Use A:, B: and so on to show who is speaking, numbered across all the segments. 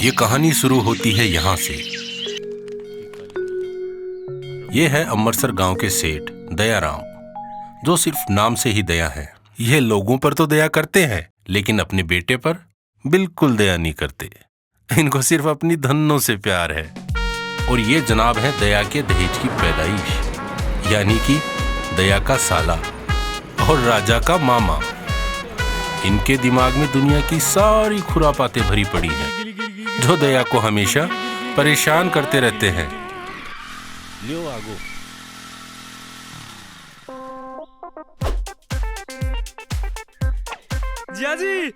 A: ये कहानी शुरू होती है यहाँ से। ये है अमृतसर गांव के सेठ दयाराम, जो सिर्फ नाम से ही दया है। ये लोगों पर तो दया करते हैं, लेकिन अपने बेटे पर बिल्कुल दया नहीं करते। इनको सिर्फ अपनी धनों से प्यार है। और ये जनाब है दया के दहेज की पैदाइश, यानी कि दया का साला और राजा का मामा। इनके दिमाग में दुनिया की सारी खुरापातें भरी पड़ी हैं, जो दया को हमेशा परेशान करते रहते हैं। लियो आगो।
B: जिया जी,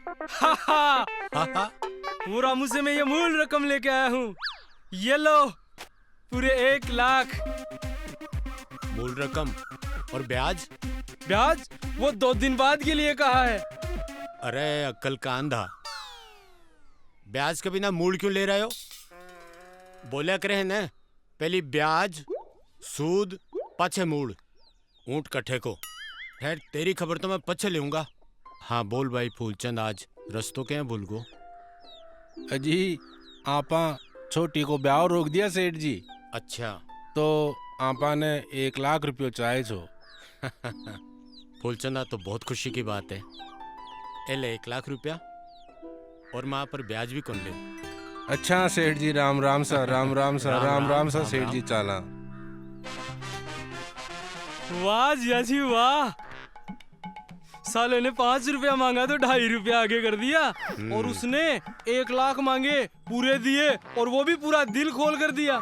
B: वो रामू से मैं ये मूल रकम लेके आया हूँ। ये लो, पूरे 1 लाख।
C: मूल रकम और ब्याज?
B: ब्याज वो 2 दिन बाद के लिए कहा है।
C: अरे अक्ल का अंधा, ब्याज के बिना मूल क्यों ले रहे हो? बोला करे न, पहली ब्याज, सूद, पछे मूल। ऊंट कट्ठे को। खैर तेरी खबर तो मैं पछे लूंगा। हाँ बोल भाई फूलचंद, आज रस्तों के भूल गो।
D: अजी आपा छोटी को ब्याह रोक दिया सेठ जी।
C: अच्छा
D: तो आपा ने 1 लाख रुपये चाहे छो।
C: फूलचंदा तो बहुत खुशी की बात है। एले 1 लाख रुपया और माँ पर ब्याज भी कौन ले।
D: अच्छा सेठ जी, राम राम सा, राम राम सा, राम राम सा सेठ जी। चाला
B: वाह जिया जी वाह, साले ने 5 रुपया मांगा तो 2.5 रुपया आगे कर दिया। और उसने 1 लाख मांगे, पूरे दिए, और वो भी पूरा दिल खोल कर दिया।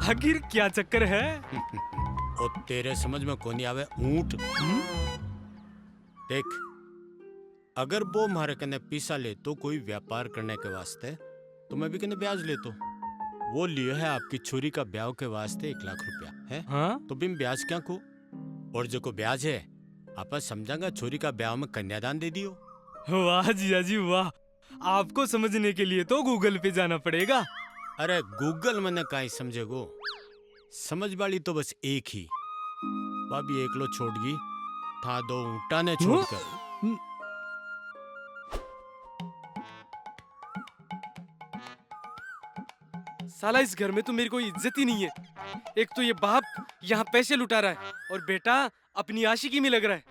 B: आखिर क्या चक्कर है?
C: और तेरे समझ में कौन आवे ऊंट। देख, अगर वो मारे कने पैसा ले तो कोई व्यापार करने के वास्ते, तो मैं भी कने ब्याज ले तो। वो लिए है आपकी छोरी का ब्याह के वास्ते 1 लाख रुपया है।
B: हाँ?
C: तो बिन ब्याज क्या को? और जो को ब्याज है आप समझांगा छोरी का ब्याह में कन्यादान दे दियो।
B: वाह जिया जी वाह, आपको समझने के लिए तो गूगल पे जाना पड़ेगा।
C: अरे गूगल मैंने काई समझेगो, समझ वाली तो बस एक ही। भाभी एक लो छोड़ गई था, 2 ऊँटा ने छोड़कर।
B: साला इस घर में तो मेरी कोई इज्जत ही नहीं है। एक तो ये बाप यहाँ पैसे लुटा रहा है, और बेटा अपनी आशिकी में लग रहा है।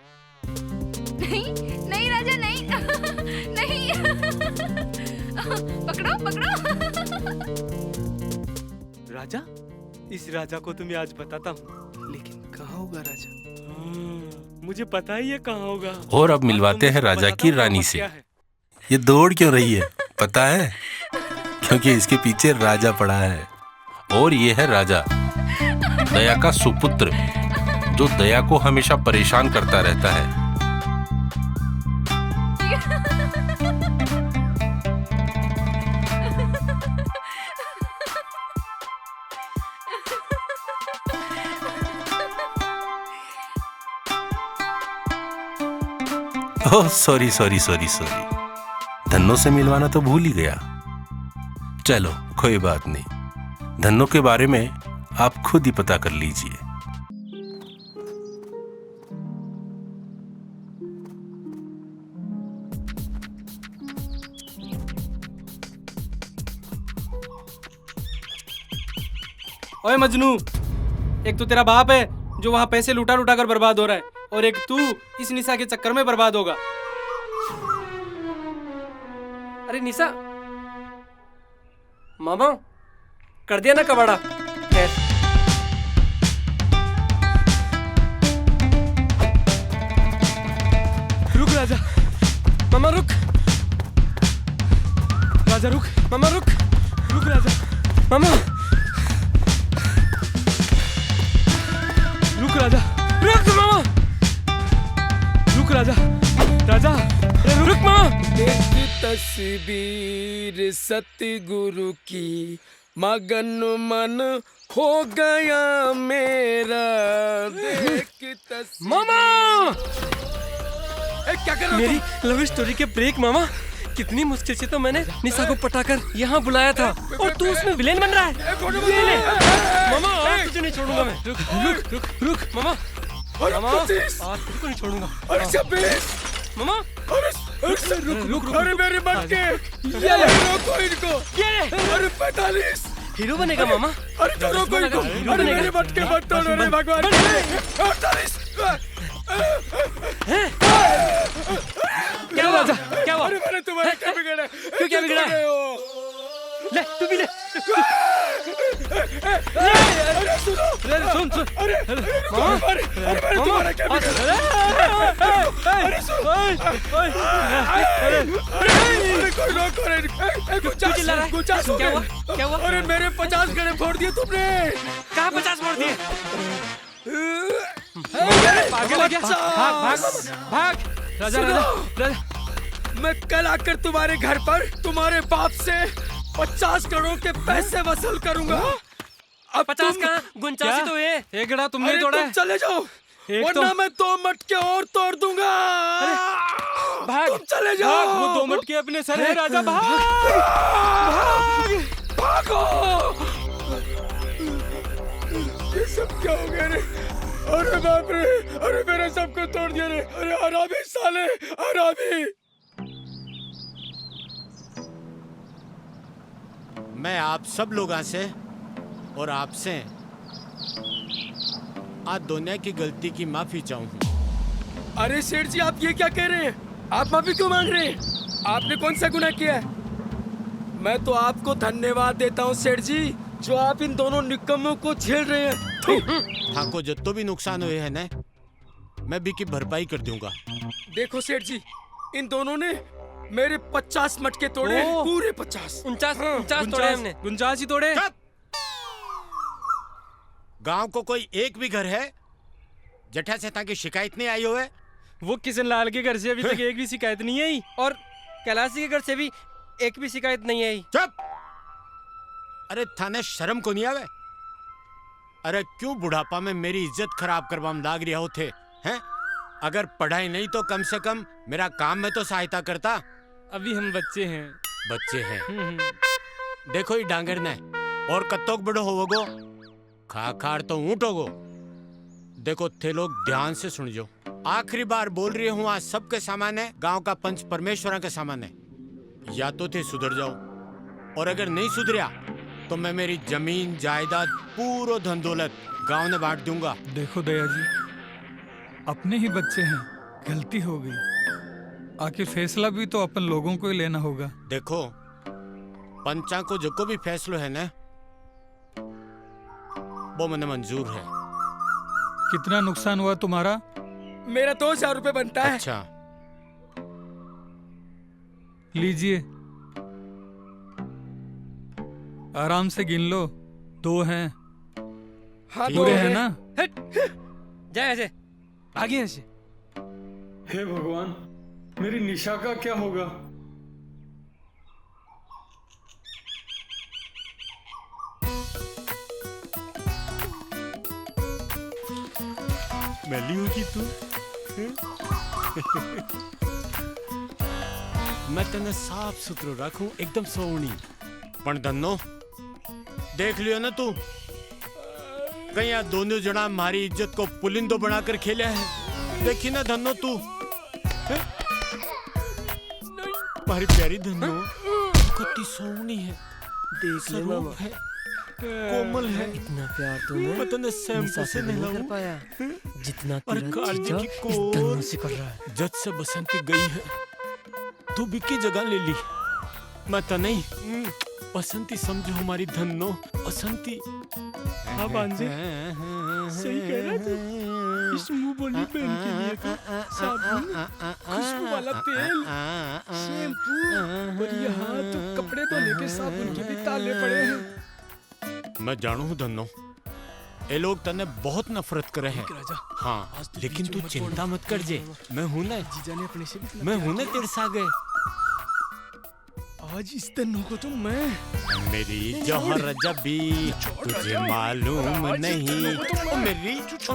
E: नहीं नहीं राजा, नहीं नहीं। पकड़ो पकड़ो।
B: राजा? इस राजा को तो मैं आज बताता हूँ, लेकिन कहाँ होगा राजा? मुझे पता ही है कहाँ होगा।
A: और अब मिलवाते हैं राजा की रानी से। ये दौड़ क्यों रही है पता है? क्योंकि इसके पीछे राजा पड़ा है। और ये है राजा, दया का सुपुत्र, जो दया को हमेशा परेशान करता रहता है। Oh sorry sorry sorry sorry, Dhanno से मिलवाना तो भूल ही गया। चलो कोई बात नहीं, धन्नों के बारे में आप खुद ही पता कर लीजिए।
B: ओए मजनू, एक तो तेरा बाप है जो वहां पैसे लुटा लुटा कर बर्बाद हो रहा है, और एक तू इस निशा के चक्कर में बर्बाद होगा। अरे निशा, मामा कर दिया ना कबाड़ा। रुक राजा, मामा रुक। राजा रुक, मामा रुक। रुक राजा, मामा रुक। राजा रुक, मामा रुक। राजा राजा रुक मामा।
F: एक तस्वीर सतगुरु की, मगन मन हो गया मेरा।
B: मामा
F: क्या कर रहा?
B: मेरी लव स्टोरी के ब्रेक मामा। कितनी मुश्किल से तो मैंने निशा को पटाकर यहाँ बुलाया था, और तू उसमें विलेन बन रहा है। ये ले। मामा आज तुझे नहीं छोड़ूंगा मैं। रुक रुक रुक रुक मामा, मामा आज तुझको नहीं छोड़ूंगा।
F: अरे 26
B: मामा
F: अरे रुक अरे मेरे मटके, ये रोको इनको। अरे 45।
B: हीरो बनेगा मामा।
F: अरे तो रोको इनको। अरे मेरे मटके मत तोड़ो रे भगवान। 48।
B: क्या हुआ? क्या हुआ?
F: अरे मैंने तुम्हारे क्या बिगड़ा?
B: क्यों क्या बिगड़ा? ले तू भी ले।
F: अरे सुनो।
B: सुन सुन।
F: अरे मैंने तुम्हारा क्या बिगड़ा? अरे सुनो। अरे कोई रोको रे। 50
B: क्या हुआ? क्या हुआ?
F: अरे मेरे 50 गड़े फोड़ दिए तुमने।
B: कहाँ 50 फोड़ दिए? पागल है क्या? भाग भाग। राजा राजा।
F: मैं कल आकर तुम्हारे घर पर तुम्हारे बाप से 50 करोड़ के पैसे वसूल करूंगा। अब
B: 50 कहाँ? 49 तो ये। एक गड़ा तुमने तोड़ा
F: तुम
B: है।
F: चले जाओ, वरना मैं 2 मटके और तोड़ दूंगा।
B: भाग।
F: तुम चले जाओ।
B: भाग, वो 2 मटके अपने सर है राजा। भाग
F: भागो। ये सब क्या हो गया रे? अरे बाप रे, अरे मेरा सबको तोड़ दिया रे। अरे हरामी साले, हरामी।
C: मैं आप सब लोगों से और आपसे आज दुनिया की गलती की माफी चाहूँ।
F: अरे सेठ जी, आप ये क्या कह रहे हैं? आप माफी क्यों मांग रहे हैं? आपने कौन सा गुनाह किया है? मैं तो आपको धन्यवाद देता हूँ सेठ जी, जो आप इन दोनों निकम्मों को झेल रहे हैं।
C: ठाकुर जितना भी नुकसान हुए हैं ना, मैं भी की भरपाई कर दूंगा।
F: देखो सेठ जी, इन दोनों ने मेरे 50 मटके तोड़े, पूरे 50।
B: 49 तोड़े हमने। 49 ही तोड़े।
C: गांव को कोई एक भी घर है जठा से ताकि शिकायत नहीं आई हो है?
B: वो किशन लाल के घर से अभी तक एक भी शिकायत नहीं आई, और कैलाशी के घर से भी एक भी शिकायत नहीं आई।
C: चुप! अरे थाने शर्म को नहीं आवे? अरे क्यों बुढ़ापा में मेरी इज्जत खराब करवाम लाग रहा होते हैं? अगर पढ़ाई नहीं तो कम से कम मेरा काम में तो सहायता करता।
B: अभी हम बच्चे हैं।
C: बच्चे हैं। देखो ये डांगर ने और कत्तोक बड़ो होवोगो, खाखार तो ऊँट होगो। देखो थे लोग ध्यान से सुन जो, आखिरी बार बोल रही हूँ, आज सबके सामने गांव का पंच परमेश्वरा के सामने, या तो थे सुधर जाओ, और अगर नहीं सुधरिया तो मैं मेरी जमीन जायदाद पूरा धन दौलत गांव ने बांट दूंगा।
G: देखो दया जी, अपने ही बच्चे हैं, गलती हो गई, आखिर फैसला भी तो अपन लोगों को ही लेना होगा।
C: देखो पंचा को जो को भी फैसलो है ना, वो मैंने मंजूर है।
G: कितना नुकसान हुआ तुम्हारा?
F: मेरा 2000 रुपए बनता है।
C: अच्छा
G: लीजिए, आराम से गिन लो। 2 हैं।
F: हाँ,
G: पूरे
F: दो
G: हैं
F: हैं।
G: ना?
B: जाए ऐसे, आगे ऐसे।
H: हे भगवान, मेरी निशा का क्या होगा?
C: मैली होगी तू। मैं तेने साफ सुथरो रखूं, एकदम सोवनी। पण धन्नो देख लियो ना तू, कहीं आ दोनों जना हमारी इज्जत को पुलिंदो बनाकर खेला है। देखी ना धन्नो तू, हमारी प्यारी धन्नो कितनी सोवनी है,
B: देख ले मामा,
C: है, कोमल है।
B: इतना प्यार तूने
C: मैं तने शैम्पू से
B: नहीं कर
C: नहलाऊं,
B: पाया जितना
C: और
B: तेरा
C: काली
B: जीजा
C: की
B: इस
C: कोर।
B: धन्नो से कर रहा है।
C: जज से बसंती गई है, तू बिक्की जगह ले ली। मैं तो नहीं, बसंती समझो हमारी धन्नो, बसंती।
B: हाँ भांजे, सही कह रहा तू। इस मुंह बोली पहन के लिए तो साबुन, खुशबू वाला तेल, शैम्पू, और यहाँ तो कपड़े धोने के साबुन के भी ताले पड़े हैं।
C: मैं जानू हूँ धन्नो, ये लोग तने बहुत नफरत करे हैं।
B: राजा,
C: हाँ,
B: आज तो
C: लेकिन
B: बीचों
C: तू
B: मत
C: चिंता
B: छोड़।
C: मत कर जे, मैं हूं ना,
B: जीजा ने अपने से भी
C: मैं हूं ना तेरे सागे।
B: आज इस धन्नो को तो मैं
C: मेरी जौहर जबी तुझे मालूम नहीं, ओ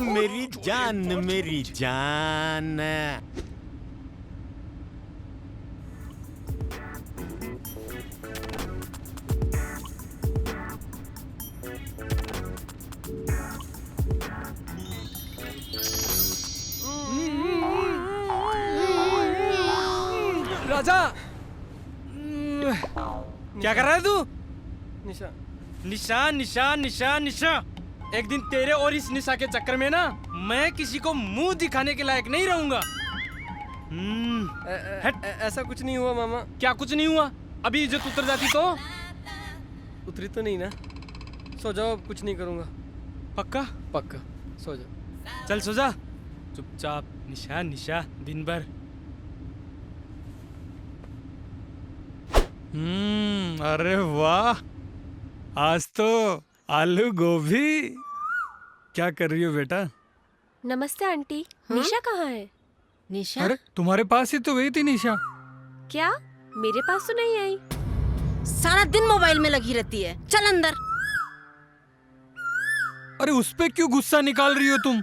C: मेरी जान, मेरी जान।
B: राजा क्या कर रहा है तू?
F: निशा
B: निशा निशा निशा निशा। एक दिन तेरे और इस निशा के चक्कर में ना मैं किसी को मुंह दिखाने के लायक नहीं रहूंगा।
F: ऐसा कुछ नहीं हुआ मामा।
B: क्या कुछ नहीं हुआ? अभी इज्जत उतर जाती तो?
F: उतरी तो नहीं ना। सो जाओ, अब कुछ नहीं करूँगा।
B: पक्का?
F: पक्का, सो जाओ।
B: चल सो जा चुपचाप। निशा निशा दिन भर।
G: अरे वाह, आज तो आलू गोभी। क्या कर रही हो बेटा?
I: नमस्ते आंटी। निशा कहाँ है?
E: निशा
G: अरे तुम्हारे पास ही तो गई थी निशा।
I: क्या मेरे पास तो नहीं आई?
E: सारा दिन मोबाइल में लगी रहती है। चल अंदर।
G: अरे उस पे क्यों गुस्सा निकाल रही हो तुम?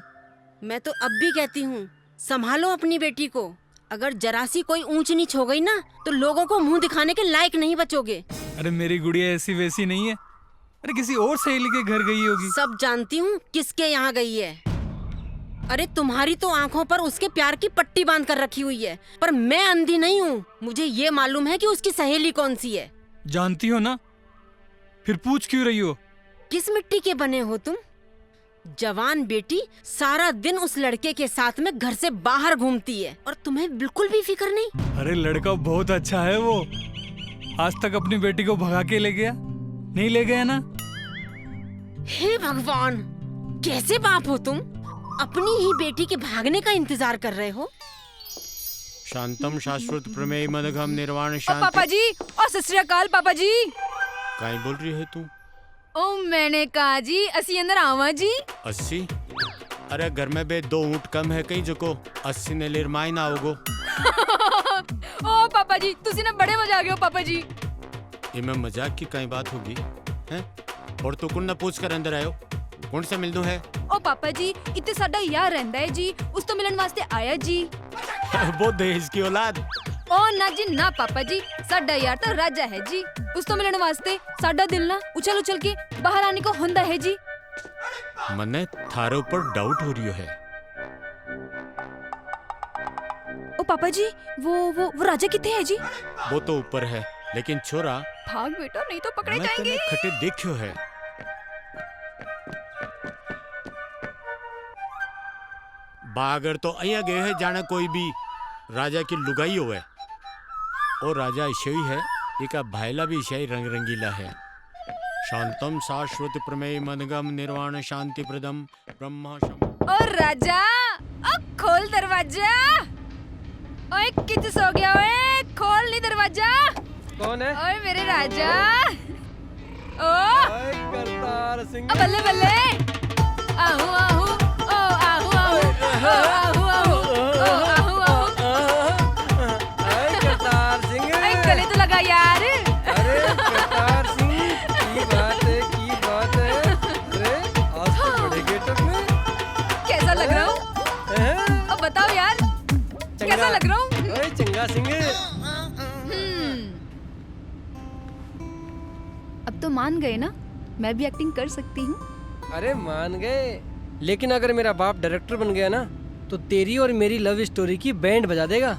E: मैं तो अब भी कहती हूँ, संभालो अपनी बेटी को। अगर जरा सी कोई ऊंच नीच हो गई ना तो लोगों को मुंह दिखाने के लायक नहीं बचोगे।
G: अरे मेरी गुड़िया ऐसी वैसी नहीं है। अरे किसी और सहेली के घर गई होगी।
E: सब जानती हूँ किसके यहाँ गई है। अरे तुम्हारी तो आंखों पर उसके प्यार की पट्टी बांध कर रखी हुई है, पर मैं अंधी नहीं हूँ। मुझे ये मालूम है कि उसकी सहेली कौन सी है।
G: जानती हो ना, फिर पूछ क्यों रही हो?
E: किस मिट्टी के बने हो तुम? जवान बेटी सारा दिन उस लड़के के साथ में घर से बाहर घूमती है और तुम्हें बिल्कुल भी फिक्र नहीं।
G: अरे लड़का बहुत अच्छा है वो। आज तक अपनी बेटी को भगा के ले गया? नहीं ले गया ना?
E: हे भगवान, कैसे बाप हो तुम? अपनी ही बेटी के भागने का इंतजार कर रहे हो।
C: शांतम शाश्वत प्रमेय मदघम निर्वाण
J: पापा
C: शांति।
J: जी और सत श्री अकाल पापा जी।
C: काई बोल रही है तू?
J: ओ मैंने कहा जी असी अंदर आवा जी।
C: 80? अरे घर में बे 2 ऊँट कम है कहीं जको 80 ने लिरमाई ना होगो।
J: ओ पापा जी तुसी ना बड़े मजा आ गए हो पापा जी।
C: इमें मजाक की कई बात होगी हैं? और तू कुन ना पूछ कर अंदर आयो, कौन से मिलदू है?
J: ओ पापा जी इतने साडा यार रहंदा है जी, उस तो मिलन वास्ते आया जी।
C: वो दहेज की औलाद।
J: ओ ना जी ना पापा जी, साडा यार तो राजा है जी। उस तो मिलन वास्ते साडा दिल ना उछल उछल के बाहर आने को हुंदा है जी।
C: मने थारे ऊपर डाउट हो रही है।
J: ओ पापा जी वो राजा किथे है जी?
C: वो तो ऊपर है, लेकिन छोरा
J: भाग बेटा नहीं तो पकड़े
C: मैं
J: जाएंगे।
C: तने खटे देखियो है। बागर तो अया गए है जाने कोई भी राजा की लुगाई होवे। और राजा ईशई है, एका भाईला भी ईशई रंग रंगीला है। शांतम शाश्वत प्रमेय मनगम निर्वाण शांति प्रदम ब्रह्मा शम।
J: और राजा अब खोल दरवाजा। ओए कित सो गया? ओए खोल नहीं दरवाजा।
F: कौन है?
J: ओए मेरे राजा। ओ
F: करतार सिंह।
J: बल्ले बल्ले। आहू आहू ओ आहू आहू ओ आहू आहू ओ आहू आहू।
F: करतार सिंह।
J: ओए गले तो लगा यार।
F: अरे करतार सिंह, की बात है, की बात है। अरे आज तो बड़े गेटअप में।
J: कैसा लग रहा हूँ? अब बताओ यार कैसा लग रहा हूँ?
F: ओए चंगा सिंह।
J: अब तो मान गए ना, मैं भी एक्टिंग कर सकती हूँ।
F: अरे मान गए, लेकिन अगर मेरा बाप डायरेक्टर बन गया ना तो तेरी और मेरी लव स्टोरी की बैंड बजा देगा।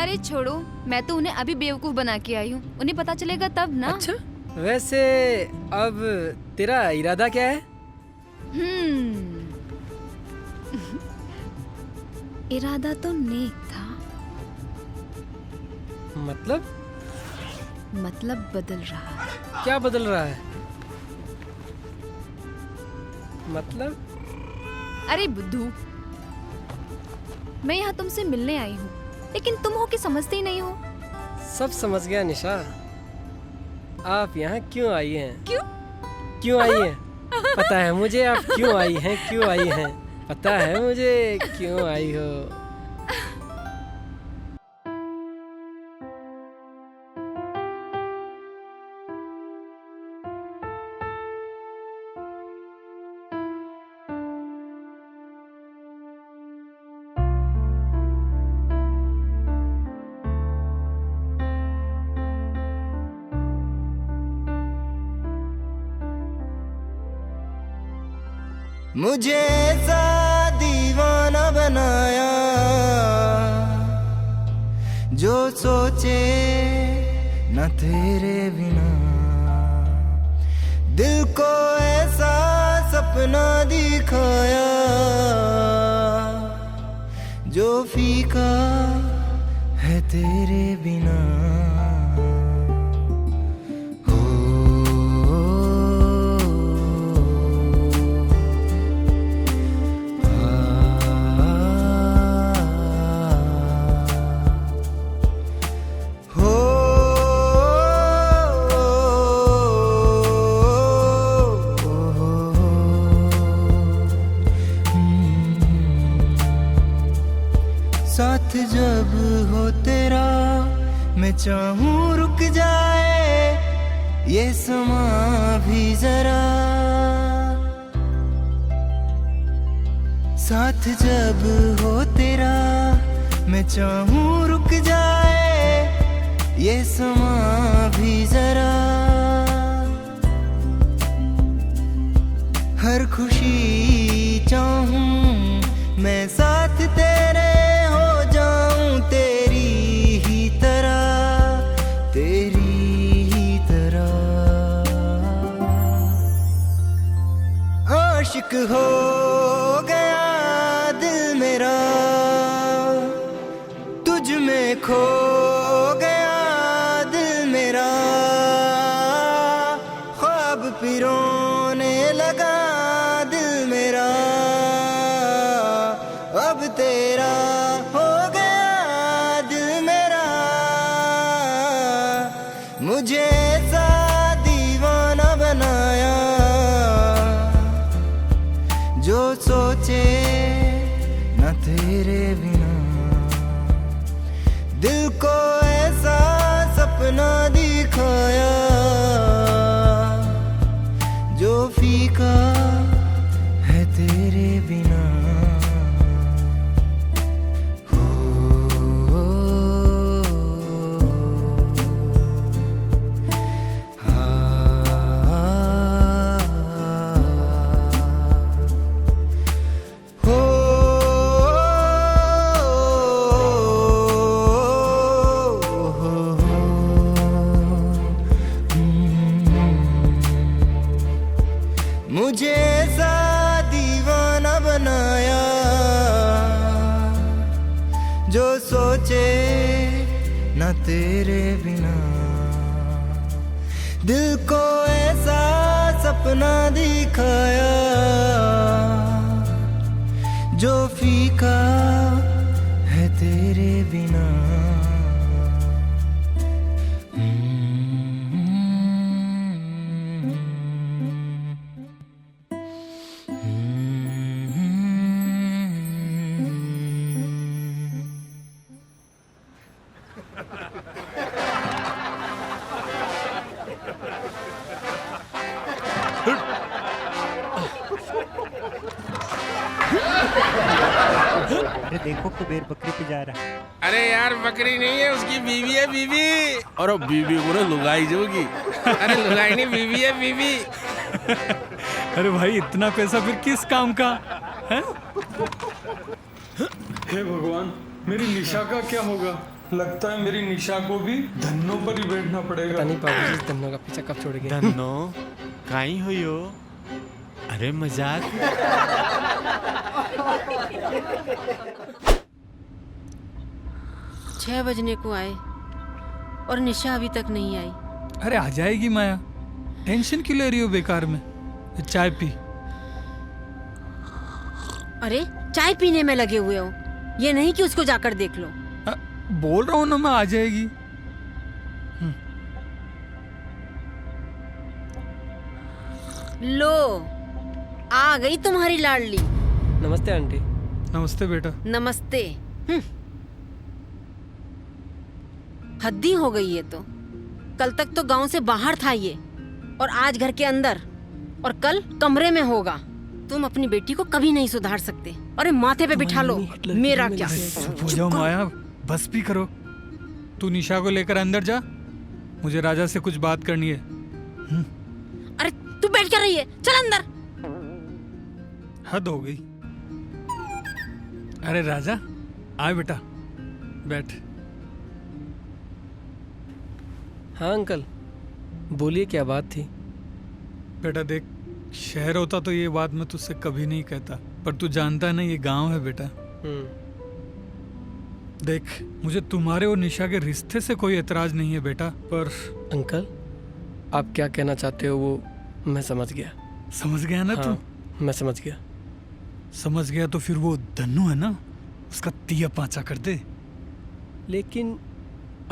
J: अरे छोड़ो, मैं तो उन्हें अभी बेवकूफ बना के आई हूँ, उन्हें पता चलेगा तब ना।
F: अच्छा, वैसे अब तेरा इरादा क्या है?
J: इरादा तो नेक था, मतलब बदल रहा है।
F: क्या बदल रहा है? मतलब?
J: अरे बुद्धू, मैं यहाँ तुमसे मिलने आई हूँ, लेकिन तुम हो कि समझते ही नहीं हो।
F: सब समझ गया निशा। आप यहाँ क्यों आई हैं? क्यों आई हैं? पता है मुझे आप क्यों आई हैं, क्यों आई हैं। पता है मुझे क्यों आई हो।
K: मुझे ऐसा दीवाना बनाया जो सोचे न तेरे बिना, दिल को ऐसा सपना दिखाया जो फीका है तेरे बिना। साथ जब हो तेरा मैं चाहूं रुक जाए ये समा भी जरा, साथ जब हो तेरा मैं चाहूं रुक जाए ये समा भी जरा। हर खुशी चाहूं मैं साथ तेरे हो जाऊं, तेरी ही तरह, तेरी ही तरह। आशिक हो गया दिल मेरा, तुझ में खो गया दिल मेरा। ख्वाब पिरोने लगा दिल मेरा, अब तेरा हो गया दिल मेरा। मुझे ऐसा दीवाना बनाया जो सोचे न तेरे बिना, दिल को ऐसा सपना दिखाया जो फीका है तेरे बिना। मुझे ऐसा दीवाना बनाया जो सोचे न तेरे बिना, दिल को ऐसा सपना दिखाया जो फीका है तेरे बिना।
L: अरे देखो कुबेर बकरी पे जा रहा है।
D: अरे यार बकरी नहीं है, उसकी बीवी है बीवी। और बीवी को ना लुगाई जोगी। अरे लुगाई नहीं, बीवी है बीवी।
G: अरे भाई इतना पैसा फिर किस काम का है?
H: हे भगवान, मेरी निशा का क्या होगा? लगता है मेरी निशा को भी धन्नो पर ही बैठना पड़ेगा।
B: नहीं बाबूजी, धन्नो का पीछा कब छोड़ गए?
C: धन्नो काई हुई हो? अरे मजाक।
E: 6 बजने को आए और निशा अभी तक नहीं आई।
G: अरे आ जाएगी माया, टेंशन क्यों ले रही हो बेकार में? चाय पी।
E: अरे चाय पीने में लगे हुए हो, ये नहीं कि उसको जाकर देख लो।
G: बोल रहा हूँ ना मैं, आ जाएगी।
E: लो आ गई तुम्हारी लाडली।
B: नमस्ते आंटी।
G: नमस्ते बेटा।
E: नमस्ते। हद्दी हो गई है। तो कल तक तो गांव से बाहर था ये, और आज घर के अंदर, और कल कमरे में होगा। तुम अपनी बेटी को कभी नहीं सुधार सकते। अरे माथे पे बिठा लो, मेरा क्या।
G: चुप हो जाओ माया, बस भी करो। तू निशा को लेकर अंदर जा, मुझे राजा से कुछ बात करनी है।
E: अरे तू बैठ कर रही है, चल अंदर।
G: हद हो गई। अरे राजा आए बेटा, बैठ।
F: हाँ अंकल, बोलिए क्या बात थी?
G: बेटा देख, शहर होता तो ये बात मैं तुझसे कभी नहीं कहता, पर तू जानता ना ये गांव है बेटा। देख, मुझे तुम्हारे और निशा के रिश्ते से कोई एतराज नहीं है बेटा, पर
F: अंकल आप क्या कहना चाहते हो वो मैं समझ गया।
G: समझ गया ना?
F: हाँ,
G: तू
F: मैं समझ गया।
G: समझ गया तो फिर वो धन्नू है ना, उसका तिया पांचा कर दे।
F: लेकिन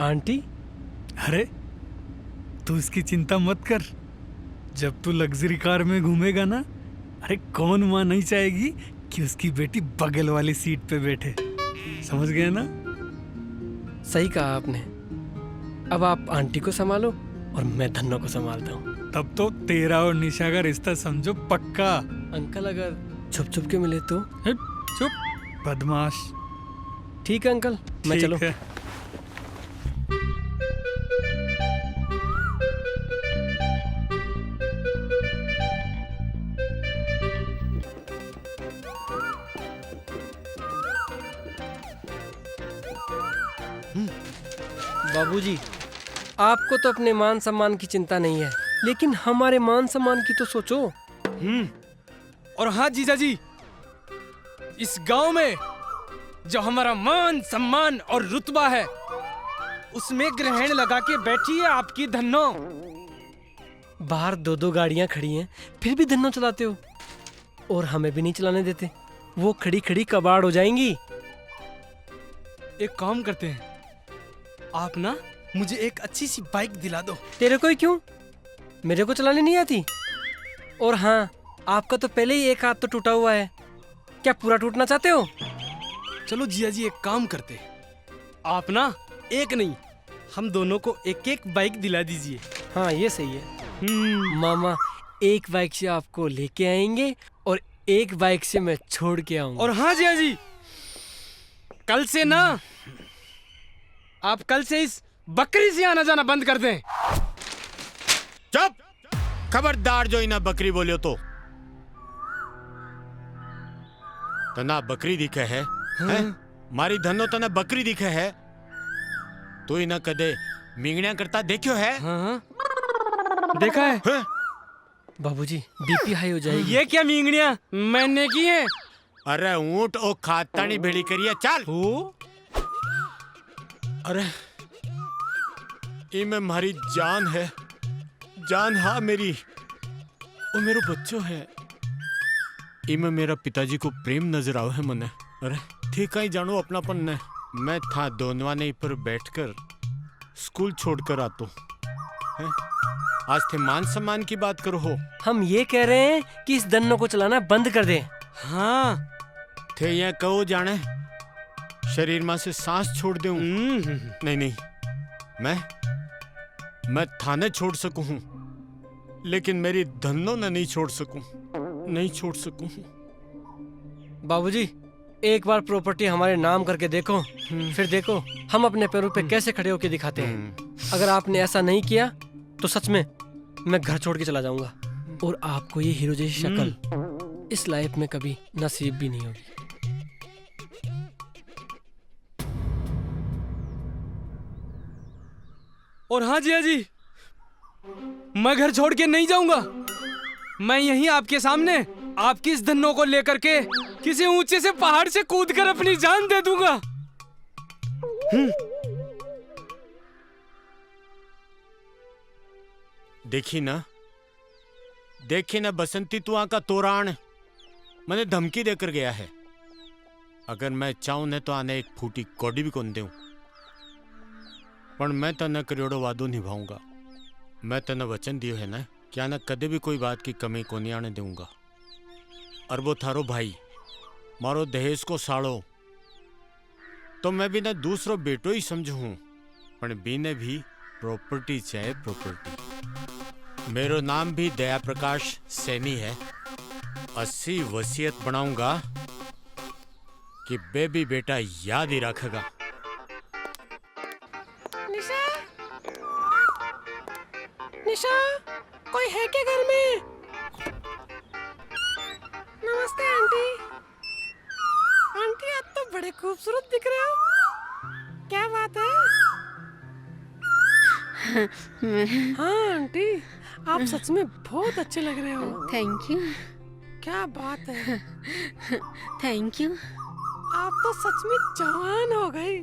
F: आंटी?
G: अरे तू इसकी चिंता मत कर, जब तू लग्जरी कार में घूमेगा ना, अरे कौन माँ नहीं चाहेगी कि उसकी बेटी बगल वाली सीट पे बैठे। समझ गया ना?
F: सही कहा आपने। अब आप आंटी को संभालो और मैं धन्नो को संभालता हूँ।
G: तब तो तेरा और निशा का रिश्ता समझो पक्का।
F: अंकल अगर छुप छुप के मिले तो?
G: चुप बदमाश।
F: ठीक है अंकल, मैं चलो। बाबूजी, आपको तो अपने मान सम्मान की चिंता नहीं है, लेकिन हमारे मान सम्मान की तो सोचो।
B: और हाँ जीजा जी, इस गांव में जो हमारा मान सम्मान और रुतबा है, उसमें ग्रहण लगा के बैठी है आपकी धन्नो।
F: बाहर 2-2 गाड़ियां खड़ी हैं, फिर भी धन्नो चलाते हो और हमें भी नहीं चलाने देते। वो खड़ी खड़ी कबाड़ हो जाएंगी।
B: एक काम करते हैं, आप ना मुझे एक अच्छी सी बाइक दिला दो।
F: तेरे को ही क्यों? मेरे को चलाने नहीं आती। और हाँ, आपका तो पहले ही एक हाथ तो टूटा हुआ है, क्या पूरा टूटना चाहते हो?
B: चलो जिया जी, एक काम करते, आप ना एक नहीं, हम दोनों को एक एक बाइक दिला दीजिए।
F: हाँ ये सही है। मामा एक बाइक से आपको लेके आएंगे और एक बाइक से मैं छोड़ के आऊंगा।
B: और हाँ जिया जी, कल से ना आप कल से इस बकरी से आना जाना बंद कर दें।
C: चुप! खबरदार जो इना बकरी बोलियो तो तना बकरी दिखे है, हैं? मारी धनो तना बकरी दिखे है। तू इना कदे मिंगणिया करता देखियो है?
B: हाँ, देखा है।
F: बाबूजी बीपी हाई हो जाएगी।
B: ये क्या मिंगणिया मैंने की है?
C: अरे ऊंट ओ खातानी भेड़ी करिए, चल। अरे इमे मारी जान है, जान हाँ मेरी, वो मेरो बच्चो है। इमे मेरा पिताजी को प्रेम नजर आओ है मने। अरे ठीक है, जानो अपनापन ने। मैं था दोनवाने पर बैठकर स्कूल छोड़कर आतो है। आज थे मान सम्मान की बात करो हो।
F: हम ये कह रहे हैं कि इस दन्नो को चलाना बंद कर दे।
B: हाँ
C: थे ये कहो जाने शरीर में से सांस छोड़ दूं। नहीं नहीं, मैं थाने छोड़ सकूं हूं, लेकिन मेरी धन्नो ने नहीं छोड़ सकूं, नहीं छोड़ सकूं।
F: बाबूजी एक बार प्रॉपर्टी हमारे नाम करके देखो, फिर देखो हम अपने पैरों पे कैसे खड़े होके दिखाते हैं। अगर आपने ऐसा नहीं किया तो सच में मैं घर छोड़ के चला जाऊंगा और आपको ये हीरो जैसी शक्ल इस लाइफ में कभी नसीब भी नहीं होगी।
B: और हाँ जिया जी, मैं घर छोड़ के नहीं जाऊंगा। मैं यहीं आपके सामने आपकी इस धन्नो को लेकर के किसी ऊंचे से पहाड़ से कूदकर अपनी जान दे दूंगा।
C: देखी ना बसंती, तू आका तोरान मैंने धमकी देकर गया है। अगर मैं चाहूं न तो आने एक फूटी कौड़ी भी कौन दूं, पर मैं तने करोड़ों वादो निभाऊंगा। मैं तने वचन दियो है ना, क्या ना कदे भी कोई बात की कमी को नहीं आने दूंगा। और वो थारो भाई मारो दहेज को साड़ो तो मैं भी ना दूसरो बेटो ही समझूं, पर बीने भी प्रॉपर्टी चाहे प्रॉपर्टी। मेरो नाम भी दया प्रकाश सैनी है। 80 वसीयत बनाऊंगा कि बेबी बेटा याद ही रखेगा।
F: निशा, निशा, कोई है क्या घर में? नमस्ते आंटी। आंटी आप तो बड़े खूबसूरत दिख रहे हो, क्या बात है?
M: हाँ आंटी, आप सच में बहुत अच्छे लग रहे हो।
E: Thank you.
M: क्या बात है।
E: Thank you.
M: आप तो सच में जवान हो गई।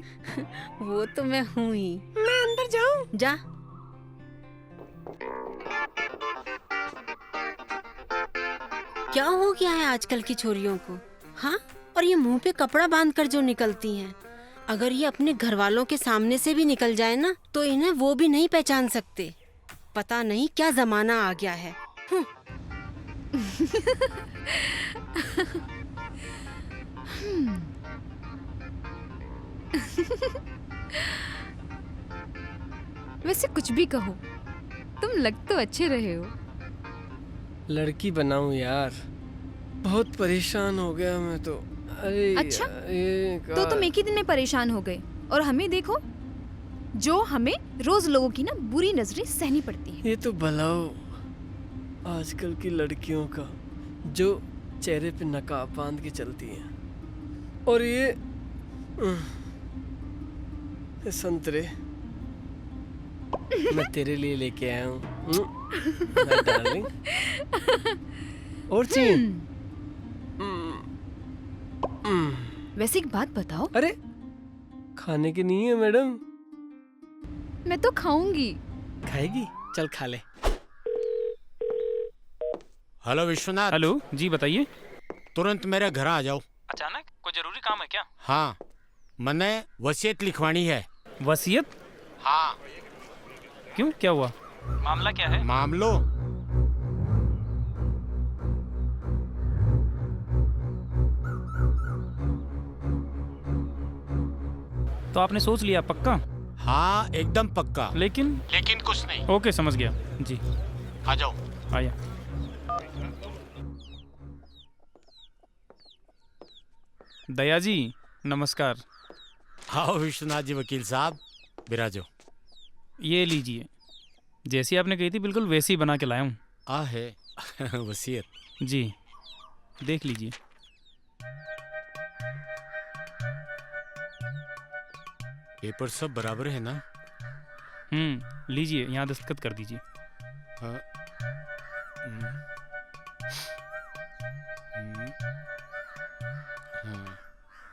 E: वो तो मैं हूँ ही।
M: मैं अंदर जाऊँ?
E: जा। क्या हो गया है आजकल की छोरियों को? हाँ, और ये मुंह पे कपड़ा बांधकर जो निकलती हैं, अगर ये अपने घर वालों के सामने से भी निकल जाए ना, तो इन्हें वो भी नहीं पहचान सकते। पता नहीं क्या जमाना आ गया है।
J: वैसे कुछ भी कहो, तुम लग तो अच्छे रहे हो।
F: लड़की बनाऊं यार, बहुत परेशान हो गया मैं तो। अरे
J: अच्छा, तो तुम एक ही दिन में परेशान हो गए, और हमें देखो, जो हमें रोज लोगों की ना बुरी नजरें सहनी पड़ती हैं।
F: ये तो भलाओ आजकल की लड़कियों का, जो चेहरे पे नकाब बांध के चलती हैं। और ये संतरे मैं तेरे लिए लेके आया हूँ डार्लिंग। और चीन।
J: वैसे एक बात बताओ।
F: अरे खाने के नहीं है मैडम।
J: मैं तो खाऊंगी।
F: खाएगी? चल खा ले।
C: हेलो विश्वनाथ।
N: हेलो जी, बताइए।
C: तुरंत मेरे घर आ जाओ।
N: अचानक? कोई जरूरी काम है क्या?
C: हाँ, मैंने वसीयत लिखवानी है।
N: वसीयत?
C: हाँ।
N: क्यों, क्या हुआ? मामला क्या है?
C: मामलो
N: तो आपने सोच लिया पक्का?
C: हाँ, एकदम पक्का।
N: लेकिन
C: कुछ नहीं।
N: ओके, समझ गया जी।
C: आ जाओ।
N: आया। दया जी नमस्कार।
C: आओ विश्वनाथ जी वकील साहब, बिराजो।
N: ये लीजिए, जैसी आपने कही थी बिल्कुल वैसी ही बना के लाया हूँ।
C: आ है वसीयत।
N: जी, देख लीजिए।
C: पेपर सब बराबर है ना?
N: लीजिए, यहाँ दस्तखत कर दीजिए।
C: हाँ।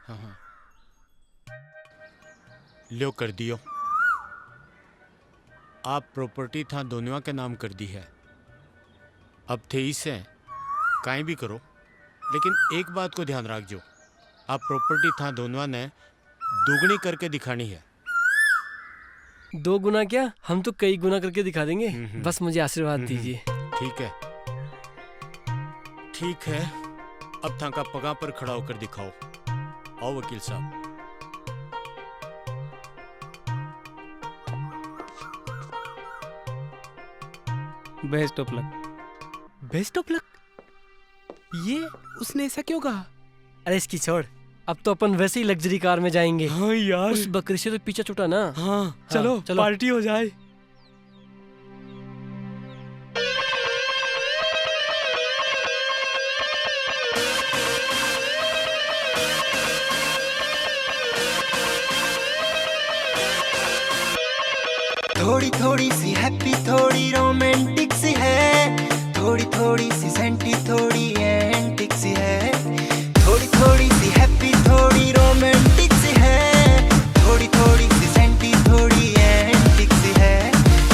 C: हाँ। लो कर दियो। आप प्रॉपर्टी था दोनों के नाम कर दी है। अब थे इसे काई भी करो, लेकिन एक बात को ध्यान रखजो, आप प्रॉपर्टी था दोनों ने दोगुनी करके दिखानी है।
F: 2 गुना क्या, हम तो कई गुना करके दिखा देंगे। बस मुझे आशीर्वाद दीजिए।
C: ठीक है, ठीक है। अब था का पगा पर खड़ा होकर दिखाओ। आओ वकील साहब।
N: Best of luck.
F: Best of luck? ये उसने ऐसा क्यों कहा? अरे इसकी छोड़, अब तो अपन वैसे ही लग्जरी कार में जाएंगे।
G: हाँ यार,
F: उस बकरी से तो पीछा छूटा ना।
G: हाँ, चलो पार्टी हो जाए।
K: थोड़ी थोड़ी सी हैप्पी, थोड़ी रोमांटिक सी है, थोड़ी थोड़ी सी सेंटी, थोड़ी एंटिक सी है। थोड़ी थोड़ी सी हैप्पी, थोड़ी रोमांटिक सी है, थोड़ी थोड़ी सी सेंटी, थोड़ी एंटिक सी है।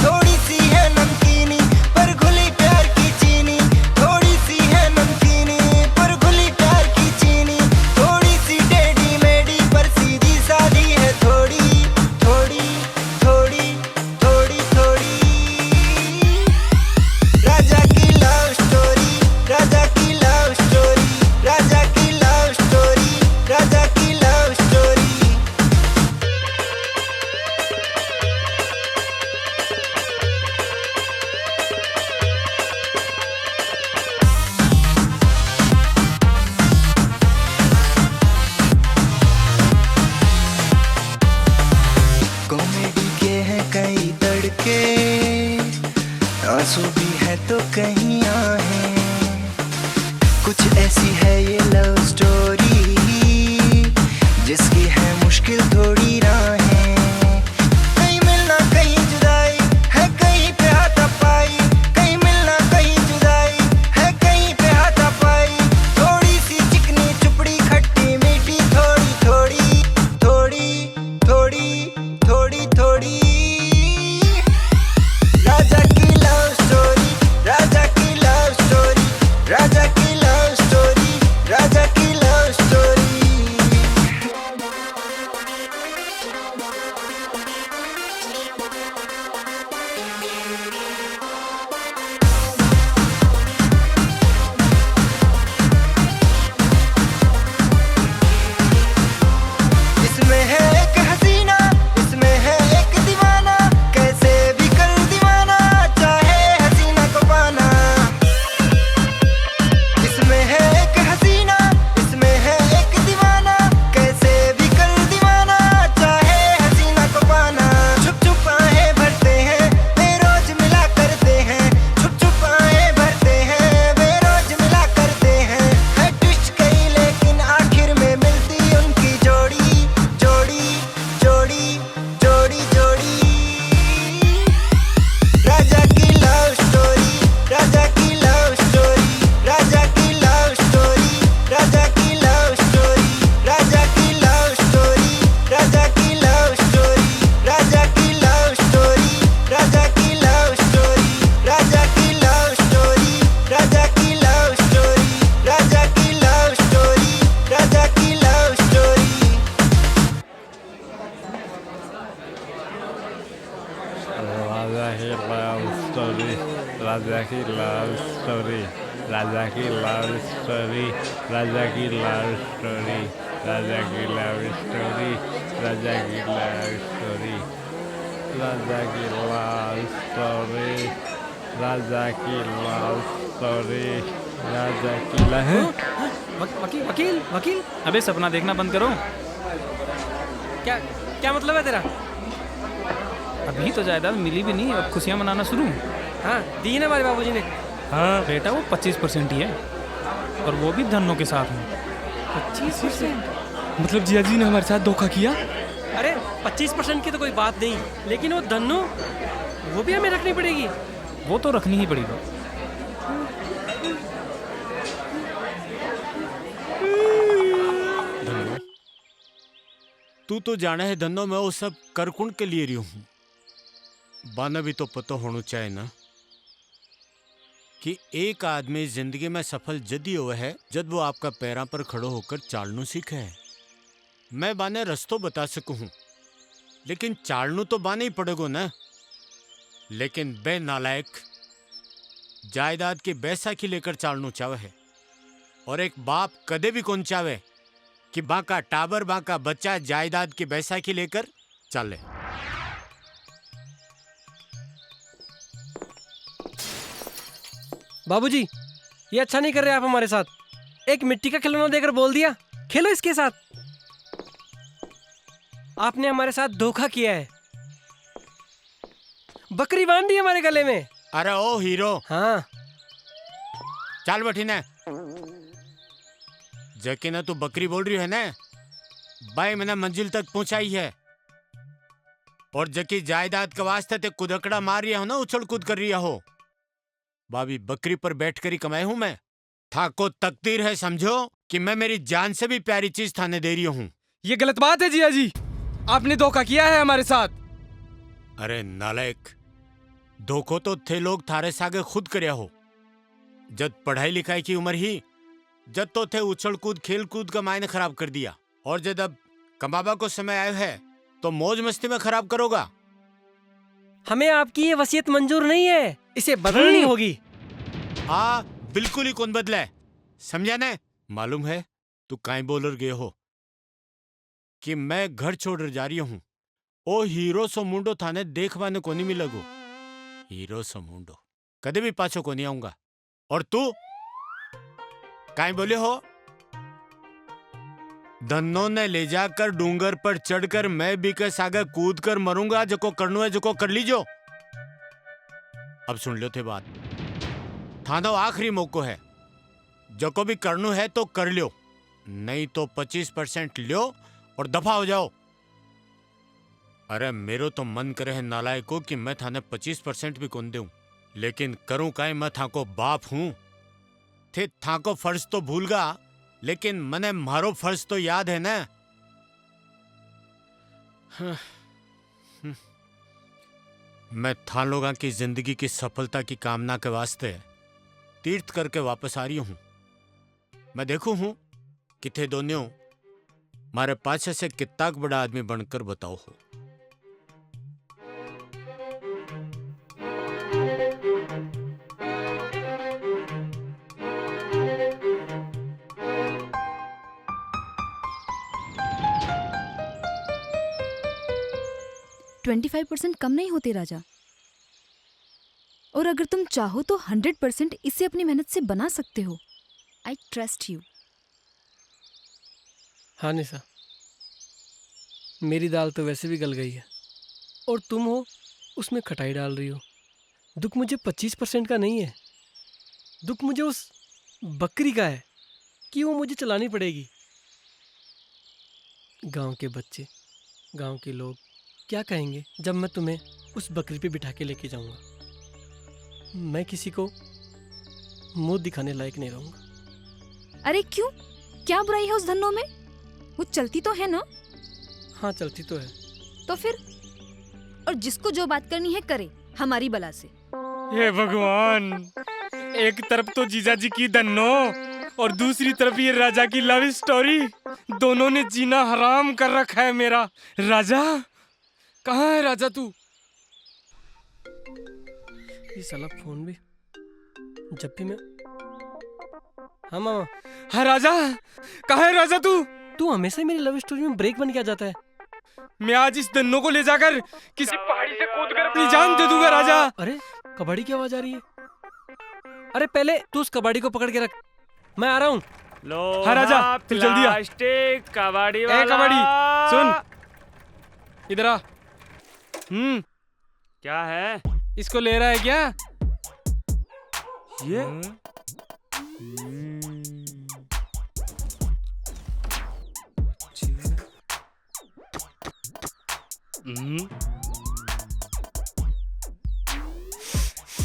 K: थोड़ी सी है नमकीनी पर घुली प्यार की चीनी, थोड़ी सी है नमकीनी पर घुली प्यार की चीनी। थोड़ी सी टेढ़ी मेढ़ी पर सीधी सादी है, थोड़ी थोड़ी थोड़ी थोड़ी थोड़ी। राजा की लव स्टोरी, राजा की लव स्टोरी, राजा की लव स्टोरी, राजा की लव स्टोरी। कॉमेडी के हैं कई तड़के, आंसू भी है तो कहीं आहें। कुछ ऐसी है ये लव स्टोरी, जिसकी है मुश्किल थोड़ी राहें। कहीं मिलना कहीं जुदाई
D: लव स्टोरी, राजा की लव स्टोरी, राजा की लव स्टोरी, राजा की लव स्टोरी, राजा की लव स्टोरी, राजा की लव स्टोरी, राजा की लव स्टोरी, राजा की लव।
B: वकील वकील वकील,
N: अबे सपना देखना बंद करो।
B: क्या क्या मतलब है तेरा?
N: अभी तो जायदाद मिली भी नहीं और खुशियाँ मनाना शुरू।
B: हाँ, दी है ना हमारे बाबूजी ने।
N: हाँ बेटा, वो 25% ही है, और वो भी धनों के साथ में।
B: 25%? मतलब जिया जी ने हमारे साथ धोखा किया? अरे 25% की तो कोई बात नहीं, लेकिन वो धन्नो, वो भी हमें रखनी पड़ेगी।
N: वो तो रखनी ही पड़ेगी।
C: धन्नो, तू तो जाने है धन्नो, मैं वो सब करकुंड के लिए रही हूँ। बाना भी तो पता होना चाहिए ना कि एक आदमी जिंदगी में सफल जदी हुआ है जब वो आपका पैरों पर खड़ो होकर चालनू सीखे है। मैं बाने रस्तों बता सकूं, लेकिन चालनू तो बाने ही पड़ेगो ना। लेकिन बे नालायक जायदाद की बैसाखी लेकर चालनू चावे है, और एक बाप कदे भी कौन चावे कि बाका टाबर बाका बच्चा जायदाद की बैसाखी लेकर चले।
B: बाबूजी, ये अच्छा नहीं कर रहे आप हमारे साथ। एक मिट्टी का खिलौना देकर बोल दिया खेलो इसके साथ। आपने हमारे साथ धोखा किया है। बकरी बांध दी हमारे गले में।
C: अरे ओ हीरो,
B: हाँ
C: चल बैठी ना। जबकि ना तू बकरी बोल रही है ना, भाई मैंने मंजिल तक पहुंचाई है, और जबकि जायदाद के वास्ते ते कुदकड़ा मार रही हो ना, उछल कूद कर रही हो। भाभी बकरी पर बैठकर ही कमाए हूं मैं। था को तकदीर है समझो कि मैं मेरी जान से भी प्यारी चीज थाने दे रही हूं।
B: ये गलत बात है जिया जी, आपने धोखा किया है हमारे साथ।
C: अरे नालायक, धोखो तो थे लोग थारे सागे खुद करया हो। जब पढ़ाई लिखाई की उम्र ही जब तो थे उछल कूद खेल कूद का मायने खराब कर दिया, और जब अब कमाबा को समय आया है तो मौज मस्ती में खराब करोगा।
B: हमें आपकी ये वसीयत मंजूर नहीं है, इसे बदलनी होगी।
C: हाँ बिल्कुल ही कौन बदला है, समझा ना। मालूम है तू काई बोलर गए हो कि मैं घर छोड़ जा रही हूं। ओ हीरो सो मुंडो थाने देखवाने को नहीं मिलेगो। हीरो सो मुंडो कदे भी पाछो को नहीं आऊंगा। और तू काई बोले हो? धन्नो ने ले जाकर डूंगर पर चढ़कर मैं भी के सागे कूद कर मरूंगा। जको करनो है जको कर लीजो। अब सुन लो थे बात, थानो आखिरी मौको है। जको भी करनो है तो कर लियो, नहीं तो 25% लियो और दफा हो जाओ। अरे मेरो तो मन करे है नालायको कि मैं थाने 25% भी कौन दूं, लेकिन करूं काई, मैं थाको बाप हूं। थे थाको फर्ज तो भूल गा, लेकिन मने मारो फर्ज तो याद है ना। मैं था लोगों की जिंदगी की सफलता की कामना के वास्ते तीर्थ करके वापस आ रही हूं। मैं देखू हूं कि थे दोनों मारे पाछे से कितना बड़ा आदमी बनकर बताओ हो।
J: तो 25% कम नहीं होते राजा, और अगर तुम चाहो तो 100% इसे अपनी मेहनत से बना सकते हो। I trust you.
B: हाँ निशा, मेरी दाल तो वैसे भी गल गई है, और तुम हो उसमें खटाई डाल रही हो। दुख मुझे 25% का नहीं है, दुख मुझे उस बकरी का है कि वो मुझे चलानी पड़ेगी। गांव के बच्चे, गांव के लोग क्या कहेंगे जब मैं तुम्हें उस बकरी पे बिठा के लेके जाऊंगा। मैं किसी को मुंह दिखाने लायक नहीं रहूंगा।
J: अरे क्यों, क्या बुराई है उस धन्नो में? वो चलती तो है ना?
B: हाँ चलती तो है।
J: तो फिर, और जिसको जो बात करनी है करे, हमारी बला से।
B: हे भगवान, एक तरफ तो जीजा जी की धन्नो और दूसरी तरफ ये राजा की लव स्टोरी, दोनों ने जीना हराम कर रखा है मेरा। राजा कहाँ है राजा तू? ये साला फोन भी
F: जब भी मैं हाँ मामा।
B: हाँ राजा, कहाँ है राजा तू?
F: तू हमेशा ही मेरी लव स्टोरी में ब्रेक बन के आ जाता है।
B: मैं आज इस धन्नो को ले जाकर किसी पहाड़ी से कूदकर अपनी जान दे दूंगा राजा।
F: अरे कबाड़ी की आवाज आ रही है। अरे पहले तू उस कबाड़ी को पकड़ के रख, मैं आ रहा हूँ।
N: लो
B: हाँ राजा, तू जल्दी आ।
N: प्लास्टिक कबाड़ी
B: ए
N: वाला।
B: कबाड़ी सुन, इधर आ।
N: क्या है?
B: इसको ले रहा है क्या?
N: ये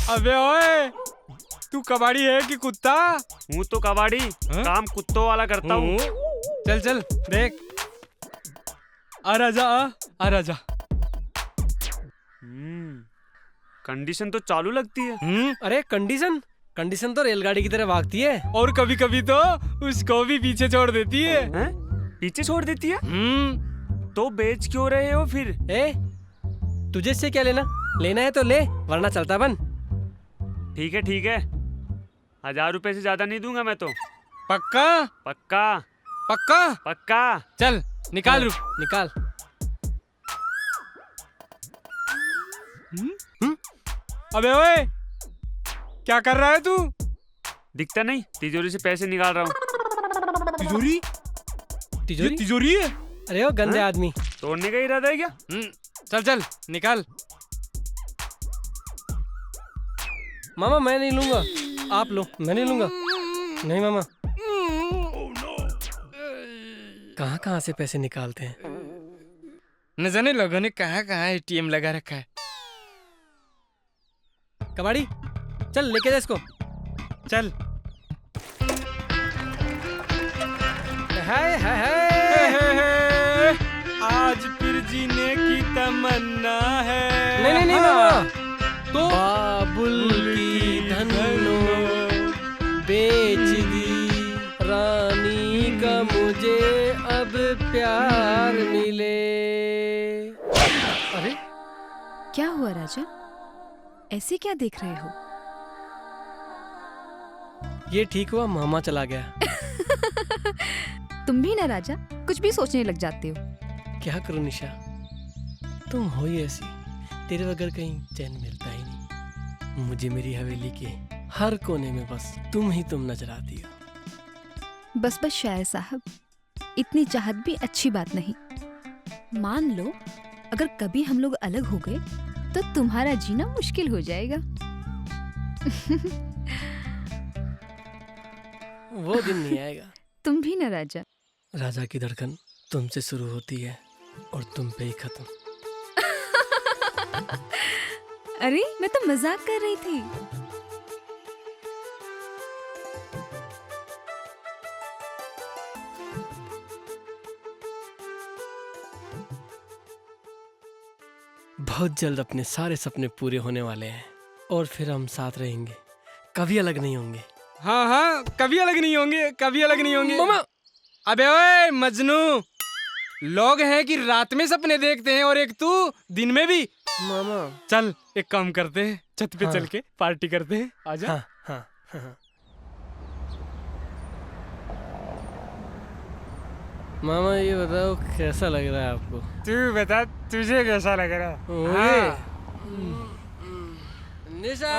B: अबे ओए, तू कबाड़ी है कि कुत्ता?
N: हूँ तो कबाड़ी, काम कुत्तों वाला करता हूँ।
B: चल चल देख। आ राजा, आ राजा।
N: कंडीशन तो चालू लगती है।
F: अरे कंडीशन तो रेलगाड़ी की तरह भागती है,
B: और कभी कभी तो उसको भी पीछे छोड़ देती है।
N: पीछे छोड़ देती है? तो बेच क्यों रहे हो फिर?
F: तुझे इससे क्या लेना? लेना है तो ले, वरना चलता बन।
N: ठीक है, 1000 रुपए से ज्यादा नहीं दूंगा मैं तो।
B: पक्का?
N: पक्का
B: पक्का
N: पक्का।
B: चल निकाल, रुक
F: निकाल।
B: अबे ओए, क्या कर रहा है तू?
N: दिखता नहीं, तिजोरी से पैसे निकाल रहा हूँ।
B: तिजोरी?
F: तिजोरी?
B: ये तिजोरी है?
F: अरे वो गंदे आदमी,
N: तोड़ने का इरादा है क्या?
B: चल चल निकाल।
F: मामा मैं नहीं लूंगा, आप लो। मैं नहीं लूंगा। नहीं मामा। कहाँ से पैसे निकालते हैं?
B: न जाने लोगों ने कहाँ एटीएम लगा रखा है।
F: कबाड़ी चल लेके जा इसको।
B: चल।
F: हाय हाय
B: हाय, आज फिर जीने की तमन्ना है।
F: नहीं मामा, तो बाबुल की धन्नो बेच दी रानी का मुझे अब प्यार मिले। अरे
J: क्या हुआ राजा, ऐसे क्या देख रहे हो?
F: ये ठीक हुआ मामा चला गया।
J: तुम भी ना राजा, कुछ भी सोचने लग जाते हो।
F: क्या करूं निशा, तुम हो ही ऐसी, तेरे बगैर कहीं चैन मिलता ही नहीं। मुझे मेरी हवेली के हर कोने में बस तुम ही तुम नजर आती हो।
J: बस शायर साहब, इतनी चाहत भी अच्छी बात नहीं। मान लो अगर कभी हम लोग अलग हो गए तो तुम्हारा जीना मुश्किल हो जाएगा।
F: वो दिन नहीं आएगा।
J: तुम भी ना राजा।
F: राजा की धड़कन तुमसे शुरू होती है और तुम पे ही खत्म।
J: अरे मैं तो मजाक कर रही थी।
F: बहुत जल्द अपने सारे सपने पूरे होने वाले हैं और फिर हम साथ रहेंगे, कभी अलग नहीं होंगे।
B: हाँ, कभी अलग नहीं होंगे, कभी अलग नहीं होंगे।
F: मामा!
B: अबे ओए मजनू, लोग हैं कि रात में सपने देखते हैं और एक तू दिन में भी।
F: मामा
B: चल एक काम करते हैं, छत पे चल के पार्टी करते हैं। आजा।
F: हाँ। मामा ये बताओ कैसा लग रहा है आपको?
B: तू बता, तुझे कैसा लग रहा है?
F: हाँ। निशा,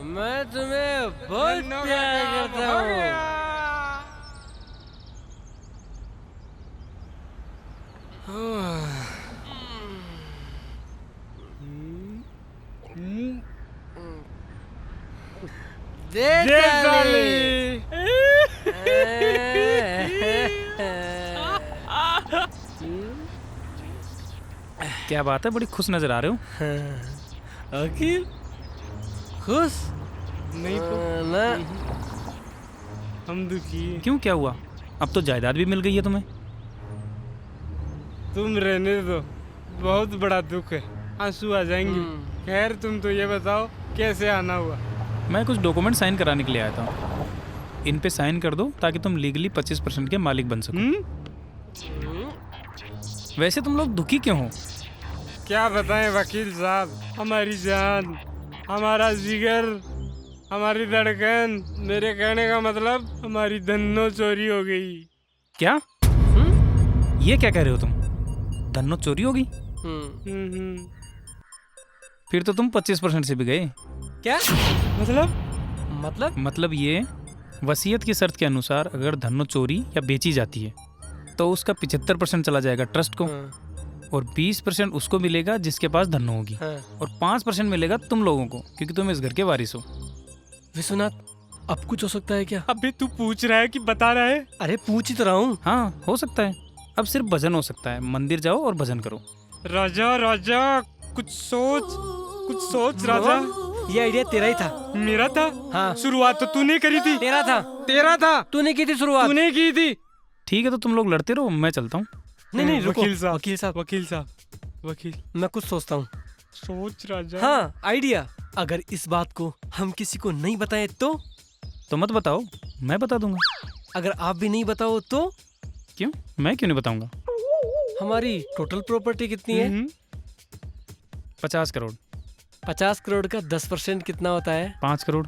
F: मैं तुम्हें बहुत प्यार करता हूँ।
N: क्या बात है, बड़ी खुश नजर आ रहे हो।
F: अखिल खुश
B: नहीं तो
F: ना,
B: हम दुखी।
N: क्यों, क्या हुआ? अब तो जायदाद भी मिल गई है तुम्हें।
B: तुम रहने दो, बहुत बड़ा दुख है, आंसू आ जाएंगे। खैर तुम तो ये बताओ कैसे आना हुआ?
N: मैं कुछ डॉक्यूमेंट साइन कराने के लिए आया था। इन पे साइन कर दो ताकि तुम लीगली 25% के मालिक बन सको। वैसे तुम लोग दुखी क्यों हो?
B: क्या बताएं वकील साहब, हमारी जान हमारा जिगर, हमारी धड़कन, मेरे कहने का मतलब हमारी धन्नो चोरी हो गई।
N: क्या? ये क्या कह रहे हो तुम? धन्नो चोरी होगी? फिर तो तुम 25% से भी गए।
B: क्या
N: मतलब ये वसीयत की शर्त के अनुसार अगर धन्नो चोरी या बेची जाती है तो उसका 75% चला जाएगा ट्रस्ट को, और 20% उसको मिलेगा जिसके पास धन्नो होगी, और 5% मिलेगा तुम लोगों को क्योंकि तुम इस घर के वारिस हो।
F: विश्वनाथ, अब कुछ हो सकता है क्या?
B: अबे तू पूछ रहा है कि बता रहा है?
F: अरे पूछ ही तो रहा हूँ।
N: हाँ, हो सकता है। अब सिर्फ भजन हो सकता है। मंदिर जाओ और भजन करो।
B: राजा राजा कुछ सोच राजा।
F: ये आइडिया तेरा ही था।
B: मेरा था?
F: हाँ।
B: शुरुआत तो तूने करी थी।
F: तेरा था। तूने की थी शुरुआत।
B: तूने की थी।
N: ठीक है, तो तुम लोग लड़ते रहो, मैं चलता हूँ।
F: नहीं रुको।
B: वकील साहब,
F: मैं कुछ सोचता हूँ।
B: सोच राजा।
F: हाँ, आइडिया। अगर इस बात को हम किसी को नहीं बताएं तो
N: मत बताओ, मैं बता दूंगा।
F: अगर आप भी नहीं बताओ तो?
N: क्यों? मैं क्यों नहीं बताऊंगा?
F: हमारी टोटल प्रॉपर्टी कितनी है?
N: 50 करोड़।
F: 50 करोड़ का 10% कितना होता है?
N: 5 करोड़।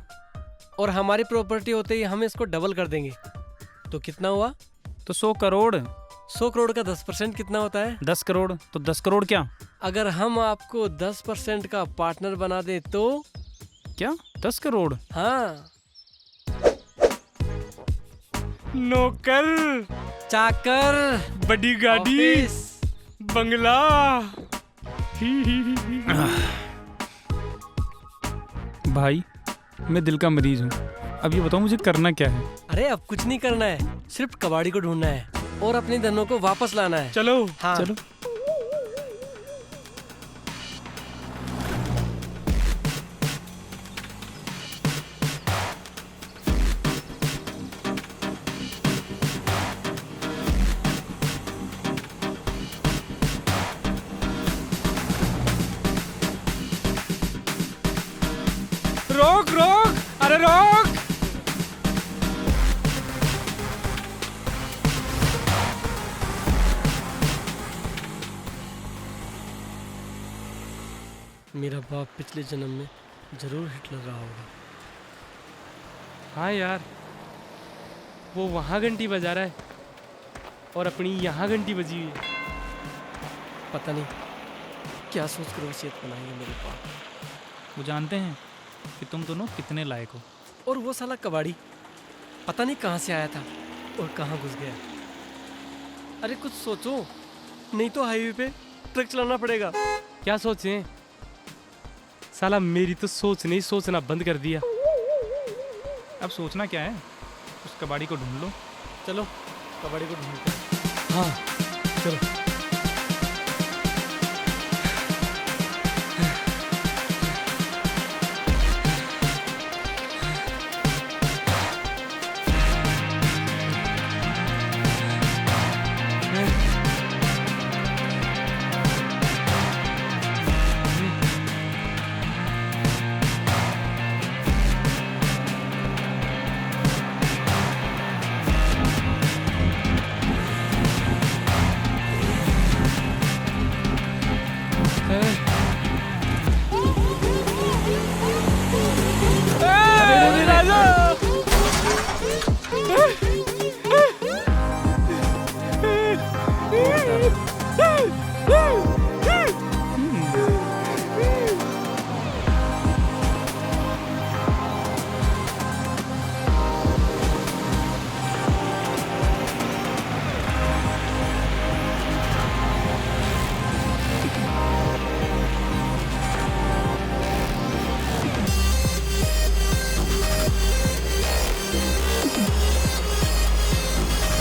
F: और हमारी प्रॉपर्टी होते ही हम इसको डबल कर देंगे तो कितना हुआ?
N: तो 100 करोड़।
F: 100 करोड़ का 10% कितना होता है?
N: 10 करोड़। तो 10 करोड़ क्या?
F: अगर हम आपको 10% का पार्टनर बना दे तो?
N: क्या? 10 करोड़?
F: हाँ।
B: नौकर,
F: चाकर,
B: बड़ी गाड़ी, बंगला।
N: भाई, मैं दिल का मरीज हूँ। अब ये बताओ मुझे करना क्या है?
F: अरे अब कुछ नहीं करना है, सिर्फ कबाड़ी को ढूंढना है और अपने धनों को वापस लाना है।
B: चलो।
F: हाँ।
N: चलो।
B: रोक, अरे रोक।
F: मेरा बाप पिछले जन्म में जरूर हिटलर रहा होगा।
B: हाँ यार, वो वहाँ घंटी बजा रहा है और अपनी यहाँ घंटी बजी हुई है।
F: पता नहीं क्या सोचकर वसीयत बनाई है मेरे पाप।
N: वो जानते हैं कि तुम दोनों कितने लायक हो।
F: और वो साला कबाड़ी पता नहीं कहाँ से आया था और कहाँ घुस गया। अरे कुछ सोचो, नहीं तो हाईवे पे ट्रक चलाना पड़ेगा।
B: क्या सोचें? साला मेरी तो सोच नहीं सोचना बंद कर दिया।
N: अब सोचना क्या है? उस कबाड़ी को ढूंढ लो।
F: चलो कबाड़ी को ढूंढते हैं।
B: हाँ चलो।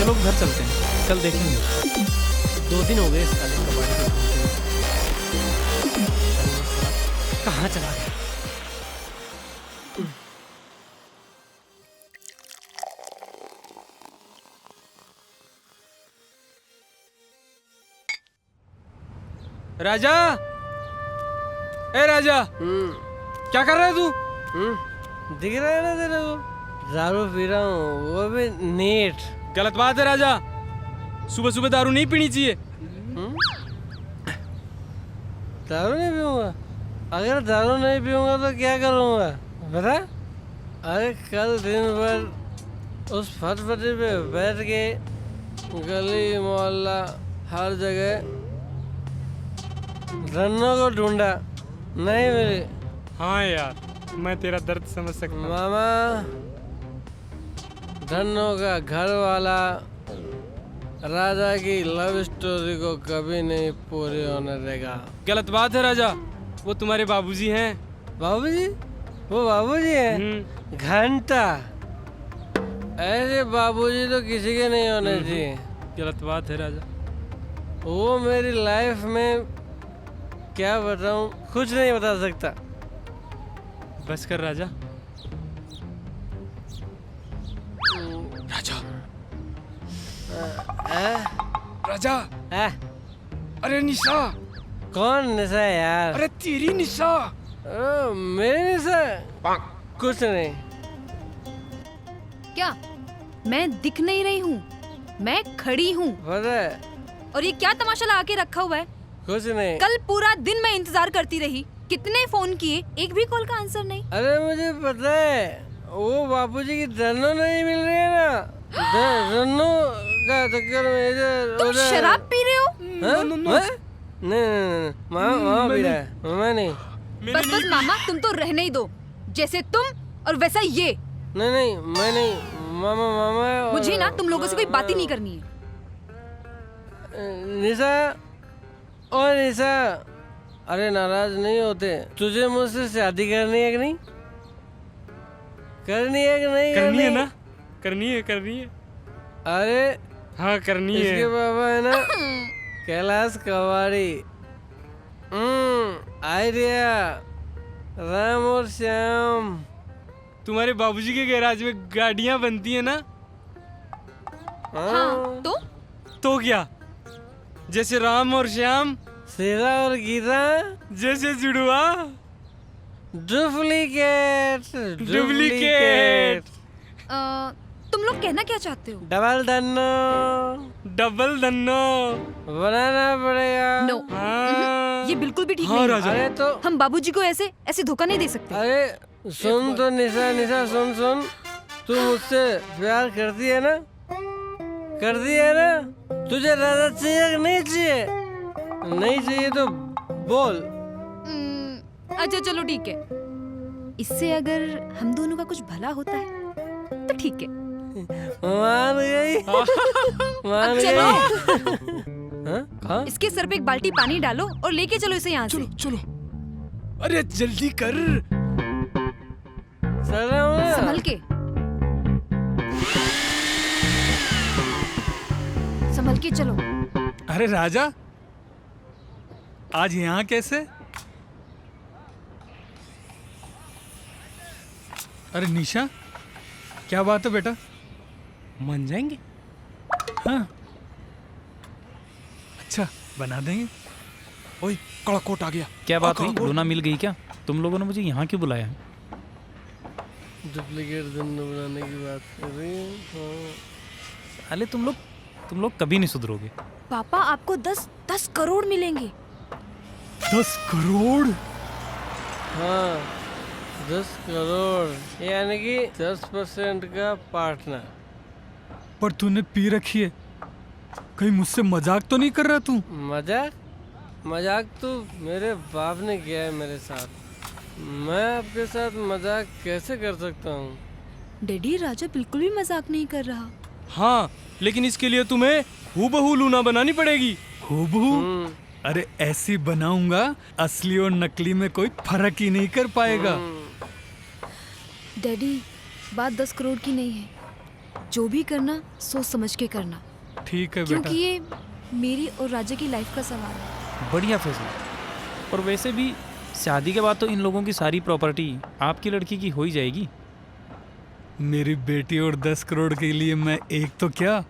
N: चलो घर चलते हैं, कल देखेंगे।
F: 2 दिन हो गए इस साले कबाड़ी को ढूंढते हुए। कहाँ चला गया?
B: राजा, ए राजा, क्या कर रहा है तू?
F: दिख रहा है ना तेरे को? दारू पी रहा हूँ, वो भी नेट।
B: गलत बात है राजा, सुबह सुबह दारू नहीं पीनी चाहिए।
F: दारू नहीं पीऊंगा?
B: अगर दारू नहीं पीऊंगा तो क्या करूंगा बता? अरे कल दिन भर उस फटफटी पे बैठ के गली मोहल्ला हर जगह धन्नो को ढूंढा, नहीं मिली।
O: हाँ यार, मैं तेरा दर्द समझ सकता हूँ।
B: मामा, धन्नो का घर वाला राजा की लव स्टोरी को कभी नहीं पूरी होने देगा।
O: गलत बात है राजा, वो तुम्हारे बाबूजी हैं।
B: बाबूजी? वो बाबूजी हैं? घंटा, ऐसे बाबूजी तो किसी के नहीं होने चाहिए।
O: गलत बात है राजा।
B: वो मेरी लाइफ में क्या बताऊं, कुछ नहीं बता सकता।
O: बस कर राजा।
F: राजा,
B: राजा,
F: अरे निशा।
B: कौन निशा यार?
F: अरे तेरी निशा।
B: मेरी निशा? कुछ नहीं।
J: क्या मैं दिख नहीं रही हूँ? मैं खड़ी हूँ।
B: पता है?
J: और ये क्या तमाशा लगा के रखा हुआ है?
B: कुछ नहीं।
J: कल पूरा दिन मैं इंतजार करती रही, कितने फोन किए, एक भी कॉल का आंसर नहीं।
B: अरे मुझे पता है, वो बापूजी की धन्नो नहीं मिल रही है ना, धन्नो का चक्कर में इधर
J: तुम
B: उधर।
J: शराब पी रहे हो?
B: नहीं, मामा पी रहा है, मैं नहीं।
J: बस मामा, तुम तो रहने ही दो, जैसे तुम और वैसा ये।
B: नहीं, मैं नहीं, मामा।
J: मुझे ना तुम लोगों से कोई बात ही नहीं करनी है।
B: निशा, ओ निशा, अरे नाराज नहीं होते, तुझे मुझसे शादी करनी है कि नहीं? करनी है कि नहीं?
O: करनी है ना? करनी है।
B: अरे
O: हाँ, करनी है।
B: इसके पापा है ना कैलाश कवाड़ी, आइडिया, राम और श्याम।
O: तुम्हारे बाबूजी के गैराज में गाड़ियाँ बनती है ना?
J: हाँ,
O: तो क्या? जैसे राम और श्याम,
B: सीता और गीता,
O: जैसे जुड़वा।
B: डुप्लीकेट।
J: तुम लोग कहना क्या चाहते हो?
B: डबल धन्नो बनाना पड़ेगा।
J: नो, ये बिल्कुल भी ठीक नहीं है।
B: अरे तो
J: हम बाबूजी को ऐसे धोखा नहीं दे सकते।
B: अरे सुन तो निशा, सुन, तू मुझसे प्यार करती है ना? तुझे राजा चाहिए कि नहीं चाहिए? नहीं चाहिए तो बोल।
J: अच्छा चलो ठीक है, इससे अगर हम दोनों का कुछ भला होता है तो ठीक है।
B: मान गई।
J: अब चलो। इसके सर पे एक बाल्टी पानी डालो और लेके चलो इसे यहाँ से।
F: चलो। अरे जल्दी कर।
J: संभल के चलो।
G: अरे राजा, आज यहाँ कैसे? अरे निशा, क्या बात है बेटा?
O: मान जाएंगे?
G: हाँ, अच्छा बना देंगे।
F: ओए, कड़ा कोट आ गया।
N: क्या बात हुई? लूना मिल गई क्या? तुम लोगों ने मुझे यहाँ क्यों बुलाया है?
B: डुप्लीकेट धन्नो बनाने की बात कर रही हूँ।
N: अरे तुम लोग कभी नहीं सुधरोगे।
J: पापा, आपको 10 करोड़ मिलेंगे।
G: 10 करोड़?
B: हाँ, 10 करोड़, यानी कि 10% का पार्टनर।
G: पर तूने पी रखी है, कहीं मुझसे मजाक तो नहीं कर रहा तू?
B: मजाक तो मेरे बाप ने किया है मेरे साथ, मैं आपके साथ मजाक कैसे कर सकता हूँ?
J: डैडी, राजा बिल्कुल भी मजाक नहीं कर रहा।
O: हाँ, लेकिन इसके लिए तुम्हें हूबहू लूना बनानी पड़ेगी।
G: हूबहू? अरे ऐसी बनाऊंगा, असली और नकली में कोई फर्क ही नहीं कर पाएगा।
J: डैडी, बात 10 करोड़ की नहीं है, जो भी करना सोच समझ के करना।
G: ठीक है बेटा,
J: क्योंकि ये मेरी और राजा की लाइफ का सवाल है।
N: बढ़िया फैसला। और वैसे भी शादी के बाद तो इन लोगों की सारी प्रॉपर्टी आपकी लड़की की हो ही जाएगी।
G: मेरी बेटी और 10 करोड़ के लिए मैं एक तो क्या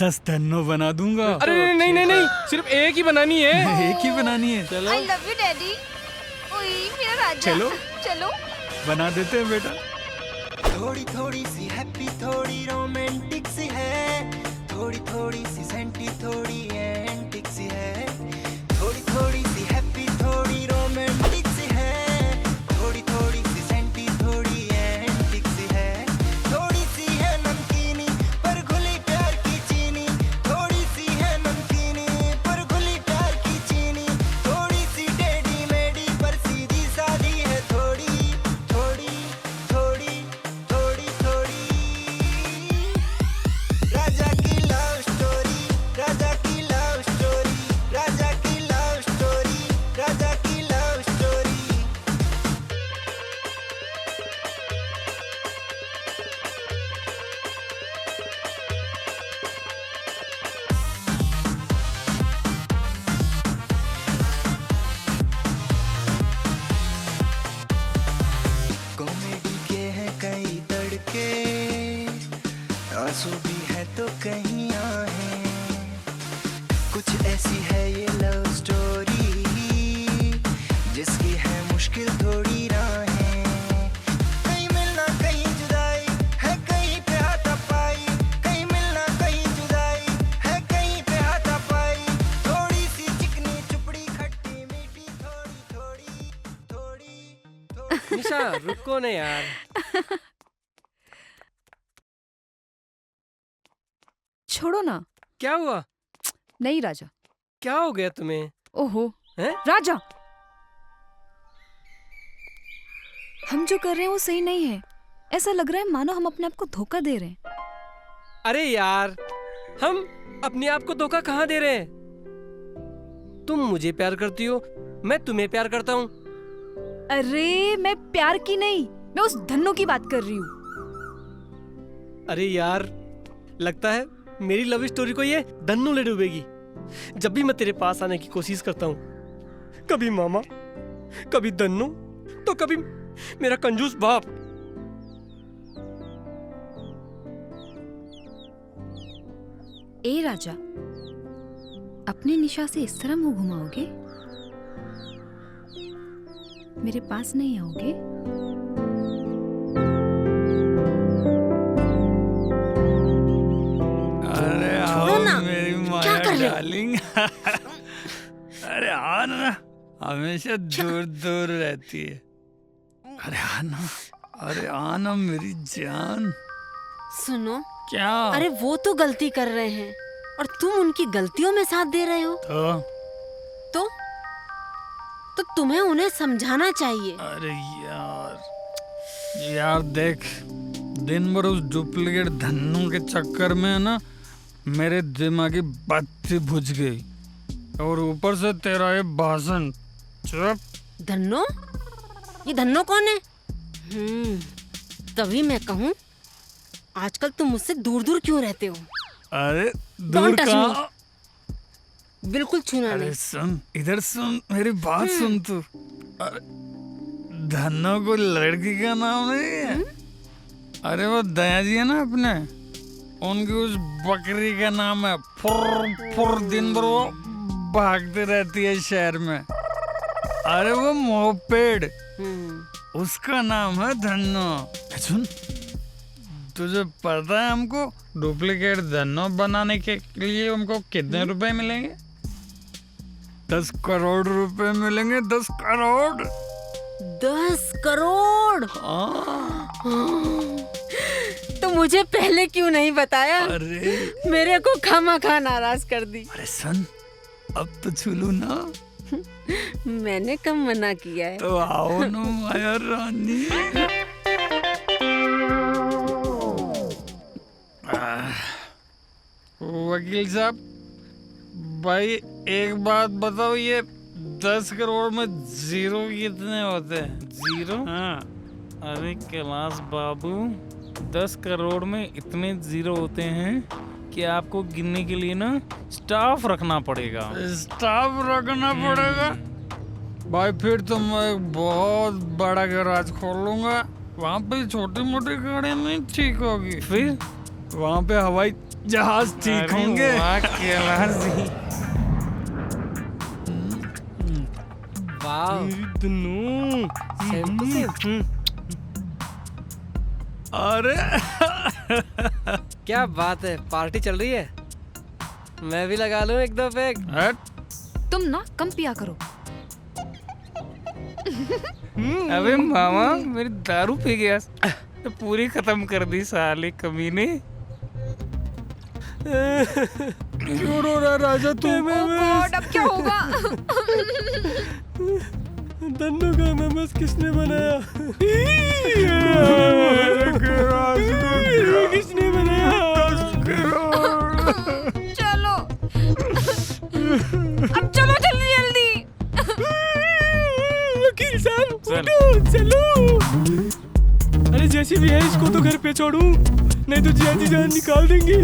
G: 10 धन्नो बना दूंगा।
O: अरे नहीं, सिर्फ एक ही बनानी है।
G: एक ही बनानी है।
B: चलो।
J: I love you, daddy. ओए मेरा राजा। चलो
G: बना देते हैं बेटा।
K: थोड़ी थोड़ी सी हैप्पी, थोड़ी रोमांटिक सी है, थोड़ी थोड़ी सी सेंटी, थोड़ी एंटिक सी है, थोड़ी थोड़ी सी हैप्पी, थोड़ी रोमांटिक सी आंसू भी है तो कहीं आहें, कुछ ऐसी है ये लव स्टोरी जिसकी है मुश्किल थोड़ी राहें। कहीं मिलना कहीं जुदाई है, कहीं पे हाथापाई, कहीं मिलना कहीं जुदाई है, कहीं पे हाथापाई, थोड़ी सी चिकनी चुपड़ी खट्टी मीठी थोड़ी थोड़ी।
F: निशा रुको ना यार।
J: छोड़ो ना।
F: क्या हुआ?
J: नहीं राजा।
F: क्या हो गया तुम्हें?
J: ओहो
F: हैं?
J: राजा, हम जो कर रहे हैं वो सही नहीं है। ऐसा लग रहा है मानो हम अपने आप को धोखा दे रहे हैं।
F: अरे यार, हम अपने आप को धोखा कहाँ दे रहे हैं? तुम मुझे प्यार करती हो, मैं तुम्हें प्यार करता हूँ।
J: अरे मैं प्यार की नहीं, मैं उस धन्नो की बात कर रही हूँ।
F: अरे यार, लगता है मेरी लव स्टोरी को ये धन्नू ले डूबेगी। जब भी मैं तेरे पास आने की कोशिश करता हूँ, कभी मामा, कभी धन्नू, तो कभी मेरा कंजूस बाप।
J: ए राजा, अपनी निशा से इस तरह मुंह घुमाओगे? मेरे पास नहीं आओगे?
G: अरे
E: छोड़ो
G: आओ
E: ना।
G: मेरी
E: क्या
G: माया
E: कर रहे हो?
G: डार्लिंग। अरे आ ना, हमेशा दूर दूर रहती है। अरे आना, अरे आना मेरी जान।
E: सुनो,
G: क्या?
E: अरे वो तो गलती कर रहे हैं और तुम उनकी गलतियों में साथ दे रहे हो। तो तुम्हें उन्हें समझाना चाहिए।
G: अरे यार देख, दिन भर उस डुप्लीकेट धन्नू के चक्कर में ना मेरे दिमागी बत्ती बुझ गई, और ऊपर से तेरा ये भाषण। चुप।
E: धन्नो? ये धन्नो कौन है? तभी मैं कहूँ, आजकल तुम मुझसे दूर दूर क्यों रहते हो?
G: अरे
E: Don't
G: दूर
E: touch
G: कहाँ?
E: बिल्कुल छूना
G: अरे
E: नहीं।
G: सुन, इधर सुन, मेरी बात सुन तू। अरे धन्नो को लड़की का नाम नहीं है। अरे वो दया जी है ना अपने, उनकी उस बकरी का नाम है। फुर फुर दिन भर वो भागती रहती है शहर में। अरे वो मोपेड, उसका नाम है धन्नो। सुन, तुझे पता है हमको डुप्लीकेट धन्नो बनाने के लिए हमको कितने रुपए मिलेंगे? 10 करोड़ रुपए मिलेंगे। 10 करोड़।
E: 10 करोड़? तो मुझे पहले क्यों नहीं बताया?
G: अरे
E: मेरे को खामखा नाराज कर दी।
G: अरे सन, अब तो छुलू ना।
E: मैंने कब मना किया है?
G: तो आओ ना माया रानी। वकील साहब, भाई एक बात बताओ, ये 10 करोड़ में जीरो कितने होते हैं?
N: जीरो?
G: हाँ।
N: अरे कैलाश बाबू, 10 करोड़ में इतने जीरो होते हैं कि आपको गिनने के लिए ना स्टाफ रखना पड़ेगा।
G: स्टाफ रखना पड़ेगा? भाई फिर तो मैं एक बहुत बड़ा गैराज खोल लूंगा। वहाँ पे छोटी मोटी गाड़ियाँ नहीं ठीक होगी,
N: फिर
G: वहाँ पे हवाई जहाज ठीक होंगे।
N: वाह कैलाश जी,
F: वाह
B: धन्नो,
F: सेम टू सेम।
G: अरे
F: क्या बात है, पार्टी चल रही है? मैं भी लगा लूं एक दो पैक।
J: तुम ना कम पिया करो।
N: अबे मामा, मेरी दारू पी गया तो पूरी खत्म कर दी साले कमीने।
B: क्यों रो रहा राजा तू?
J: गॉड, अब क्या होगा?
B: धन्नो का एमएमएस किसने बनाया? किसने बनाया?
J: चलो अब चलो जल्दी जल्दी।
B: वकील साहब उठो, चलो। अरे जैसे भी है इसको तो घर पे छोड़ूं, नहीं तो जिया जी जान निकाल देंगे।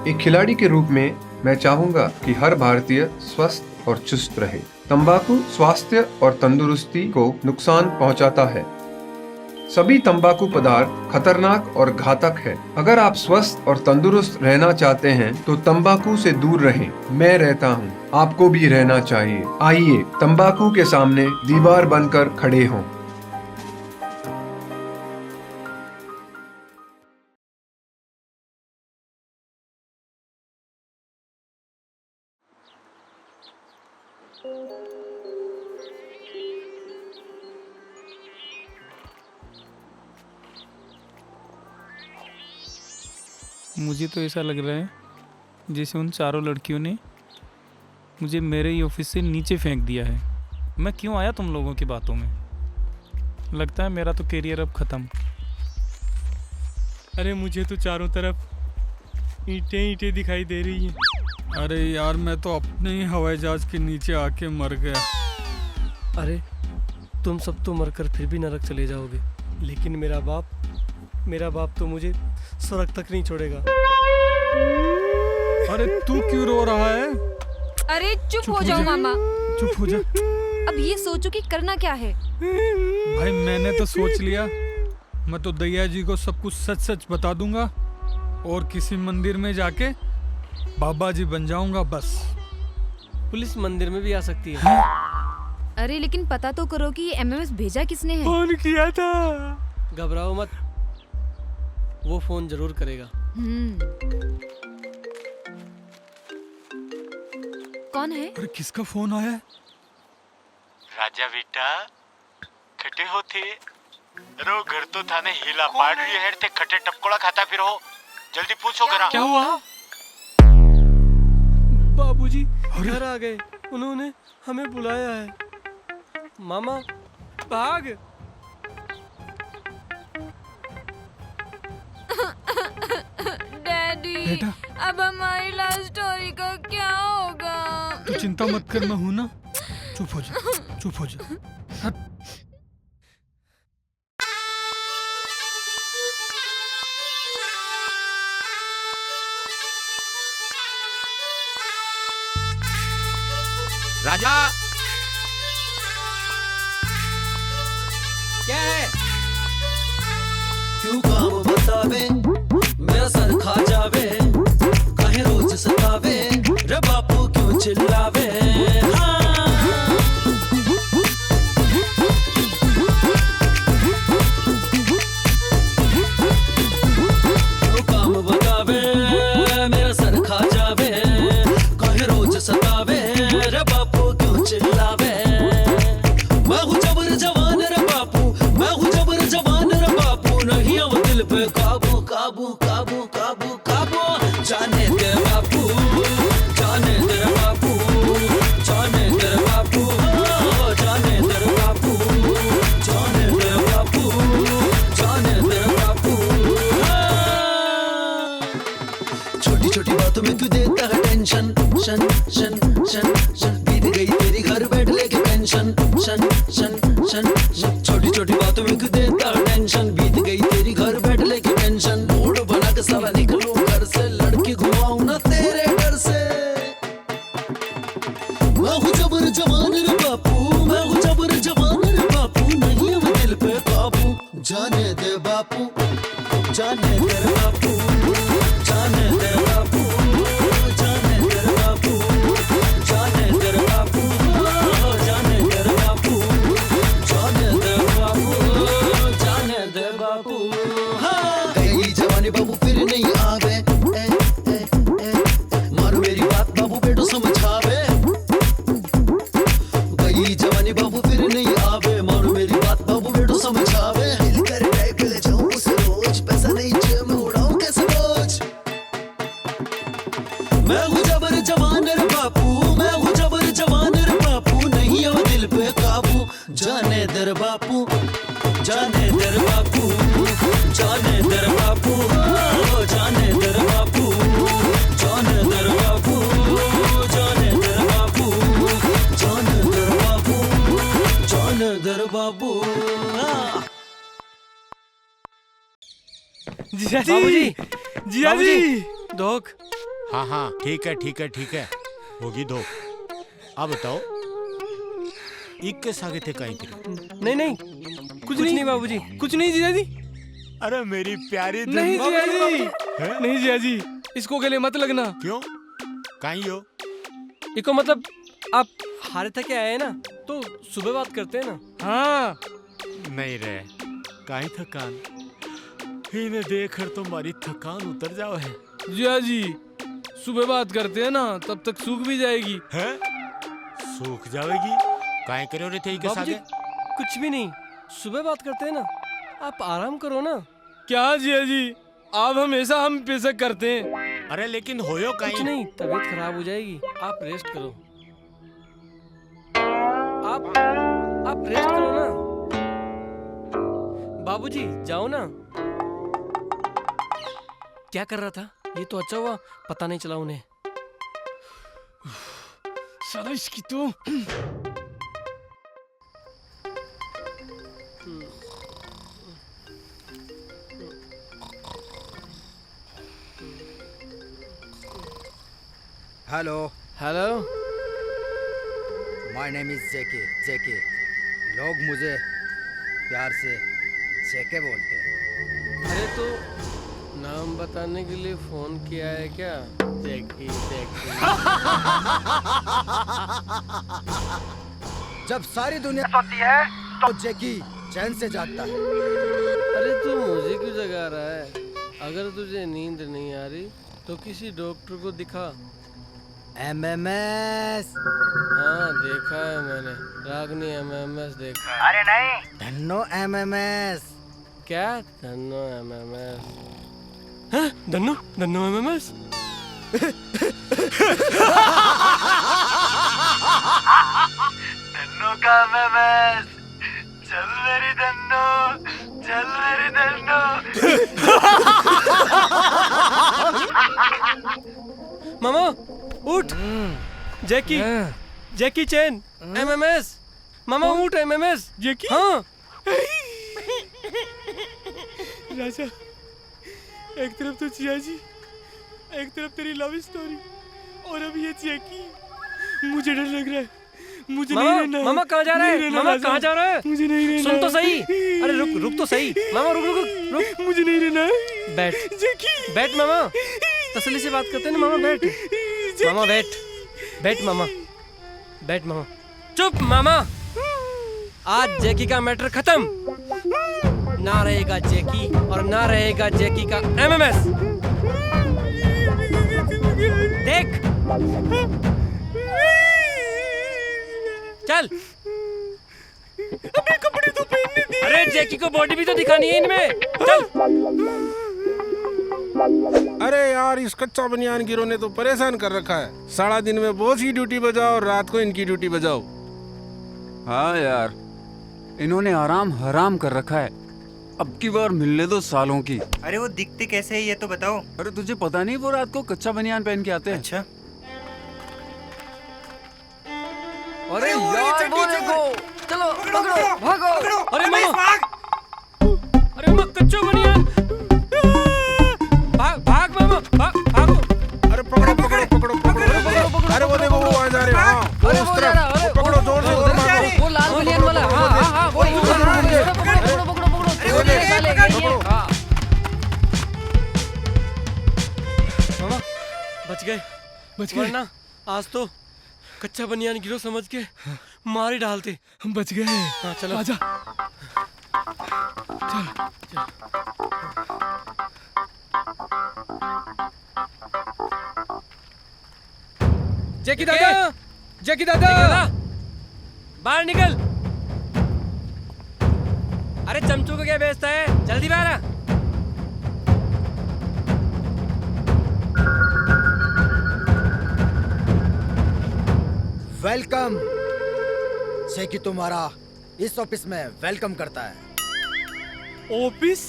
P: एक खिलाड़ी के रूप में मैं चाहूंगा कि हर भारतीय स्वस्थ और चुस्त रहे। तंबाकू स्वास्थ्य और तंदुरुस्ती को नुकसान पहुंचाता है। सभी तंबाकू पदार्थ खतरनाक और घातक है। अगर आप स्वस्थ और तंदुरुस्त रहना चाहते हैं तो तंबाकू से दूर रहें। मैं रहता हूं, आपको भी रहना चाहिए। आइए तंबाकू के सामने दीवार बनकर खड़े हों।
N: मुझे तो ऐसा लग रहा है जैसे उन चारों लड़कियों ने मुझे मेरे ही ऑफिस से नीचे फेंक दिया है। मैं क्यों आया तुम लोगों की बातों में? लगता है मेरा तो करियर अब ख़त्म।
B: अरे मुझे तो चारों तरफ ईंटें ईंटें दिखाई दे रही हैं।
G: अरे यार मैं तो अपने ही हवाई जहाज के नीचे आके मर गया।
F: अरे तुम सब तो मरकर फिर भी नरक चले जाओगे, लेकिन मेरा बाप तो मुझे स्वर्ग तक नहीं छोड़ेगा।
G: अरे तू क्यों रो रहा है?
J: अरे चुप हो जाओ मामा।
G: चुप हो जा।
J: अब ये सोचो कि करना क्या है।
G: भाई मैंने तो सोच लिया, मैं तो दैया जी को सब कुछ सच सच बता दूंगा और किसी मंदिर में जाके बाबा जी बन जाऊंगा बस।
F: पुलिस मंदिर में भी आ सकती है।
J: अरे लेकिन पता तो करो कि ये एमएमएस भेजा किसने है।
F: फोन किया था। घबराओ मत, वो फोन जरूर करेगा।
J: कौन है?
G: अरे किसका फोन आया है?
C: राजा बेटा खटे होते रो घर तो थाने हिला पाड़ रही है ते खटे टपकोड़ा खाता फिर हो। जल्दी पूछो करा
F: क्या हुआ? बाबूजी घर आ गए, उन्होंने हमें बुलाया है। मामा भाग।
J: डैडी
G: बेटा,
J: अब हमारी लव स्टोरी का क्या होगा?
G: तू चिंता मत कर, मैं हूं ना। चुप हो जा, चुप हो जा।
C: राजा
F: क्या है?
Q: क्यों काम बतावे मेरा सर खा जावे, काहे रोज सतावे रे बापू क्यों चिल्लावे। क्यों काम बतावे मेरा सर खा जावे, काहे रोज सतावे रे बापू क्यों चिल्लावे। मैं हूँ जबर जवान रे बापू, मैं हूँ जबर जवान रे बापू, नहीं अब दिल पे काबू काबू काबू काबू काबू। जाने दे बापू, जाने दे बापू, जाने दे बापू, जाने दे बापू, जाने दे बापू, जाने दे बापू। छोटी छोटी बातों में क्यों देता है टेंशन, शन शन शन शन। बीत गई तेरी घर बैठ लेके पेंशन, शन शन शन शन। छोटी छोटी बातों में क्यों देता है टेंशन, बीत गई तेरी घर बैठ लेके पेंशन। मूड बना के साला निकलूं घर से, लड़की घुमाऊं ना तेरे डर से। मैं हूँ जबर जवान रे बापू, मैं हूँ जबर जवान रे बापू, नहीं अब दिल पे काबू। जाने दे बापू, जाने दे बापू, जाने दे बापू, जाने दे बापू, जाने दे बापू, जाने दे बापू, जाने दे बापू, जाने दे बापू। गई जवानी बाबू फिर नहीं आवे, मारो मेरी बात बाबू बेटो समझावे। गई जवानी बाबू फिर नहीं आवे, मारो मेरी बात बाबू बेटो समझावे। दिल कर टाइप ले जाऊं उसे रोज, पैसा नहीं जेब में उड़ाऊं कैसे बोझ। मैं हूँ जबर जवान रे बापू, मैं हूँ जबर जवान रे बापू, नहीं अब दिल पे काबू। जाने दर बापू, जाने दर बापू, जाने दर बापू, जाने दर बापू, जाने दर बापू, जाने दर बापू, जाने दर बापू, जाने दर बापू।
B: जिया जी, जिया जी।
F: दोख
C: हाँ हाँ ठीक है ठीक है ठीक है, होगी 2। अब बताओ के सागे थे कहीं तेरे?
B: नहीं नहीं कुछ नहीं बाबूजी, कुछ नहीं जीजा जी।
C: अरे मेरी प्यारी
B: नहीं जीजा जी, नहीं जीजा जी, इसको गले मत लगना।
C: क्यों? कहीं हो?
B: इको मतलब आप हारे थके आए ना, तो सुबह बात करते हैं ना। हाँ
C: नहीं रे, कहीं थकान इन्हें देख कर तुम्हारी थकान उतर जाओ है।
B: जीजा जी सुबह बात करते हैं ना, तब तक सूख भी जाएगी।
C: है? सूख जाएगी? काहे करे रहे थे के सागे?
B: कुछ भी नहीं, सुबह बात करते हैं ना, आप आराम करो ना। क्या जीजा जी, आप हमेशा हम पे शक करते हैं।
C: अरे लेकिन होयो कहीं?
B: कुछ नहीं, तबीयत खराब हो जाएगी, आप रेस्ट करो। आप रेस्ट करो ना बाबूजी, जाओ ना। क्या कर रहा था? ये तो अच्छा हुआ पता नहीं चला उन्हें। साला इसकी तो
R: hello
B: hello,
R: my name is JK. लोग मुझे प्यार से जेके बोलते हैं।
B: अरे तो नाम बताने के लिए फोन किया है क्या? जेकी जेकी।
R: जब सारी दुनिया सोती है तो जेकी चैन से जागता है।
B: अरे तू मुझे क्यों जगा रहा है? अगर तुझे नींद नहीं आ रही तो किसी डॉक्टर को दिखा।
R: MMS।
B: हाँ देखा है मैंने, रागनी MMS देखा है।
R: अरे नहीं, धन्नो MMS।
B: क्या धन्नो MMS? हाँ धन्नो MMS?
R: धन्नो का MMS। चल मेरी धन्नो, चल मेरी धन्नो।
B: मामा उठ। जैकी चैन MMS। मामा उठ, MMS जैकी। हाँ राजा, एक तरफ तो जिया जी, एक तरफ तेरी लव स्टोरी, और अब ये जैकी। मुझे डर लग रहा है, मुझे नहीं रहना। मामा कहाँ जा रहा है? मामा कहाँ जा रहा है? मुझे नहीं रहना। सुन तो सही। अरे रुक तो सही। मामा रुक। मुझे नहीं रहना। बैठ जैकी, बैठ मामा, तसल्ली से बात करते हैं ना। मामा बैठ, मामा बैठ मामा, बैठ मामा। चुप मामा, आज जैकी का मैटर खत्म। ना रहेगा जैकी और ना रहेगा जैकी का MMS। देख चल, अबे कपड़े तो पहनने दे। अरे जैकी को बॉडी भी तो दिखानी है इनमें, चल।
A: अरे यार, इस कच्चा बनियान गिरोह ने तो परेशान कर रखा है। सारा दिन में बॉस की ड्यूटी बजाओ और रात को इनकी ड्यूटी बजाओ।
S: हाँ यार, इन्होंने आराम हराम कर रखा है। अब की बार मिलने दो सालों की।
L: अरे वो दिखते कैसे है ये तो बताओ।
S: अरे तुझे पता नहीं, वो रात को कच्चा बनियान पहन के आते हैं।
L: अच्छा।
B: अरे यार वो देखो, चलो पकड़ो, भागो। अरे मामा, अरे मामा कच्चा बनियान, भाग मामा, भागो।
A: अरे पकड़ो। अरे वो देखो, वो आ जा रहे हैं।
B: अरे वो जा रहा है,
A: पकड़ो जोर से, और मारो।
B: वो लाल बनियान वाला। हाँ वो पकड़ो। मामा बच गए। वरना आज तो कच्चा बनियान गिरो समझ के मार ही डालते। हम बच गए। हाँ चलो आजा, चल। जैकी दादा, बाहर निकल। अरे चमचू को क्या बेचता है, जल्दी बाहर आ।
R: वेलकम। जैकी तुम्हारा इस ऑफिस में वेलकम करता है।
B: ऑफिस?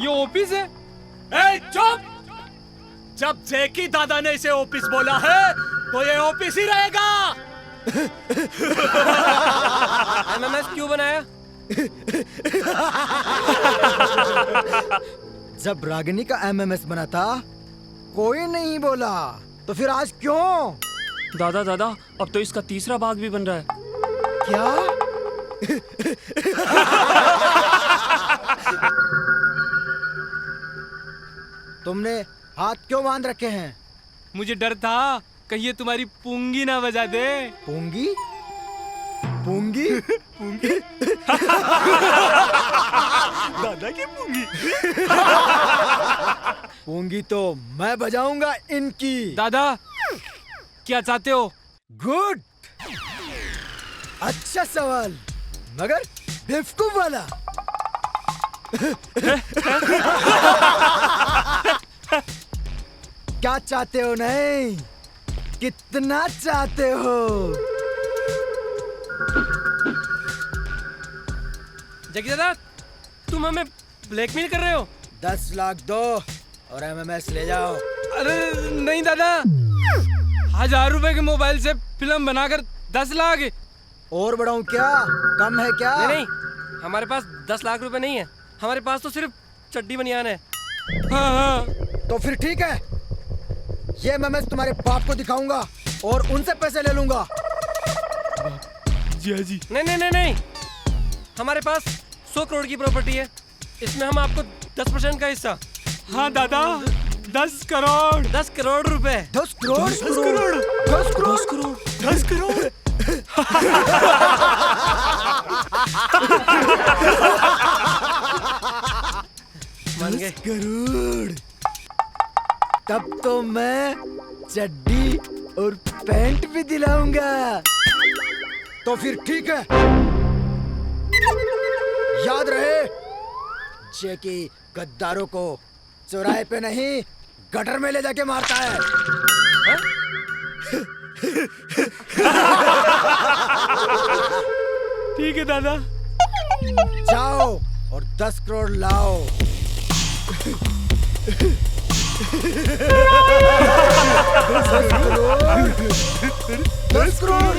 B: ये ऑफिस है? ए चुप! जब जैकी दादा ने इसे ऑफिस बोला है तो ये ऑफिस ही रहेगा। MMS क्यों बनाया?
R: जब रागिनी का MMS बना था कोई नहीं बोला, तो फिर आज क्यों?
B: दादा दादा, अब तो इसका तीसरा भाग भी बन रहा है।
R: क्या? तुमने हाथ क्यों बांध रखे हैं?
B: मुझे डर था कहीं ये तुम्हारी पूंगी ना बजा दे।
R: पूंगी? पूंगी? पूंगी?
B: दादा की पूंगी।
R: पूंगी तो मैं बजाऊंगा इनकी।
B: दादा क्या चाहते हो?
R: गुड, अच्छा सवाल, मगर बेवकूफ वाला। क्या चाहते हो? नहीं, कितना चाहते हो?
B: जगी दादा, तुम हमें ब्लैकमेल कर रहे हो?
R: 10 लाख दो और MMS ले जाओ।
B: अरे नहीं दादा, 1000 रुपए के मोबाइल से फिल्म बनाकर 10 लाख।
R: और बढ़ाऊं क्या? कम है क्या?
B: नहीं, हमारे पास 10 लाख रुपए नहीं है, हमारे पास तो सिर्फ चड्डी बनियान है। हाँ।
R: तो फिर ठीक है, ये MMS तुम्हारे बाप को दिखाऊंगा और उनसे पैसे ले लूंगा।
B: जी। नहीं, हमारे पास 100 करोड़ की प्रॉपर्टी है, इसमें हम आपको 10% का हिस्सा। हाँ दादा, 10 करोड़। 10 करोड़ रुपए।
R: 10 करोड़? 10 करोड़? 10 करोड़? 10 करोड़?
B: 10 करोड़? मान गए?
R: 10 करोड़? तब तो मैं चड्डी और पैंट भी दिलाऊंगा। तो फिर ठीक है, याद रहे, जैकी गद्दारों को चौराहे पे नहीं, गटर में ले जाके मारता है।
B: ठीक है दादा।
R: जाओ और 10 करोड़ लाओ। 10 करोड़?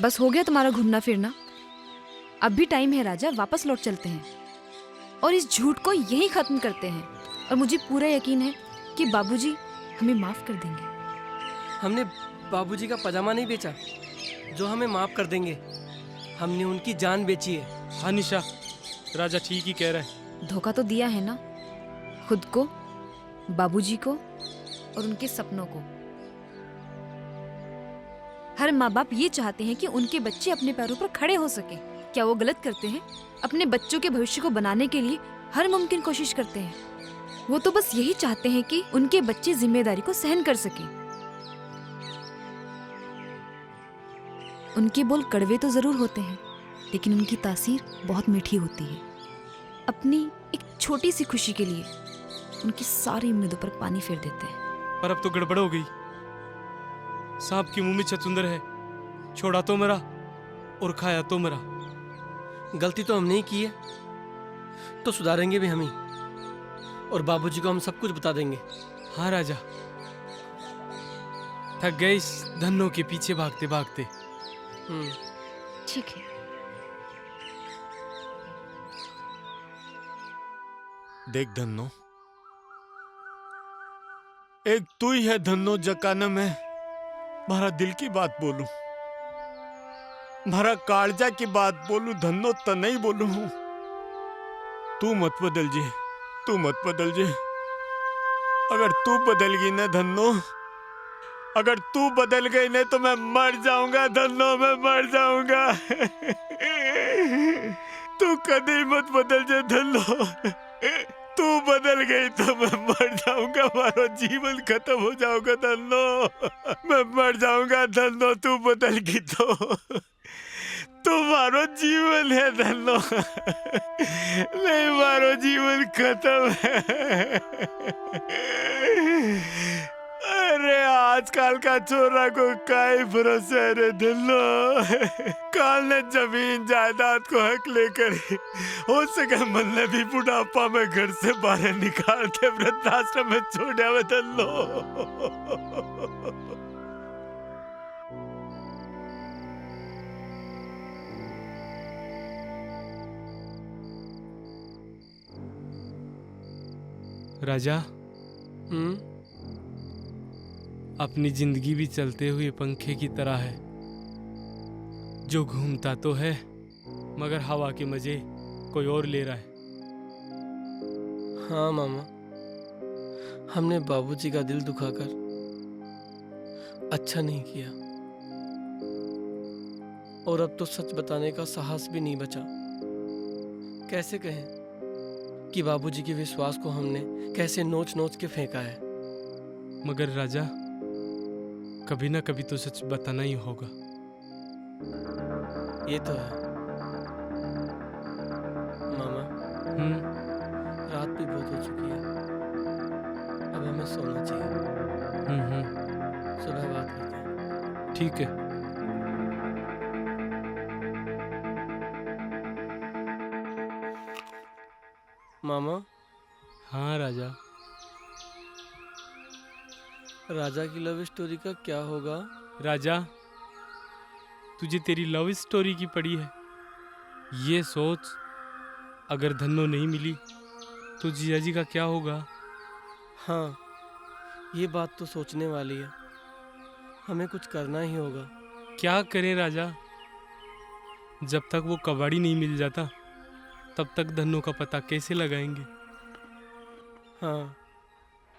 J: बस हो गया तुम्हारा घूमना फिरना। अब भी टाइम है राजा, वापस लौट चलते हैं और इस झूठ को यहीं खत्म करते हैं। और मुझे पूरा यकीन है कि बाबूजी हमें माफ कर देंगे।
B: हमने बाबूजी का पजामा नहीं बेचा जो हमें माफ कर देंगे, हमने उनकी जान बेची है। हाँ निशा, राजा ठीक ही कह रहा है।
J: धोखा तो दिया है ना, खुद को, बाबूजी को और उनके सपनों को। हर माँ बाप ये चाहते हैं कि उनके बच्चे अपने पैरों पर खड़े हो सके। क्या वो गलत करते हैं? अपने बच्चों के भविष्य को बनाने के लिए हर मुमकिन कोशिश करते हैं। वो तो बस यही चाहते हैं कि उनके बच्चे जिम्मेदारी को सहन कर सके। उनके बोल कड़वे तो जरूर होते हैं, लेकिन उनकी तासीर बहुत मीठी होती है। अपनी एक छोटी सी खुशी के लिए उनकी सारी उम्मीदों पर पानी फेर देते हैं।
B: पर अब तो गड़बड़ हो गई। सांप के मुंह में छछूंदर है, छोड़ा तो मरा और खाया तो मरा। गलती तो हमने ही की है, तो सुधारेंगे भी हम ही, और बाबूजी को हम सब कुछ बता देंगे। हाँ राजा, थक गए इस धन्नों के पीछे भागते भागते।
J: ठीक है।
C: देख धन्नो, एक तू ही है धन्नो जकाना मैं मारा दिल की बात बोलूं, मारा कालजा की बात बोलूं, धन्नो तो नहीं बोलूं। तू मत बदल जे, तू मत बदल जे। अगर तू बदल गई ना धन्नो, अगर तू बदल गई ना तो मैं मर जाऊंगा धन्नो, मैं मर जाऊंगा। तू कभी मत बदल जे धन्नो, तू बदल गई तो मैं मर जाऊंगा, मारो जीवन खत्म हो जाऊंगा धन्नो, मैं मर जाऊंगा धन्नो। तू बदल गई तो तुम्हारो जीवन है धन्नो, नहीं मारो जीवन खत्म है। अरे आज आजकल का छोरा को काई भरोसा रे दिलो। काल ने जमीन जायदाद को हक लेकर हो सके मल्ले भी बुढ़ापा में घर से बाहर निकाल के वृद्धाश्रम में छोड़ा हुए दिलो।
B: राजा, अपनी जिंदगी भी चलते हुए पंखे की तरह है, जो घूमता तो है मगर हवा के मजे कोई और ले रहा है।
F: हाँ मामा, हमने बाबूजी का दिल दुखाकर अच्छा नहीं किया, और अब तो सच बताने का साहस भी नहीं बचा। कैसे कहें कि बाबूजी के विश्वास को हमने कैसे नोच नोच के फेंका है।
B: मगर राजा, कभी ना कभी तो सच बताना ही होगा।
F: ये तो है मामा। रात भी बहुत हो चुकी है, अब हमें सोना चाहिए। सुबह बात करते हैं।
B: ठीक है।
F: मामा।
B: हाँ राजा।
F: राजा की लव स्टोरी का क्या होगा?
B: राजा, तुझे तेरी लव स्टोरी की पड़ी है। ये सोच, अगर धन्नो नहीं मिली तो जिया जी का क्या होगा?
F: हाँ, ये बात तो सोचने वाली है। हमें कुछ करना ही होगा।
B: क्या करें राजा? जब तक वो कबाड़ी नहीं मिल जाता तब तक धन्नो का पता कैसे लगाएंगे?
F: हाँ।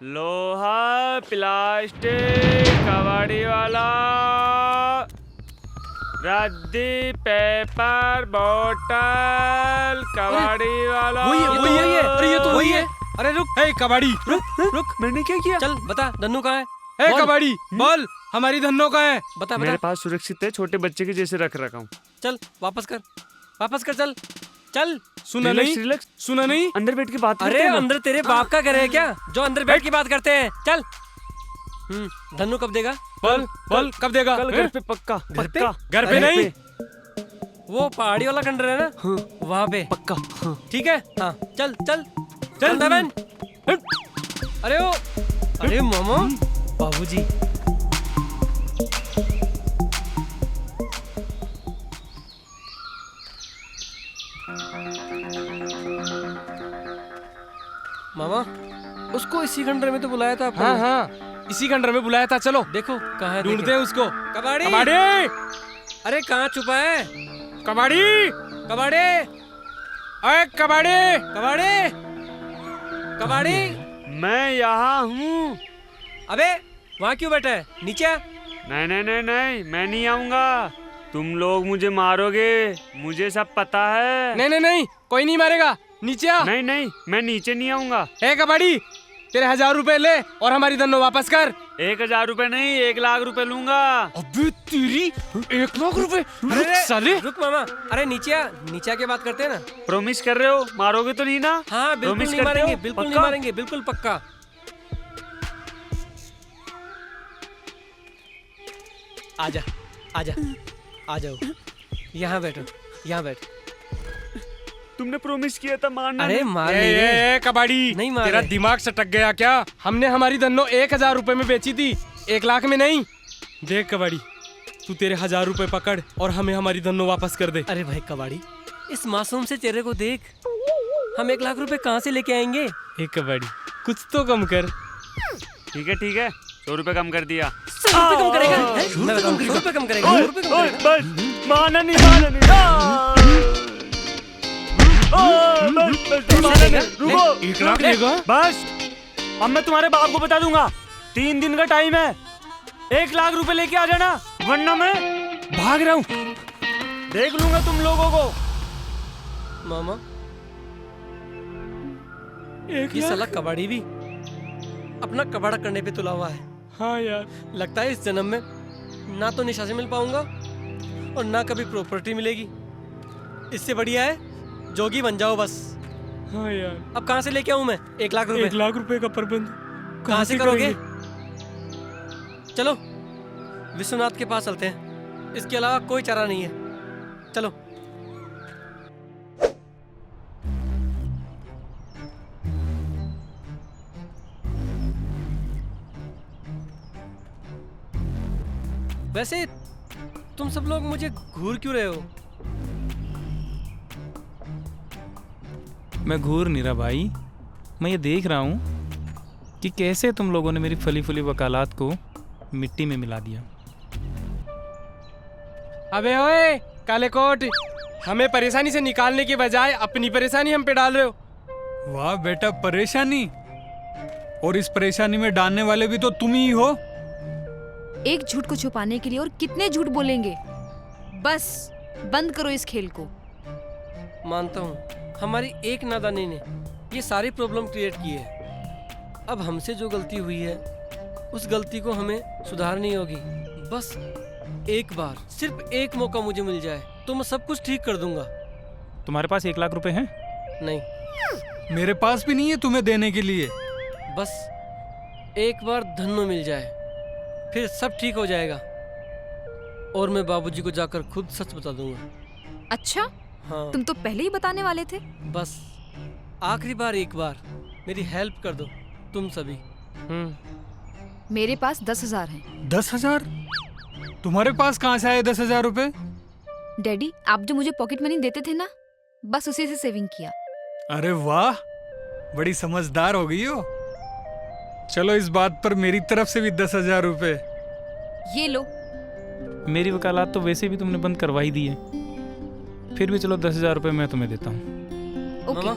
D: लोहा, प्लास्टिक, कबाड़ी वाला, रद्दी, पेपर, बोतल, कबाड़ी वाला।
F: वही है। अरे ये तो वही है।
B: अरे रुक, हे कबाड़ी, रुक।
F: मैंने क्या किया? चल बता, धन्नो कहाँ है?
B: हे कबाड़ी, बोल, हमारी धन्नो कहाँ है?
F: बता।
D: मेरे पास सुरक्षित है, छोटे बच्चे के जैसे रख रखा हूँ।
F: चल वापस कर, चल।
B: सुना नहीं?
D: अंदर बैठ के बात
F: अरे अंदर तेरे बाप का घर है क्या, जो अंदर बैठ के बात करते हैं? चल। धन्नो कब देगा?
B: बोल कब देगा?
D: कल घर पे पक्का।
B: घर पे नहीं,
F: वो पहाड़ी वाला खंडर है ना, वहाँ पे
D: पक्का।
F: ठीक है। हाँ चल बहन। अरे मामा, बाबूजी। मामा, उसको इसी खंडर में तो बुलाया था आपने।
B: हाँ, इसी खंडर में बुलाया था। चलो
F: देखो कहाँ है,
B: ढूंढते हैं उसको।
F: कबाड़ी। अरे कहाँ छुपा है?
B: कबाड़ी। अरे
F: कबाड़ी।
D: मैं यहाँ हूँ।
F: अबे वहाँ क्यों बैठा है? नीचे आ।
D: नहीं, मैं नहीं आऊंगा। तुम लोग मुझे मारोगे, मुझे सब पता है।
B: नहीं, कोई नहीं मारेगा। नीचे आ।
D: नहीं, मैं नीचे नहीं आऊंगा।
B: ए कबाड़ी, तेरे 1000 रुपए ले और हमारी धन्नो वापस कर।
D: 1000 रुपए नहीं, 1 लाख रुपए लूंगा।
B: अबे तेरी 1 लाख रुपए? साले
F: रुक मामा। अरे नीचे आ के बात करते हैं ना।
D: प्रॉमिस कर रहे हो? मारोगे तो नहीं ना?
F: हाँ बिल्कुल नहीं मारेंगे, बिल्कुल पक्का। आजा, आ जाओ। यहाँ बैठो।
D: तुमने प्रॉमिस किया था मारना।
F: अरे मार नहीं रे।
B: कबाड़ी,
F: नहीं मार।
B: तेरा दिमाग सटक गया क्या? हमने हमारी धन्नो 1000 रुपए में बेची थी, 1 लाख में नहीं। देख कबाड़ी, तू तेरे 1000 रुपए पकड़ और हमें हमारी धन्नो वापस कर दे।
F: अरे भाई कबाड़ी, इस मासूम से चेहरे को देख। हम 1 लाख रुपए कहाँ से लेके आएंगे?
B: कबाड़ी, कुछ तो कम कर।
D: ठीक है, 100 रुपए कम कर दिया।
F: 100 रुपए कम करेगा? 100 रुपए कम करेगा?
D: बस माना नहीं। रुको,
B: 1 लाख देगा?
D: बस अब मैं तुम्हारे बाप को बता दूंगा। 3 दिन का टाइम है, 1 लाख रुपए लेके आ जाना, वरना मैं
B: भाग रहा हूँ।
D: देख लूंगा तुम लोगों को।
F: मामा, ये साला कबाड़ी भी अपना कबाड़ा करने पे तुला हुआ है।
B: हाँ यार,
F: लगता है इस जन्म में ना तो निशा से मिल पाऊंगा और ना कभी प्रॉपर्टी मिलेगी। इससे बढ़िया है जोगी बन जाओ बस।
B: हाँ यार,
F: अब कहाँ से लेके आऊं मैं 1 लाख रुपए?
B: 1 लाख रुपए का प्रबंध
F: कहाँ से करोगे? चलो विश्वनाथ के पास चलते हैं, इसके अलावा कोई चारा नहीं है। चलो। वैसे तुम सब लोग मुझे घूर क्यों रहे हो?
N: मैं घूर नहीं रहा भाई, मैं ये देख रहा हूँ कि कैसे तुम लोगों ने मेरी फली फुली वकालत को मिट्टी में मिला दिया।
B: अबे ओए काले कोट, हमें परेशानी से निकालने के बजाय अपनी परेशानी हम पे डाल रहे हो।
G: वाह बेटा, परेशानी? और इस परेशानी में डालने वाले भी तो तुम ही हो।
J: एक झूठ को छुपाने के लिए और कितने झूठ बोलेंगे? बस बंद करो इस खेल को।
F: मानता हूँ हमारी एक नादानी ने ये सारी प्रॉब्लम क्रिएट की है। अब हमसे जो गलती हुई है उस गलती को हमें सुधारनी होगी। बस एक बार, सिर्फ एक मौका मुझे मिल जाए तो मैं सब कुछ ठीक कर दूंगा।
N: तुम्हारे पास 1 लाख रुपए हैं?
F: नहीं।
G: मेरे पास भी नहीं है तुम्हें देने के लिए।
F: बस एक बार धन्नो मिल जाए फिर सब ठीक हो जाएगा, और मैं बाबूजी को जाकर खुद सच बता दूंगा।
J: अच्छा?
F: हाँ।
J: तुम तो पहले ही बताने वाले थे।
F: बस आखिरी बार एक बार मेरी हेल्प कर दो तुम सभी।
J: मेरे पास 10,000 हैं।
G: 10,000? तुम्हारे पास कहाँ से आए 10,000 रुपए?
J: डैडी, आप जो मुझे पॉकेट मनी देते थे ना, बस उसी से सेविंग किया।
G: अरे वाह, बड़ी समझदार हो गई हो। चलो इस बात पर मेरी तरफ से भी 10,000 रुपए।
J: ये लो।
N: मेरी वकालत तो वैसे भी तुमने बंद करवा ही दी है, फिर भी चलो 10,000 रुपए मैं तुम्हें देता हूँ।
F: मामा,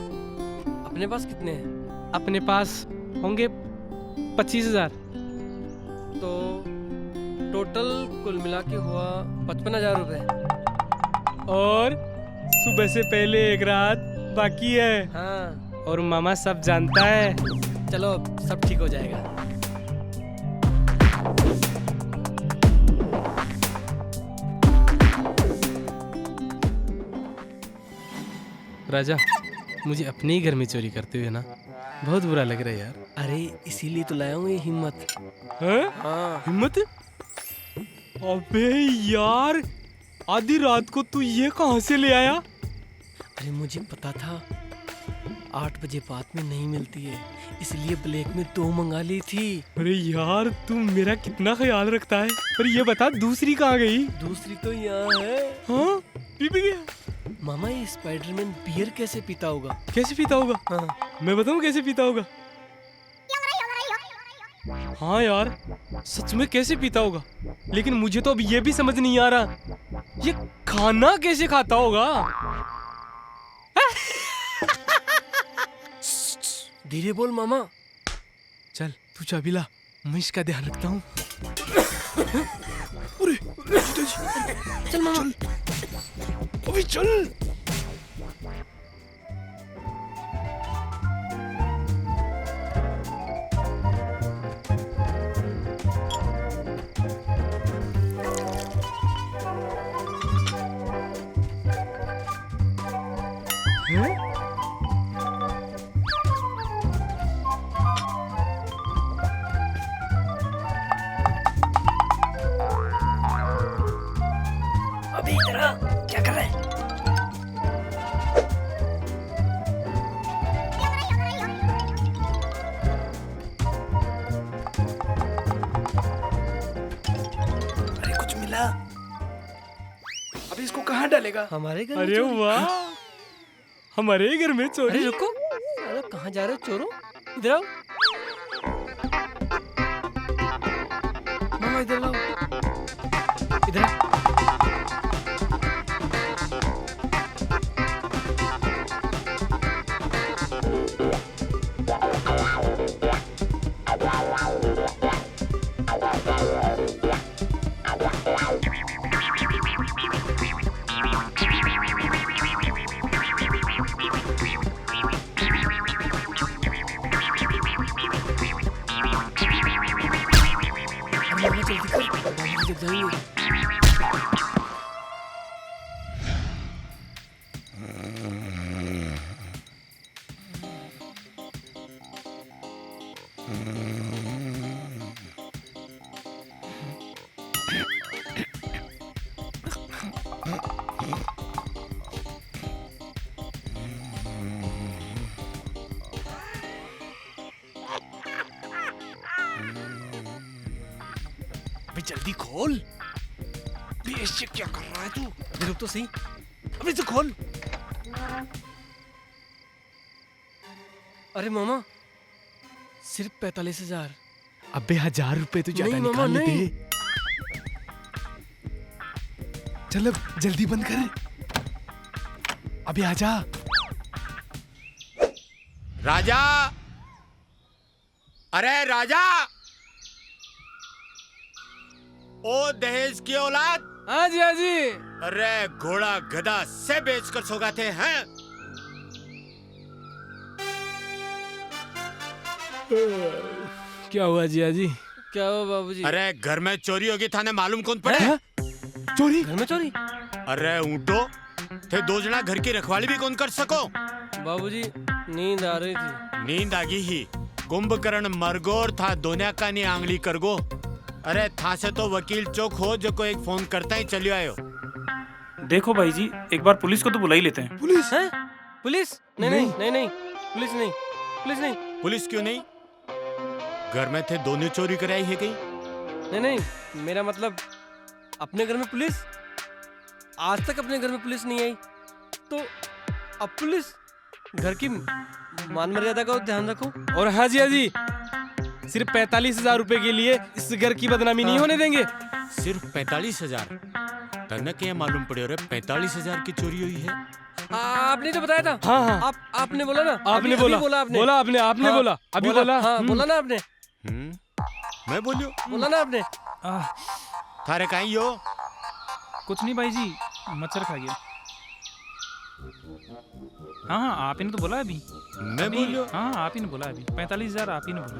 F: अपने पास कितने हैं?
B: अपने पास होंगे 25,000।
F: तो टोटल कुल मिला के हुआ 55,000 रुपए।
B: और सुबह से पहले एक रात बाकी है।
F: हाँ।
B: और मामा सब जानता है।
F: चलो अब सब ठीक हो जाएगा।
B: राजा, मुझे अपने ही घर में चोरी करते हुए ना बहुत बुरा लग रहा है यार।
F: अरे इसीलिए तो लाया हूँ ये हिम्मत।
B: हाँ? हिम्मत? अबे यार, आधी रात को तू ये कहाँ से ले आया?
F: अरे मुझे पता था 8 बजे बाद में नहीं मिलती है, इसलिए ब्लैक में 2 मंगा ली थी।
B: अरे यार, तू मेरा कितना ख्याल रखता है। पर ये बता, दूसरी कहाँ गई?
F: दूसरी तो यहाँ है।
B: हाँ? पी भी गया?
F: मामा, ये स्पाइडरमैन बियर कैसे पीता होगा?
B: कैसे पीता होगा?
F: हाँ।
B: मैं बताऊँ कैसे पीता होगा? हाँ यार, सच में कैसे पीता होगा। लेकिन मुझे तो अब ये भी समझ नहीं आ रहा, ये खाना कैसे खाता होगा।
F: धीरे बोल मामा।
B: चल तू चाबी ला, मैं इसका ध्यान रखता हूँ।
F: चल मामा।
B: अभी चल।
F: अभी इधर आ, क्या कर रहे हैं?
B: अरे कुछ मिला? अभी इसको कहाँ डालेगा?
F: हमारे घर।
B: अरे वाह, हमारे घर में चोरी।
F: अरे रुको, अरे कहाँ जा रहे हो चोरों? इधर आओ मामा, इधर आओ। इधर आओ। जल्दी खोल। बेशक क्या कर रहा है तू? अबे रुक तो सही। अबे तो खोल। अरे मामा, सिर्फ 45,000। अबे 1,000 रुपए तो ज्यादा निकाल लेते। चल अब जल्दी बंद कर। अबे आजा।
C: राजा, अरे राजा, ओ दहेज की औलाद।
B: हाँ जी, हाँ जी।
C: अरे घोड़ा गधा से बेचकर सौगाते हैं।
B: क्या हुआ जिया जी? क्या हुआ बाबूजी?
C: अरे घर में चोरी होगी, थाने मालूम कौन पड़े?
B: चोरी? घर में चोरी?
C: अरे ऊँटो थे 2 जना घर की रखवाली भी कौन कर सको?
B: बाबूजी नींद आ रही थी।
C: नींद आगी ही। कुंभकर्ण मरगोर था दुनिया का नहीं आंगली करगो। अरे था से तो वकील चौक हो जो को एक फोन करता ही चलियो आयो।
N: देखो भाई जी, एक बार पुलिस को तो बुला ही लेते हैं।
B: पुलिस है? पुलिस? नहीं नहीं नहीं नहीं, पुलिस नहीं, पुलिस नहीं।
C: पुलिस क्यों नहीं? घर में थे दोनों चोरी कराई है कहीं?
B: नहीं नहीं, मेरा मतलब अपने घर में पुलिस? आज तक अपने घर में पुलिस नहीं आई, तो अब पुलिस? घर की मान मर्यादा का ध्यान रखो। और हाँ जी, हाँ जी, सिर्फ 45,000 रुपए के लिए इस घर की बदनामी नहीं होने देंगे।
C: सिर्फ 45,000? तने क्या मालूम पड़े? अरे 45,000 की चोरी हुई है।
B: आपने तो बताया था।
F: हाँ हाँ।
B: आपने बोला ना।
F: आपने बोला।
B: बोला आपने।
F: बोला आपने। आपने
B: हाँ,
F: बोला। अभी बोला।
B: हाँ बोला ना आपने।
C: मैं बोलियो?
B: बोला ना आपने।
C: थारे कहीं हो?
N: कुछ नहीं भाई जी, मच्छर खा गया। हाँ हाँ, आप ही ने तो बोला अभी।
C: मैं बोलियो?
N: हाँ आप ही ने बोला अभी। 45,000 आप ही ने बोला।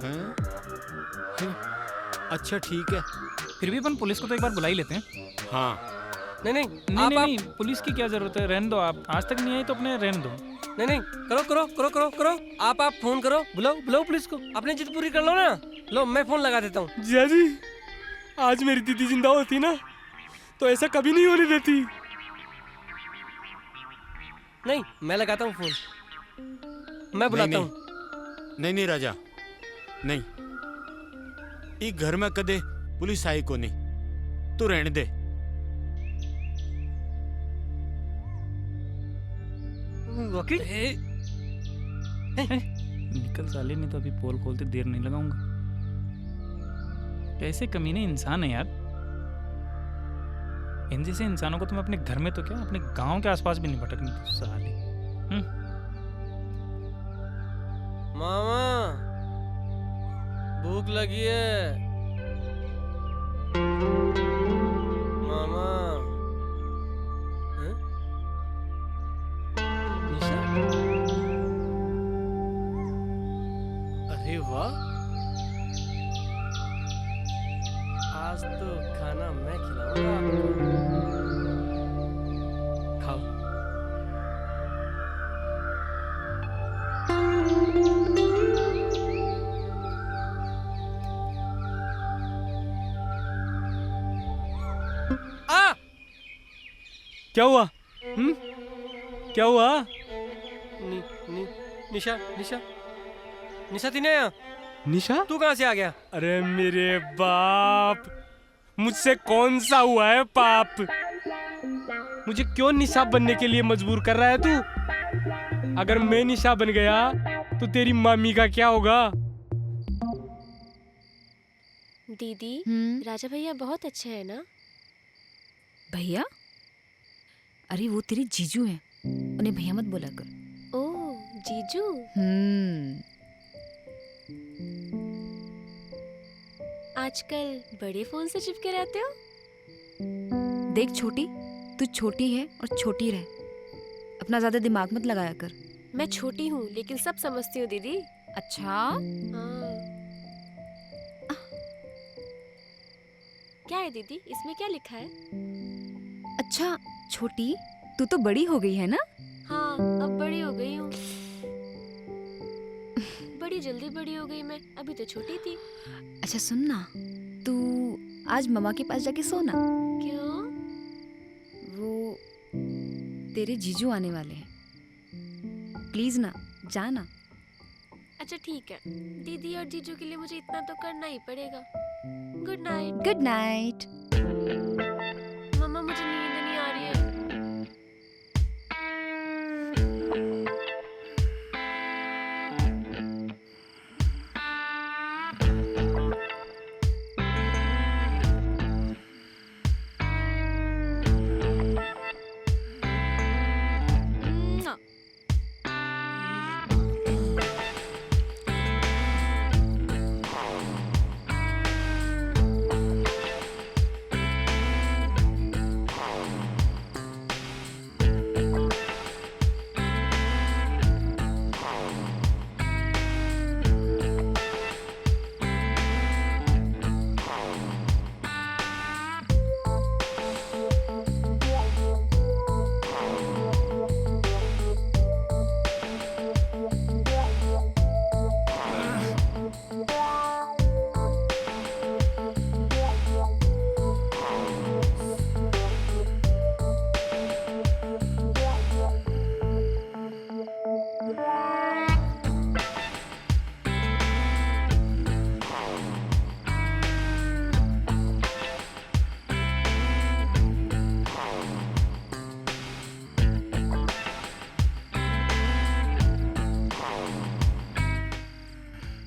C: अच्छा ठीक है,
N: फिर भी अपन पुलिस को तो एक बार बुला ही लेते हैं।
C: हाँ।
B: नहीं नहीं
N: नहीं नहीं, पुलिस की क्या जरूरत है, रहने दो आप। आज तक नहीं आई तो अपने रहने दो।
B: नहीं नहीं, करो करो करो करो करो। आप फोन करो, बुलाओ बुलाओ पुलिस को। अपनी जिद पूरी कर लो ना। लो मैं फोन लगा देता हूँ।
F: जिया जी, आज मेरी दीदी जिंदा होती ना तो ऐसा कभी नहीं होने देती।
B: नहीं, मैं लगाता हूँ फोन, मैं बुलाता हूँ।
C: नहीं नहीं राजा, नहीं, इस घर में कदे पुलिस आई को नहीं, तू रहने दे।
B: वकील
N: निकल साले, नहीं तो अभी पोल खोलते देर नहीं लगाऊंगा। कैसे कमीने इंसान है यार। इन जैसे इंसानों को तो मैं अपने घर में तो क्या, अपने गांव के आसपास भी नहीं भटकने तो साले।
B: मामा भूख लगी है। मामा निशा? अरे वाह, आज तो खाना मैं खिलाऊंगा आपको। खाओ।
F: क्या हुआ? क्या हुआ?
B: निशा निशा निशा थी ना यहाँ?
F: निशा?
B: तू कहाँ से आ गया?
F: अरे मेरे बाप, मुझसे कौन सा हुआ है पाप? मुझे क्यों निशा बनने के लिए मजबूर कर रहा है तू? अगर मैं निशा बन गया तो तेरी मामी का क्या होगा?
I: दीदी, राजा भैया बहुत अच्छे हैं ना?
J: भैया? अरे वो तेरे जीजू हैं, उन्हें भैया मत बोला कर।
I: ओह जीजू। आजकल बड़े फोन से चिपके रहते हो।
J: देख छोटी, तू छोटी है और छोटी रह, अपना ज्यादा दिमाग मत लगाया कर।
I: मैं छोटी हूँ लेकिन सब समझती हूँ दीदी।
J: अच्छा?
I: हाँ। क्या है दीदी, इसमें क्या लिखा है?
J: अच्छा छोटी, तू तो बड़ी हो गई है ना?
I: हाँ, अब बड़ी हो गई हूँ। बड़ी जल्दी बड़ी हो गई मैं, अभी तो छोटी थी।
J: अच्छा सुन ना, तू आज मम्मा के पास जाके सो ना।
I: क्यों?
J: वो तेरे जीजू आने वाले हैं, प्लीज ना, जा ना।
I: अच्छा ठीक है, दीदी और जीजू के लिए मुझे इतना तो करना ही पड़ेगा। Good night.
J: Good night.
I: मम्मा मुझे नींद नहीं आ रही है।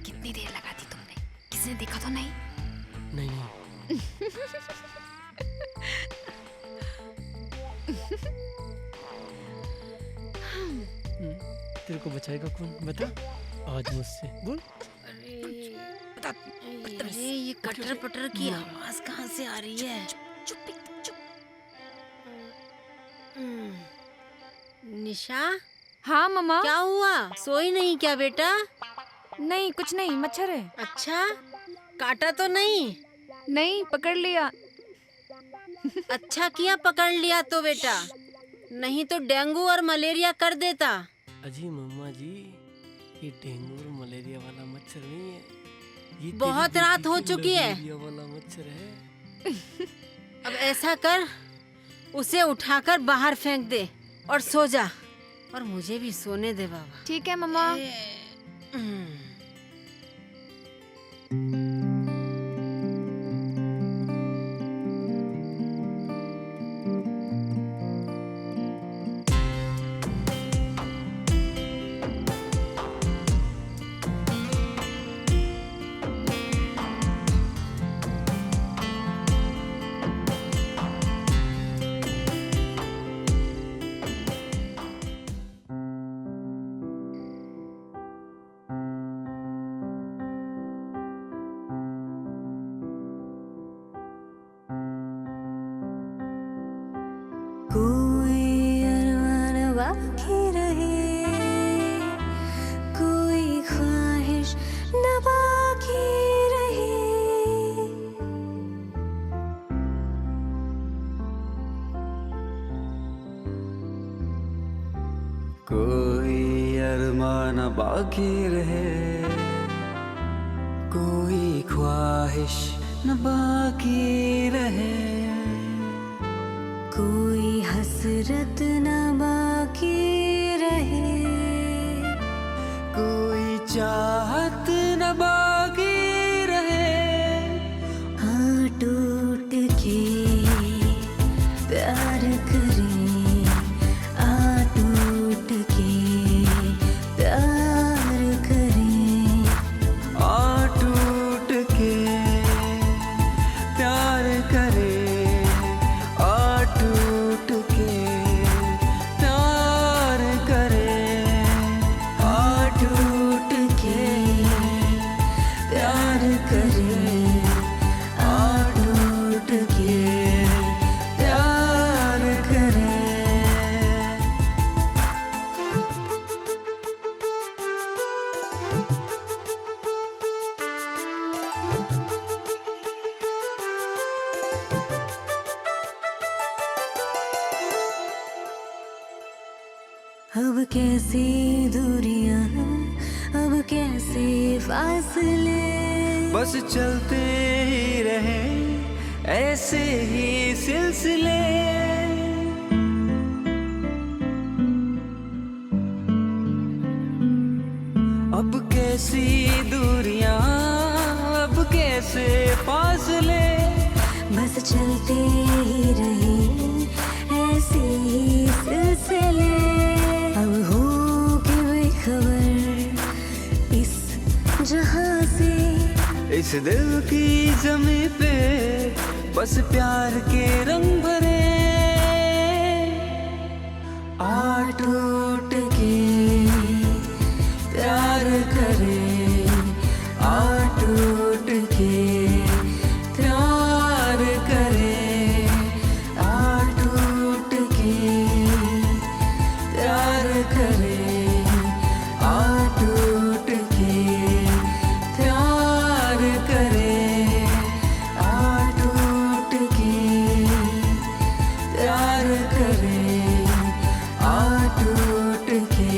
J: कितनी देर लगा दी तुमने? किसी ने देखा तो नहीं?
F: नहीं। तेरे को बचाएगा कौन? बता आज मुझसे बोल।
E: अरे ये कटर पटर की आवाज कहाँ से आ रही है? निशा।
J: हाँ मम्मा।
E: क्या हुआ? सोई नहीं क्या बेटा?
J: नहीं कुछ नहीं, मच्छर है।
E: अच्छा, काटा तो नहीं?
J: नहीं, पकड़ लिया।
E: अच्छा किया पकड़ लिया तो बेटा, नहीं तो डेंगू और मलेरिया कर देता।
F: अजी मम्मा जी, ये डेंगू और मलेरिया वाला मच्छर नहीं है, ये
E: बहुत रात हो चुकी है।
F: मलेरिया वाला मच्छर है।
E: अब ऐसा कर, उसे उठाकर बाहर फेंक दे और सो जा, और मुझे भी सोने दे बाबा।
J: ठीक है मम्मा।
K: कोई अरमान बाकी रहे, कोई ख्वाहिश न बाकी रहे।
S: कोई अरमान बाकी रहे, कोई ख्वाहिश न बाकी रहे।
K: कोई हसरत न बाकी रहे,
S: कोई चाहत न बाकी रहे।
K: हाँ टूट के प्यार करें, आ टूट के प्यार करें।
S: आ टूट के प्यार करे, आ टूट के प्यार करे,
K: आ टूट के प्यार करें, आ टूट के प्यार करें। अब कैसी दूरियां, अब कैसे फासले।
S: बस चलते ही रहे ऐसे ही सिलसिले। अब कैसी दूरियां, अब कैसे फासले।
T: चलते ही रहे ऐसे ही सिलसिले। अब हो के बेखबर इस जहां से,
Q: इस दिल की जमी पे बस प्यार के रंग भरे।
T: आ टूट के प्यार करे, आ टूट के प्यार करे, आ टूट के प्यार करे, आ टूट के प्यार करे, आ टूट के प्यार करे, आ टूट के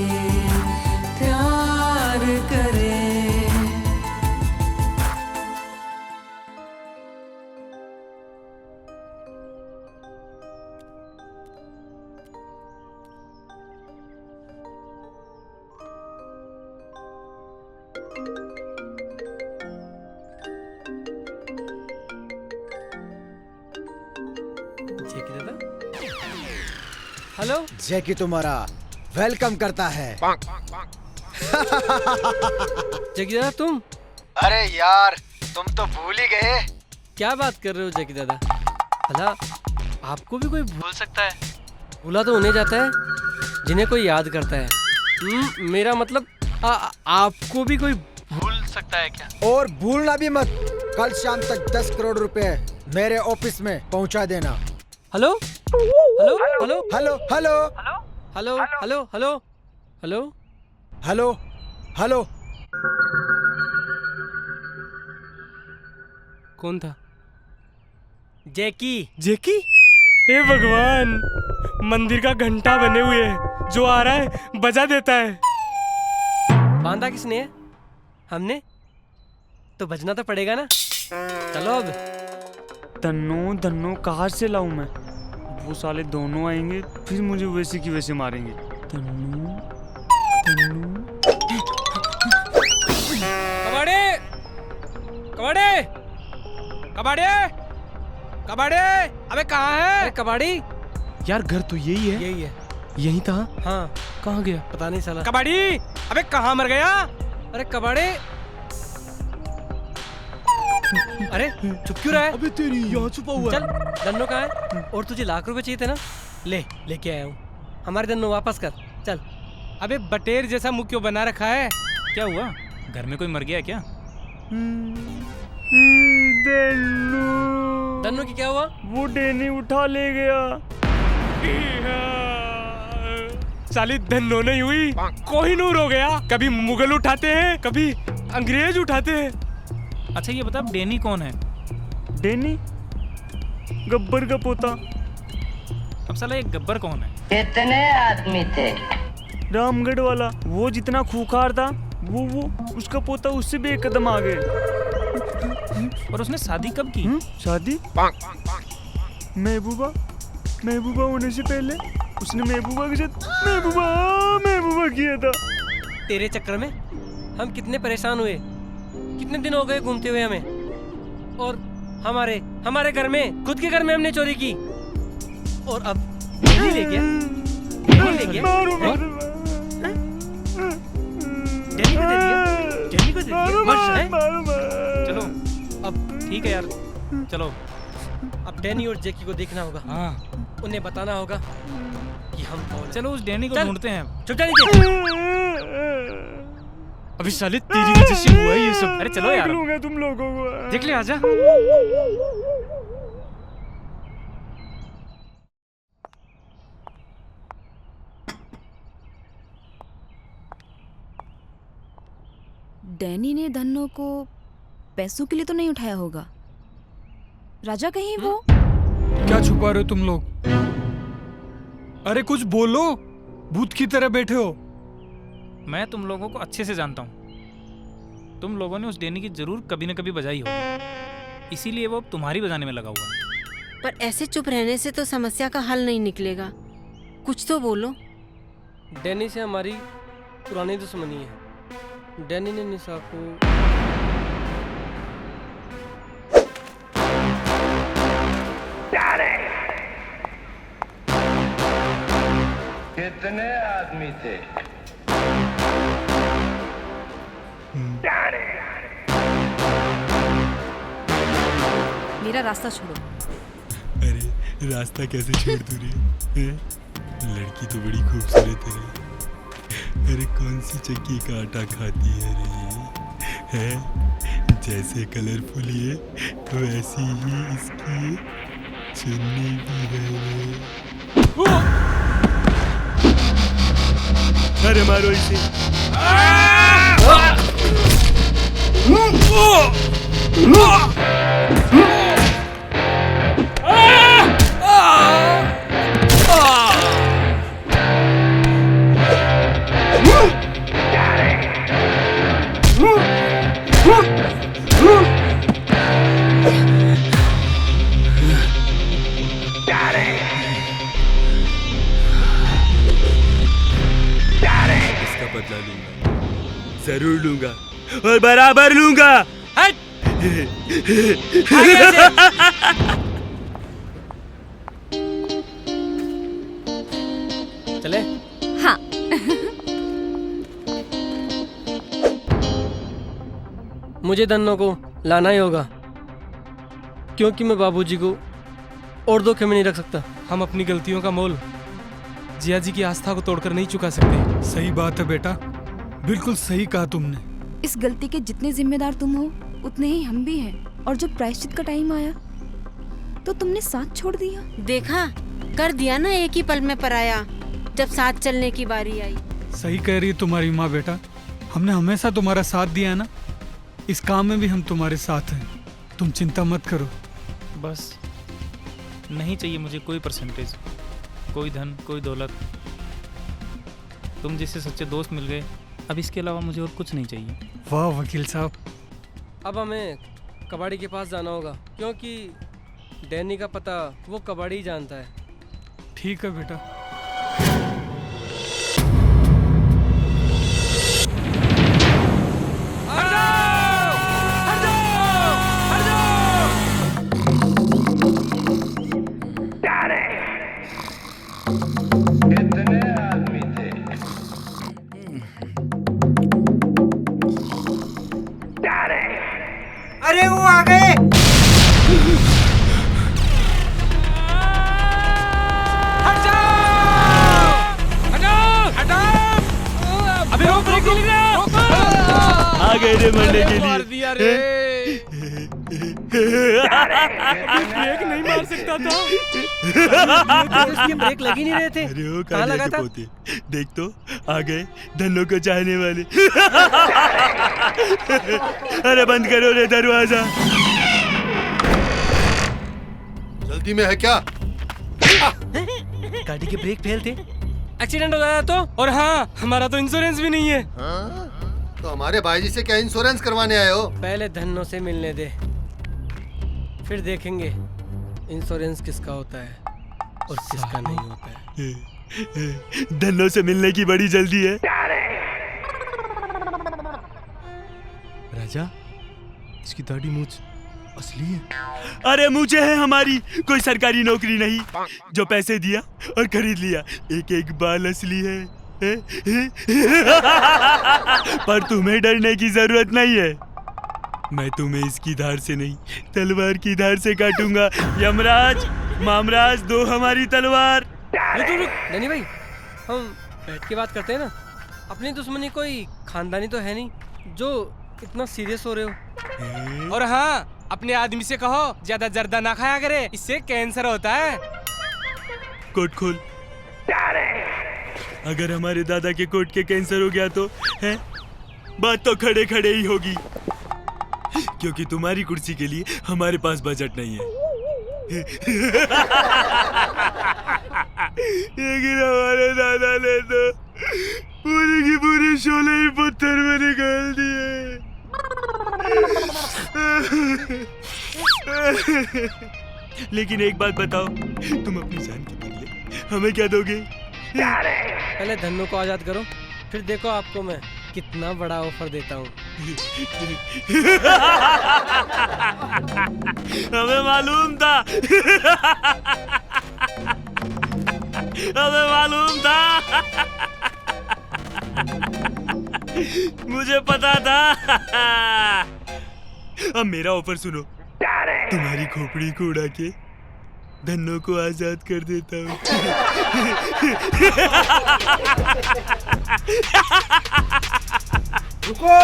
T: प्यार करे।
R: हेलो जैकी तुम्हारा वेलकम करता है।
B: जैकी दादा तुम?
R: अरे यार तुम तो भूल ही गए।
B: क्या बात कर रहे हो जैकी दादा? भला आपको भी कोई भूल सकता है? भूला तो उन्हें जाता है जिन्हें कोई याद करता है। मेरा मतलब आपको भी कोई भूल सकता है क्या?
R: और भूलना भी मत, कल शाम तक 10 करोड़ रुपए मेरे ऑफिस में पहुंचा देना।
B: Hello hello hello
R: hello hello
B: hello hello hello hello
R: hello hello.
B: कौन था? जैकी। जैकी? हे भगवान, मंदिर का घंटा बने हुए है, जो आ रहा है बजा देता है। बांधा किसने है? हमने तो बजना तो पड़ेगा ना। चलो अब।
D: धन्नो धन्नो कहाँ से लाऊं मैं? वो साले दोनों आएंगे फिर मुझे वैसे की वैसे मारेंगे। धन्नो धन्नो।
B: कबाड़े कबाड़े कबाड़े कबाड़े, अबे कहाँ है? अरे कबाड़ी
O: यार घर तो यही है।
B: यही है।
O: यही था।
B: हाँ
O: कहाँ गया?
B: पता नहीं साला। कबाड़ी, अबे कहाँ मर गया? अरे कबाड़े, अरे चुप क्यों रहा है?
O: अबे तेरी यहाँ छुपा हुआ
B: चल, दन्नो कहाँ है? और तुझे लाख रुपए चाहिए थे ना? लेके आया हूँ। हमारे दन्नो वापस कर, चल। अबे बटेर जैसा मुंह क्यों बना रखा है?
N: क्या हुआ? घर में कोई मर गया क्या?
B: दन्नो की क्या हुआ?
D: वो डेनी उठा ले गया।
B: साली धन्नो नहीं हुई, कोहिनूर हो गया। कभी मुगल उठाते हैं, कभी अंग्रेज उठाते हैं।
N: अच्छा ये बता, डेनी कौन है?
D: डेनी गब्बर का पोता।
N: अब साला ये गब्बर कौन है?
U: कितने आदमी थे?
D: रामगढ़ वाला, वो जितना खूंखार था वो उसका पोता उससे भी एक कदम आगे।
N: और उसने शादी कब की?
D: शादी महबूबा होने से पहले उसने महबूबा के साथ महबूबा किया था।
B: तेरे चक्कर में हम कितने परेशान हुए, कितने दिन हो गए घूमते हुए हमें। और हमारे घर में, खुद के घर में हमने चोरी की। और अब डेनी ले गया। डेनी को दे दिया। डेनी को दे दिया।
N: चलो अब ठीक है यार, चलो।
B: अब डेनी और जैकी को देखना होगा।
N: हाँ,
B: उन्हें बताना होगा कि हम कौन।
N: चलो उस डेनी को ढूंढते हैं।
B: चुप जा नीचे। अभी साले तेरी वजह से हुआ है ये सब।
N: अरे चलो यार,
D: लूंगा तुम लोगों को।
B: देख ले, आजा।
J: डैनी ने धन्नो को पैसों के लिए तो नहीं उठाया होगा। राजा कहीं वो?
G: क्या छुपा रहे हो तुम लोग? अरे कुछ बोलो, भूत की तरह बैठे हो।
N: मैं तुम लोगों को अच्छे से जानता हूँ। तुम लोगों ने उस डेनी की जरूर कभी न कभी बजाई होगी, इसीलिए वो अब तुम्हारी बजाने में लगा हुआ है।
E: पर ऐसे चुप रहने से तो समस्या का हल नहीं निकलेगा, कुछ तो बोलो।
B: डैनी से हमारी पुरानी दुश्मनी है। डैनी ने निशा को
U: कितने आदमी थे?
J: मेरा रास्ता छोड़ो।
H: अरे रास्ता कैसे छोड़ दूँ रे? लड़की तो बड़ी खूबसूरत है रे। अरे कौन सी चक्की का आटा खाती है रे? है जैसे कलरफुल है वैसी ही इसकी चुन्नी भी है रे। अरे मारो इसे। इसका बदला लूंगा, जरूर लूंगा और बराबर लूंगा।
B: चले?
J: हाँ।
B: मुझे धन्नो को लाना ही होगा, क्योंकि मैं बाबूजी को और धोखे में नहीं रख सकता। हम अपनी गलतियों का मोल जिया जी की आस्था को तोड़कर नहीं चुका सकते।
G: सही बात है बेटा, बिल्कुल सही कहा तुमने।
J: इस गलती के जितने जिम्मेदार तुम हो उतने ही हम भी हैं। और जब प्रायश्चित का टाइम आया तो तुमने साथ छोड़ दिया।
E: देखा, कर दिया ना एक ही पल में पराया जब साथ चलने की बारी आई।
G: सही कह रही है तुम्हारी माँ बेटा, हमने हमेशा तुम्हारा साथ दिया है ना, इस काम में भी हम तुम्हारे साथ हैं। तुम चिंता मत करो।
N: बस नहीं चाहिए मुझे कोई परसेंटेज, कोई धन, कोई दौलत। तुम जैसे सच्चे दोस्त मिल गए, अब इसके अलावा मुझे और कुछ नहीं चाहिए।
G: वाह वकील साहब।
B: अब हमें कबाड़ी के पास जाना होगा, क्योंकि डैनी का पता वो कबाड़ी ही जानता है।
G: ठीक है बेटा।
U: कितने आदमी थे?
L: अरे वो आ गए।
B: अबे रोक ब्रेक नहीं लग रहा।
H: आ गए रे मरने के
B: मार दिया रे। ब्रेक नहीं मार सकता था। ब्रेक लग ही नहीं रहे थे।
H: अरे वो
B: कहाँ लगा था?
H: पोते, देख तो आ गए धन्नो को चाहने वाले। अरे बंद करो रे दरवाजा।
V: जल्दी में है क्या?
B: गाड़ी के ब्रेक फेल थे, एक्सीडेंट हो गया तो। और हाँ, हमारा तो इंश्योरेंस भी नहीं है।
V: हाँ? तो हमारे भाईजी से क्या इंश्योरेंस करवाने आए हो?
B: पहले धन्नो से मिलने दे, फिर देखेंगे इंश्योरेंस किसका होता है और किसका नहीं होता है।
H: धन्नो से मिलने की बड़ी जल्दी है।
V: राजा, इसकी दाढ़ी मूंछ असली है?
H: अरे मुझे है हमारी, कोई सरकारी नौकरी नहीं, जो पैसे दिया और खरीद लिया। एक एक बाल असली है। पर तुम्हें डरने की जरूरत नहीं है, मैं तुम्हें इसकी धार से नहीं तलवार की धार से काटूंगा। यमराज, मामराज, दो हमारी तलवार।
B: रुक डैनी भाई, हम बैठ के बात करते हैं ना। अपनी दुश्मनी कोई खानदानी तो है नहीं जो इतना सीरियस हो रहे हो। और हाँ, अपने आदमी से कहो ज्यादा जर्दा ना खाया करे, इससे कैंसर होता है।
H: कोट खोल। अगर हमारे दादा के कोट के कैंसर हो गया तो है बात तो खड़े खड़े ही होगी, क्योंकि तुम्हारी कुर्सी के लिए हमारे पास बजट नहीं है। लेकिन हमारे दादा ने तो पूरी की पूरी शोले ही पत्थर में निकाल दिए। लेकिन एक बात बताओ, तुम अपनी जान के बदले हमें क्या दोगे?
B: पहले धन्नो को आजाद करो, फिर देखो आपको मैं कितना बड़ा ऑफर देता हूँ।
H: हमें मालूम था। हमें मालूम था। मुझे पता था। अब मेरा ऑफर सुनो, तुम्हारी खोपड़ी को उड़ा के धन्नो को आजाद कर देता हूँ।
R: रुको।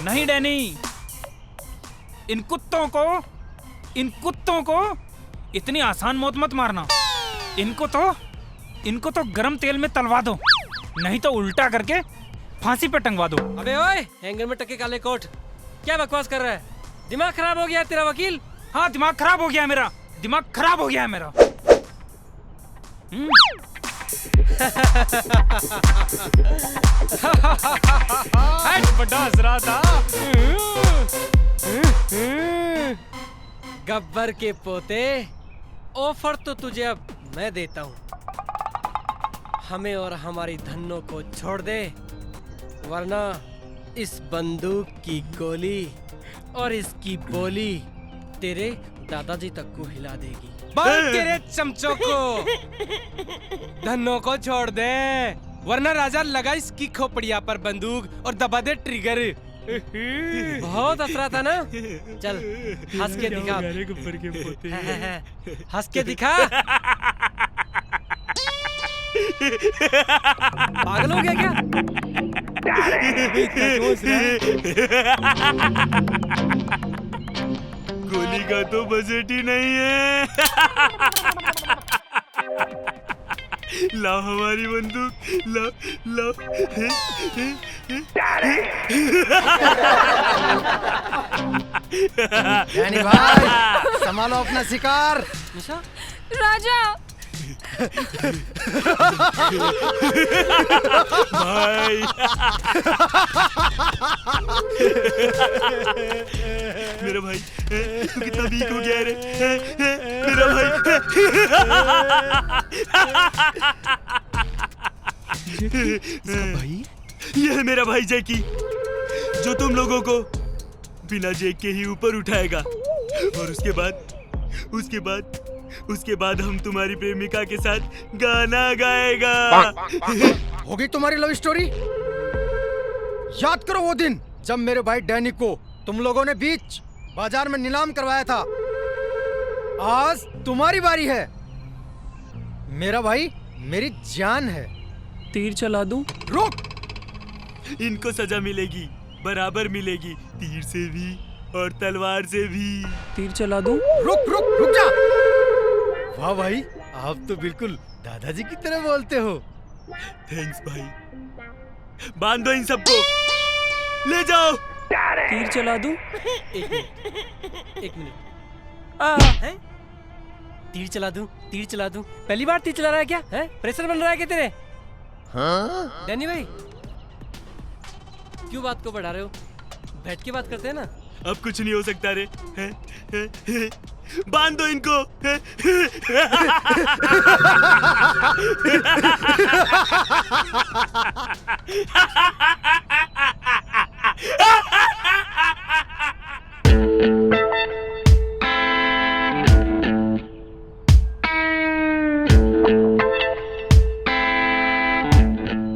N: नहीं डैनी, इन कुत्तों को इतनी आसान मौत मत मारना। इनको तो गरम तेल में तलवा दो, नहीं तो उल्टा करके फांसी पे टंगवा दो।
B: अबे ओए, हैंगर में टके काले कोट, क्या बकवास कर रहा है? दिमाग खराब हो गया है तेरा वकील?
N: हाँ, दिमाग खराब हो गया है मेरा, दिमाग खराब हो गया है मेरा।
B: बड़ा हंस रहा था। गब्बर के पोते, ऑफर तो तुझे अब मैं देता हूँ। हमें और हमारी धन्नो को छोड़ दे, वरना इस बंदूक की गोली और इसकी बोली तेरे दादाजी तक को हिला देगी। बंद तेरे चमचों को। धन्नो को छोड़ दे, वरना राजा लगा इसकी खोपड़िया पर बंदूक और दबा दे ट्रिगर। बहुत हंस रहा था ना? चल हंस के दिखा। हंस के दिखा। पागल हो गया क्या?
H: गोली का तो बजट ही नहीं है। लाओ हमारी बंदूक, लाओ।
R: यानी भाई, संभालो अपना शिकार।
J: राजा।
H: भाई। मेरा भाई तू कितना वीक हो गया रे। मेरा भाई, ये है मेरा भाई जैकी, जो तुम लोगों को बिना जैक के ही ऊपर उठाएगा। और उसके बाद हम तुम्हारी प्रेमिका के साथ गाना गाएगा।
R: होगी तुम्हारी लव स्टोरी? याद करो वो दिन जब मेरे भाई डैनी को तुम लोगों ने बीच बाजार में नीलाम करवाया था। आज तुम्हारी बारी है। मेरा भाई मेरी जान है।
B: तीर चला दूं?
H: रुक। इनको सजा मिलेगी, बराबर मिलेगी, तीर से भी और तलवार से भी।
B: तीर चला दूं?
R: रुक जा। वाह भाई, आप तो बिल्कुल दादाजी की तरह बोलते हो।
H: थैंक्स भाई। बांध दो इन सबको, ले जाओ।
B: तीर चला दूं? एक मिनट। तीर चला दूं? पहली बार तीर चला रहा है क्या? है? प्रेशर बन रहा है क्या तेरे? हाँ? डैनी भाई, क्यों बात को बढ़ा रहे हो? बैठ के बात करते हैं ना।
H: अब कुछ नहीं हो सकता रे। बांध दो इनको।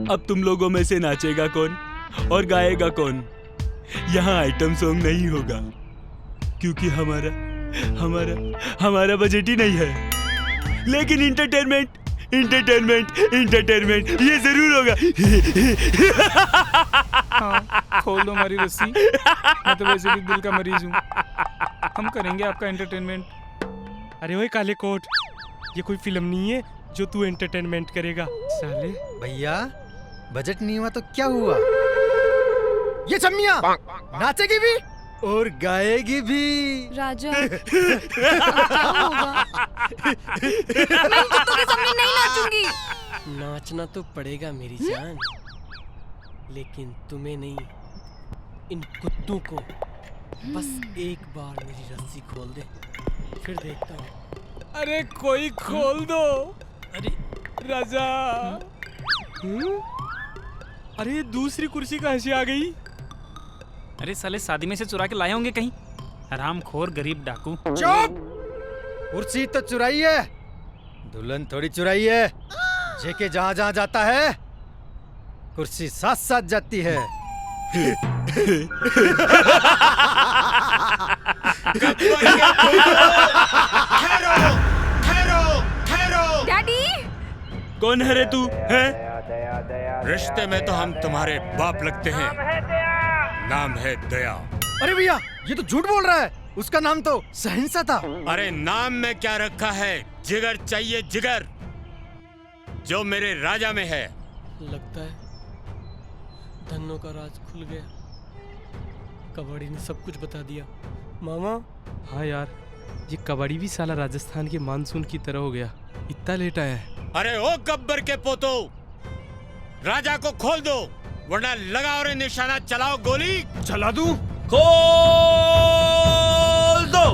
H: अब तुम लोगों में से नाचेगा कौन और गाएगा कौन? यहाँ आइटम सॉन्ग नहीं होगा, क्योंकि हमारा बजट ही नहीं है। लेकिन इंटरटेनमेंट ये जरूर होगा।
N: हाँ, खोल दो हमारी रस्सी। मैं तो वैसे भी दिल का मरीज हूँ। हम करेंगे आपका एंटरटेनमेंट।
B: अरे ओए काले कोट, ये कोई फिल्म नहीं है जो तू एंटरटेनमेंट करेगा साले।
R: भैया, बजट नहीं हुआ तो क्या हुआ? ये चम्मिया नाचेगी भी और गाएगी भी।
J: राजा, क्या होगा? मैं इन कुत्तों के सामने नहीं नाचूंगी।
B: नाचना तो पड़ेगा मेरी जान, लेकिन तुम्हें नहीं, इन कुत्तों को बस एक बार मेरी रस्सी खोल दे, फिर देखता हूँ। अरे कोई खोल दो। अरे राजा। अरे दूसरी कुर्सी कहाँ से आ गई?
N: अरे साले शादी में से चुरा के लाए होंगे कहीं, हरामखोर गरीब डाकू।
R: चुप! कुर्सी तो चुराई है, दुल्हन थोड़ी चुराई है। जेके जहाँ जहाँ जाता है कुर्सी साथ साथ जाती है।
J: डैडी!
C: कौन है रे तू? है रिश्ते में तो हम तुम्हारे बाप लगते हैं। नाम है दया।
R: अरे भैया ये तो झूठ बोल रहा है, उसका नाम तो सहनसा था।
C: अरे नाम में क्या रखा है, जिगर चाहिए जिगर, जो मेरे राजा में है।
B: लगता है धन्नो का राज खुल गया, कबाड़ी ने सब कुछ बता दिया। मामा। हाँ यार, ये कबाड़ी भी साला राजस्थान के मानसून की तरह हो गया, इतना लेट आया है।
C: अरे ओ गब्बर के पोतो, राजा को खोल दो वरना लगाओ रे निशाना, चलाओ गोली।
R: चला दूं?
C: खोल दो।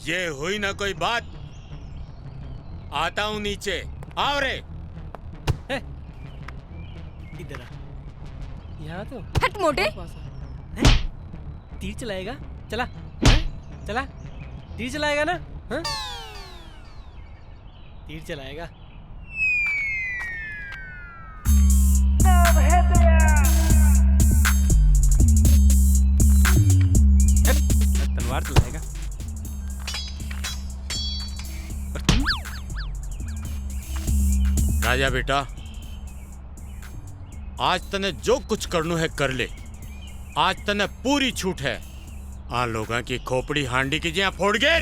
C: ये हुई ना कोई बात, आता हूं नीचे, आओ रे।
B: इधर आ, यहाँ तो
J: हट मोटे।
B: तीर चलाएगा? चला चला, तीर चलाएगा ना? हाँ? तीर चलाएगा।
N: तलवार चलाएगा।
C: राजा बेटा, आज तने जो कुछ करनू है कर ले, आज तने पूरी छूट है। आ लोगों की खोपड़ी हांडी की जिया फोड़ गए।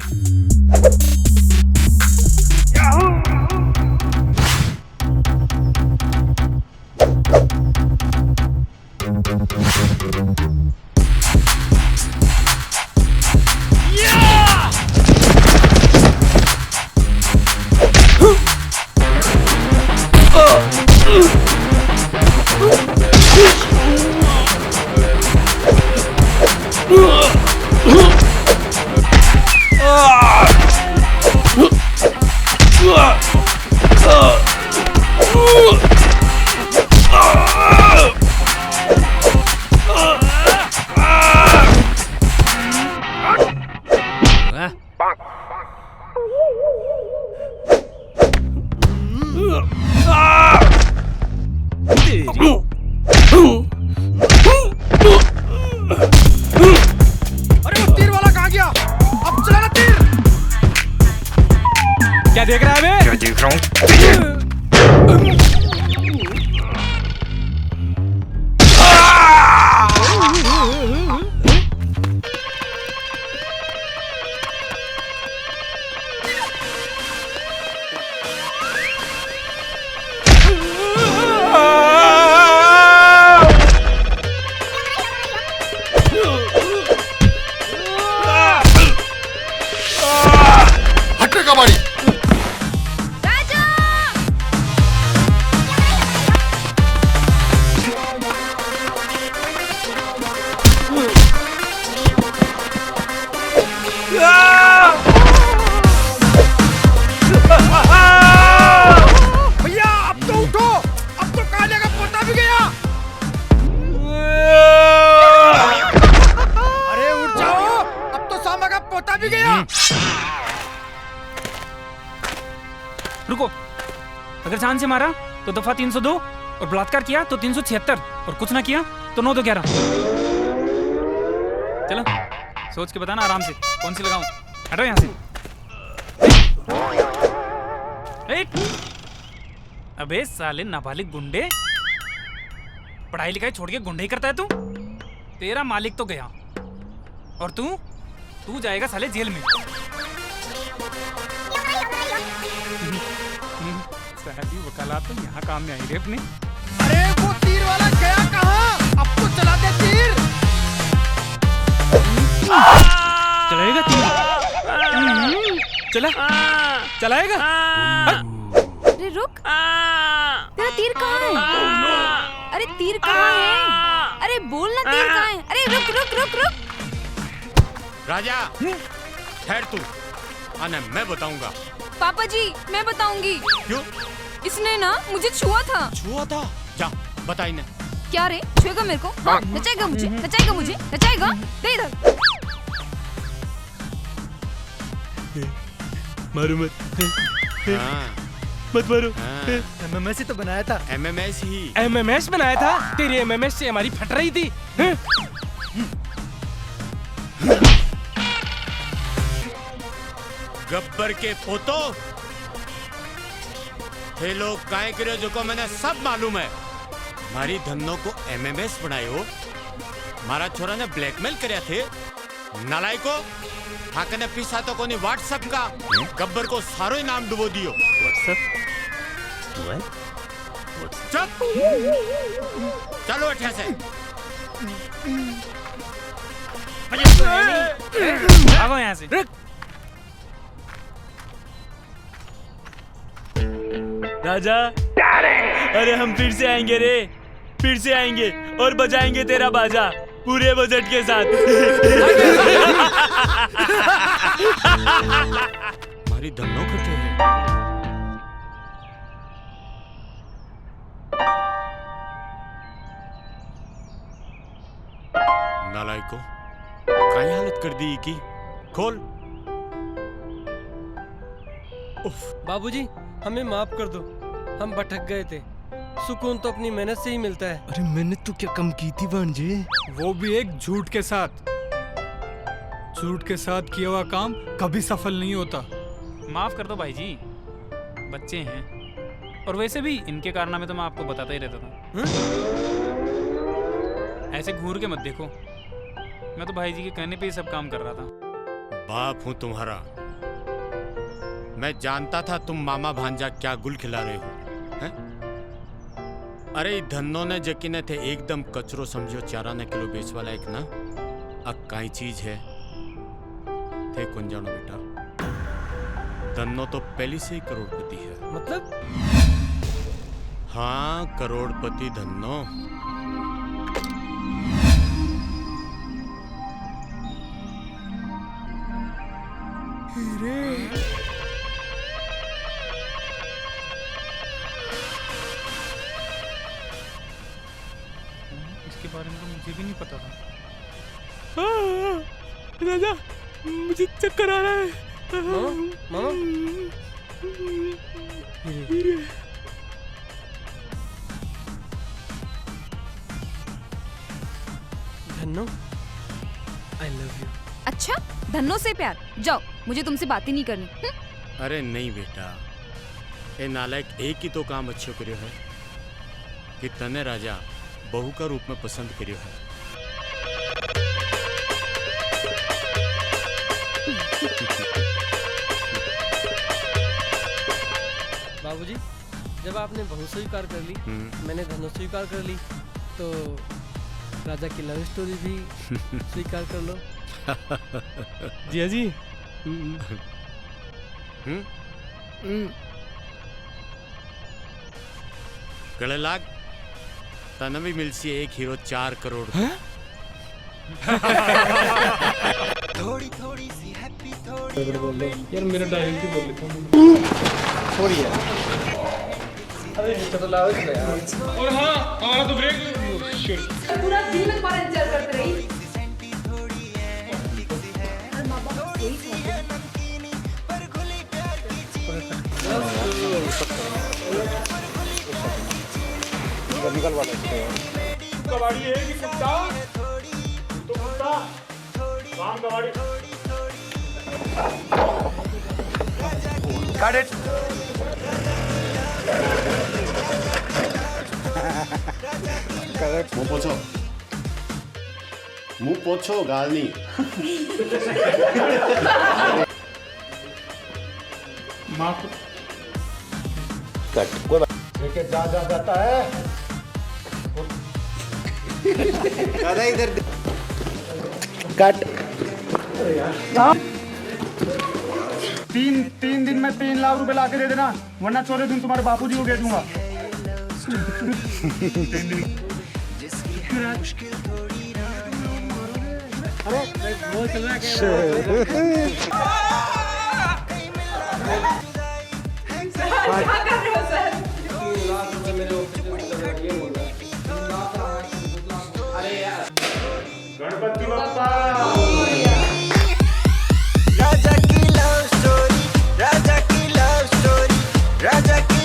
R: अरे वो तीर वाला कहाँ गया? अब चलाना तीर।
B: क्या देख रहा है बे?
R: क्या देख रहा हूँ? भैया अब तो उठो, अब तो काले का पोता भी गया। अरे उठ जाओ, अब तो सामा का पोता भी गया।
N: रुको, अगर जान से मारा तो दफा 302 और बलात्कार किया तो 376 और कुछ ना किया तो 9-2-11। चलो सोच के बताना आराम से कौन सी लगाऊं। हटो यहाँ से। अबे साले नाबालिग गुंडे, पढ़ाई लिखाई छोड़ के गुंडे ही करता है तू? तेरा मालिक तो गया और तू जाएगा साले जेल में। साली वकालत तो यहाँ काम में आई रे अपने।
R: अरे वो तीर वाला गया कहाँ? अब तो चला दे तीर।
B: चलाएगा तीर? चला चलाएगा?
J: अरे रुक, तेरा तीर कहाँ है? अरे तीर कहाँ है? अरे बोल ना तीर कहाँ है? अरे रुक रुक रुक रुक।
C: राजा ठहर तू, आने मैं बताऊंगा।
J: पापा जी मैं बताऊंगी।
C: क्यों?
J: इसने ना मुझे छुआ था।
C: छुआ था? जा बता इन्हें।
J: क्या रे छुएगा मेरे को? हाँ नचाएगा मुझे, नचाएगा मुझे, नचाएगा। दे इधर।
H: मारो मत। मत मारो।
R: एमएमएस ही तो बनाया था।
C: एमएमएस ही।
B: एमएमएस बनाया था? तेरी एमएमएस से हमारी फट रही थी।
C: गब्बर के पोतो थे लोग काय करे जो को मैंने सब मालूम है। मारी धन्नो को एमएमएस बनाए हो, मारा छोरा ने ब्लैकमेल करया थे। नालायको हाकने पीसा तो कोनी व्हाट्सएप का गब्बर को सारो ही नाम डुबो दियो। चुप, चलो अठिया से।
N: भागो यहाँ से।
H: राजा, अरे हम फिर से आएंगे रे, फिर से आएंगे और बजाएंगे तेरा बाजा पूरे बजट के साथ।
C: हमारी धन्नो कटे है। नालायको काई हालत कर दी की? खोल।
B: बाबूजी हमें माफ कर दो, हम भटक गए थे। सुकून तो अपनी मेहनत से ही मिलता है।
F: अरे मैंने तो क्या कम की थी भांजे?
G: वो भी एक झूठ के साथ। झूठ के साथ किया हुआ काम कभी सफल नहीं होता।
N: माफ कर दो भाई जी, बच्चे हैं। और वैसे भी इनके कारनामे तो मैं आपको बताता ही रहता था। ऐसे घूर के मत देखो, मैं तो भाई जी के कहने पे ही सब काम कर रहा था।
C: बाप हूं तुम्हारा, मैं जानता था तुम मामा भांजा क्या गुल खिला रहे हो, हैं? अरे धन्नो ने जकीने थे एकदम कचरो समझो 4 किलो बेच वाला एक ना। अब काई चीज है थे कौन जानो बेटा। धन्नो तो पहले से ही करोड़पति है।
B: मतलब?
C: हाँ करोड़पति धन्नो।
N: इसके बारे में तो मुझे भी नहीं पता था।
F: राजा मुझे चक्कर आ रहा है।
B: मामा धन्नो आई लव यू।
J: अच्छा धन्नो से प्यार? जाओ, मुझे तुमसे बात ही नहीं करनी।
C: अरे नहीं बेटा, ए नालायक एक ही तो काम अच्छो करियो है कि तने राजा बहू का रूप में पसंद करियो है।
B: बाबूजी जब आपने बहू स्वीकार कर ली, मैंने धन्नो स्वीकार कर ली, तो राजा की लव स्टोरी भी स्वीकार कर लो।
F: जिया जी।
C: गले लाग तने भी मिलसी एक हीरो 4 करोड़।
K: थोड़ी थोड़ी सी हैप्पी थोड़ी
B: यार मेरा डायलॉग भी बोल लेता हूं। सॉरी यार। अरे चलो लाओ इसको यार। और हाँ हमारा तो ब्रेक
J: पूरा दिन में तुम्हारा इंतजार करते रही।
B: निकल वाला कबाड़ी है कि कुत्ता? तो कुत्ता राम कबाड़ी।
R: Got it.
M: मुंह पोछो, मुंह पोछो, गाल नहीं।
R: कट कोई लेके जा जाता है।
M: अरे इधर
R: कट। तीन दिन में 3 लाख रुपए ला के दे देना, वरना चौथे दिन तुम्हारे बापूजी को भेज दूंगा।
K: जिसकी है मुश्किल थोड़ी
B: अरे वो चल रहा है
T: क्या कर रहे हो सर?
D: गणपति बप्पा।
K: राजा की लव स्टोरी, राजा की लव स्टोरी, राजा की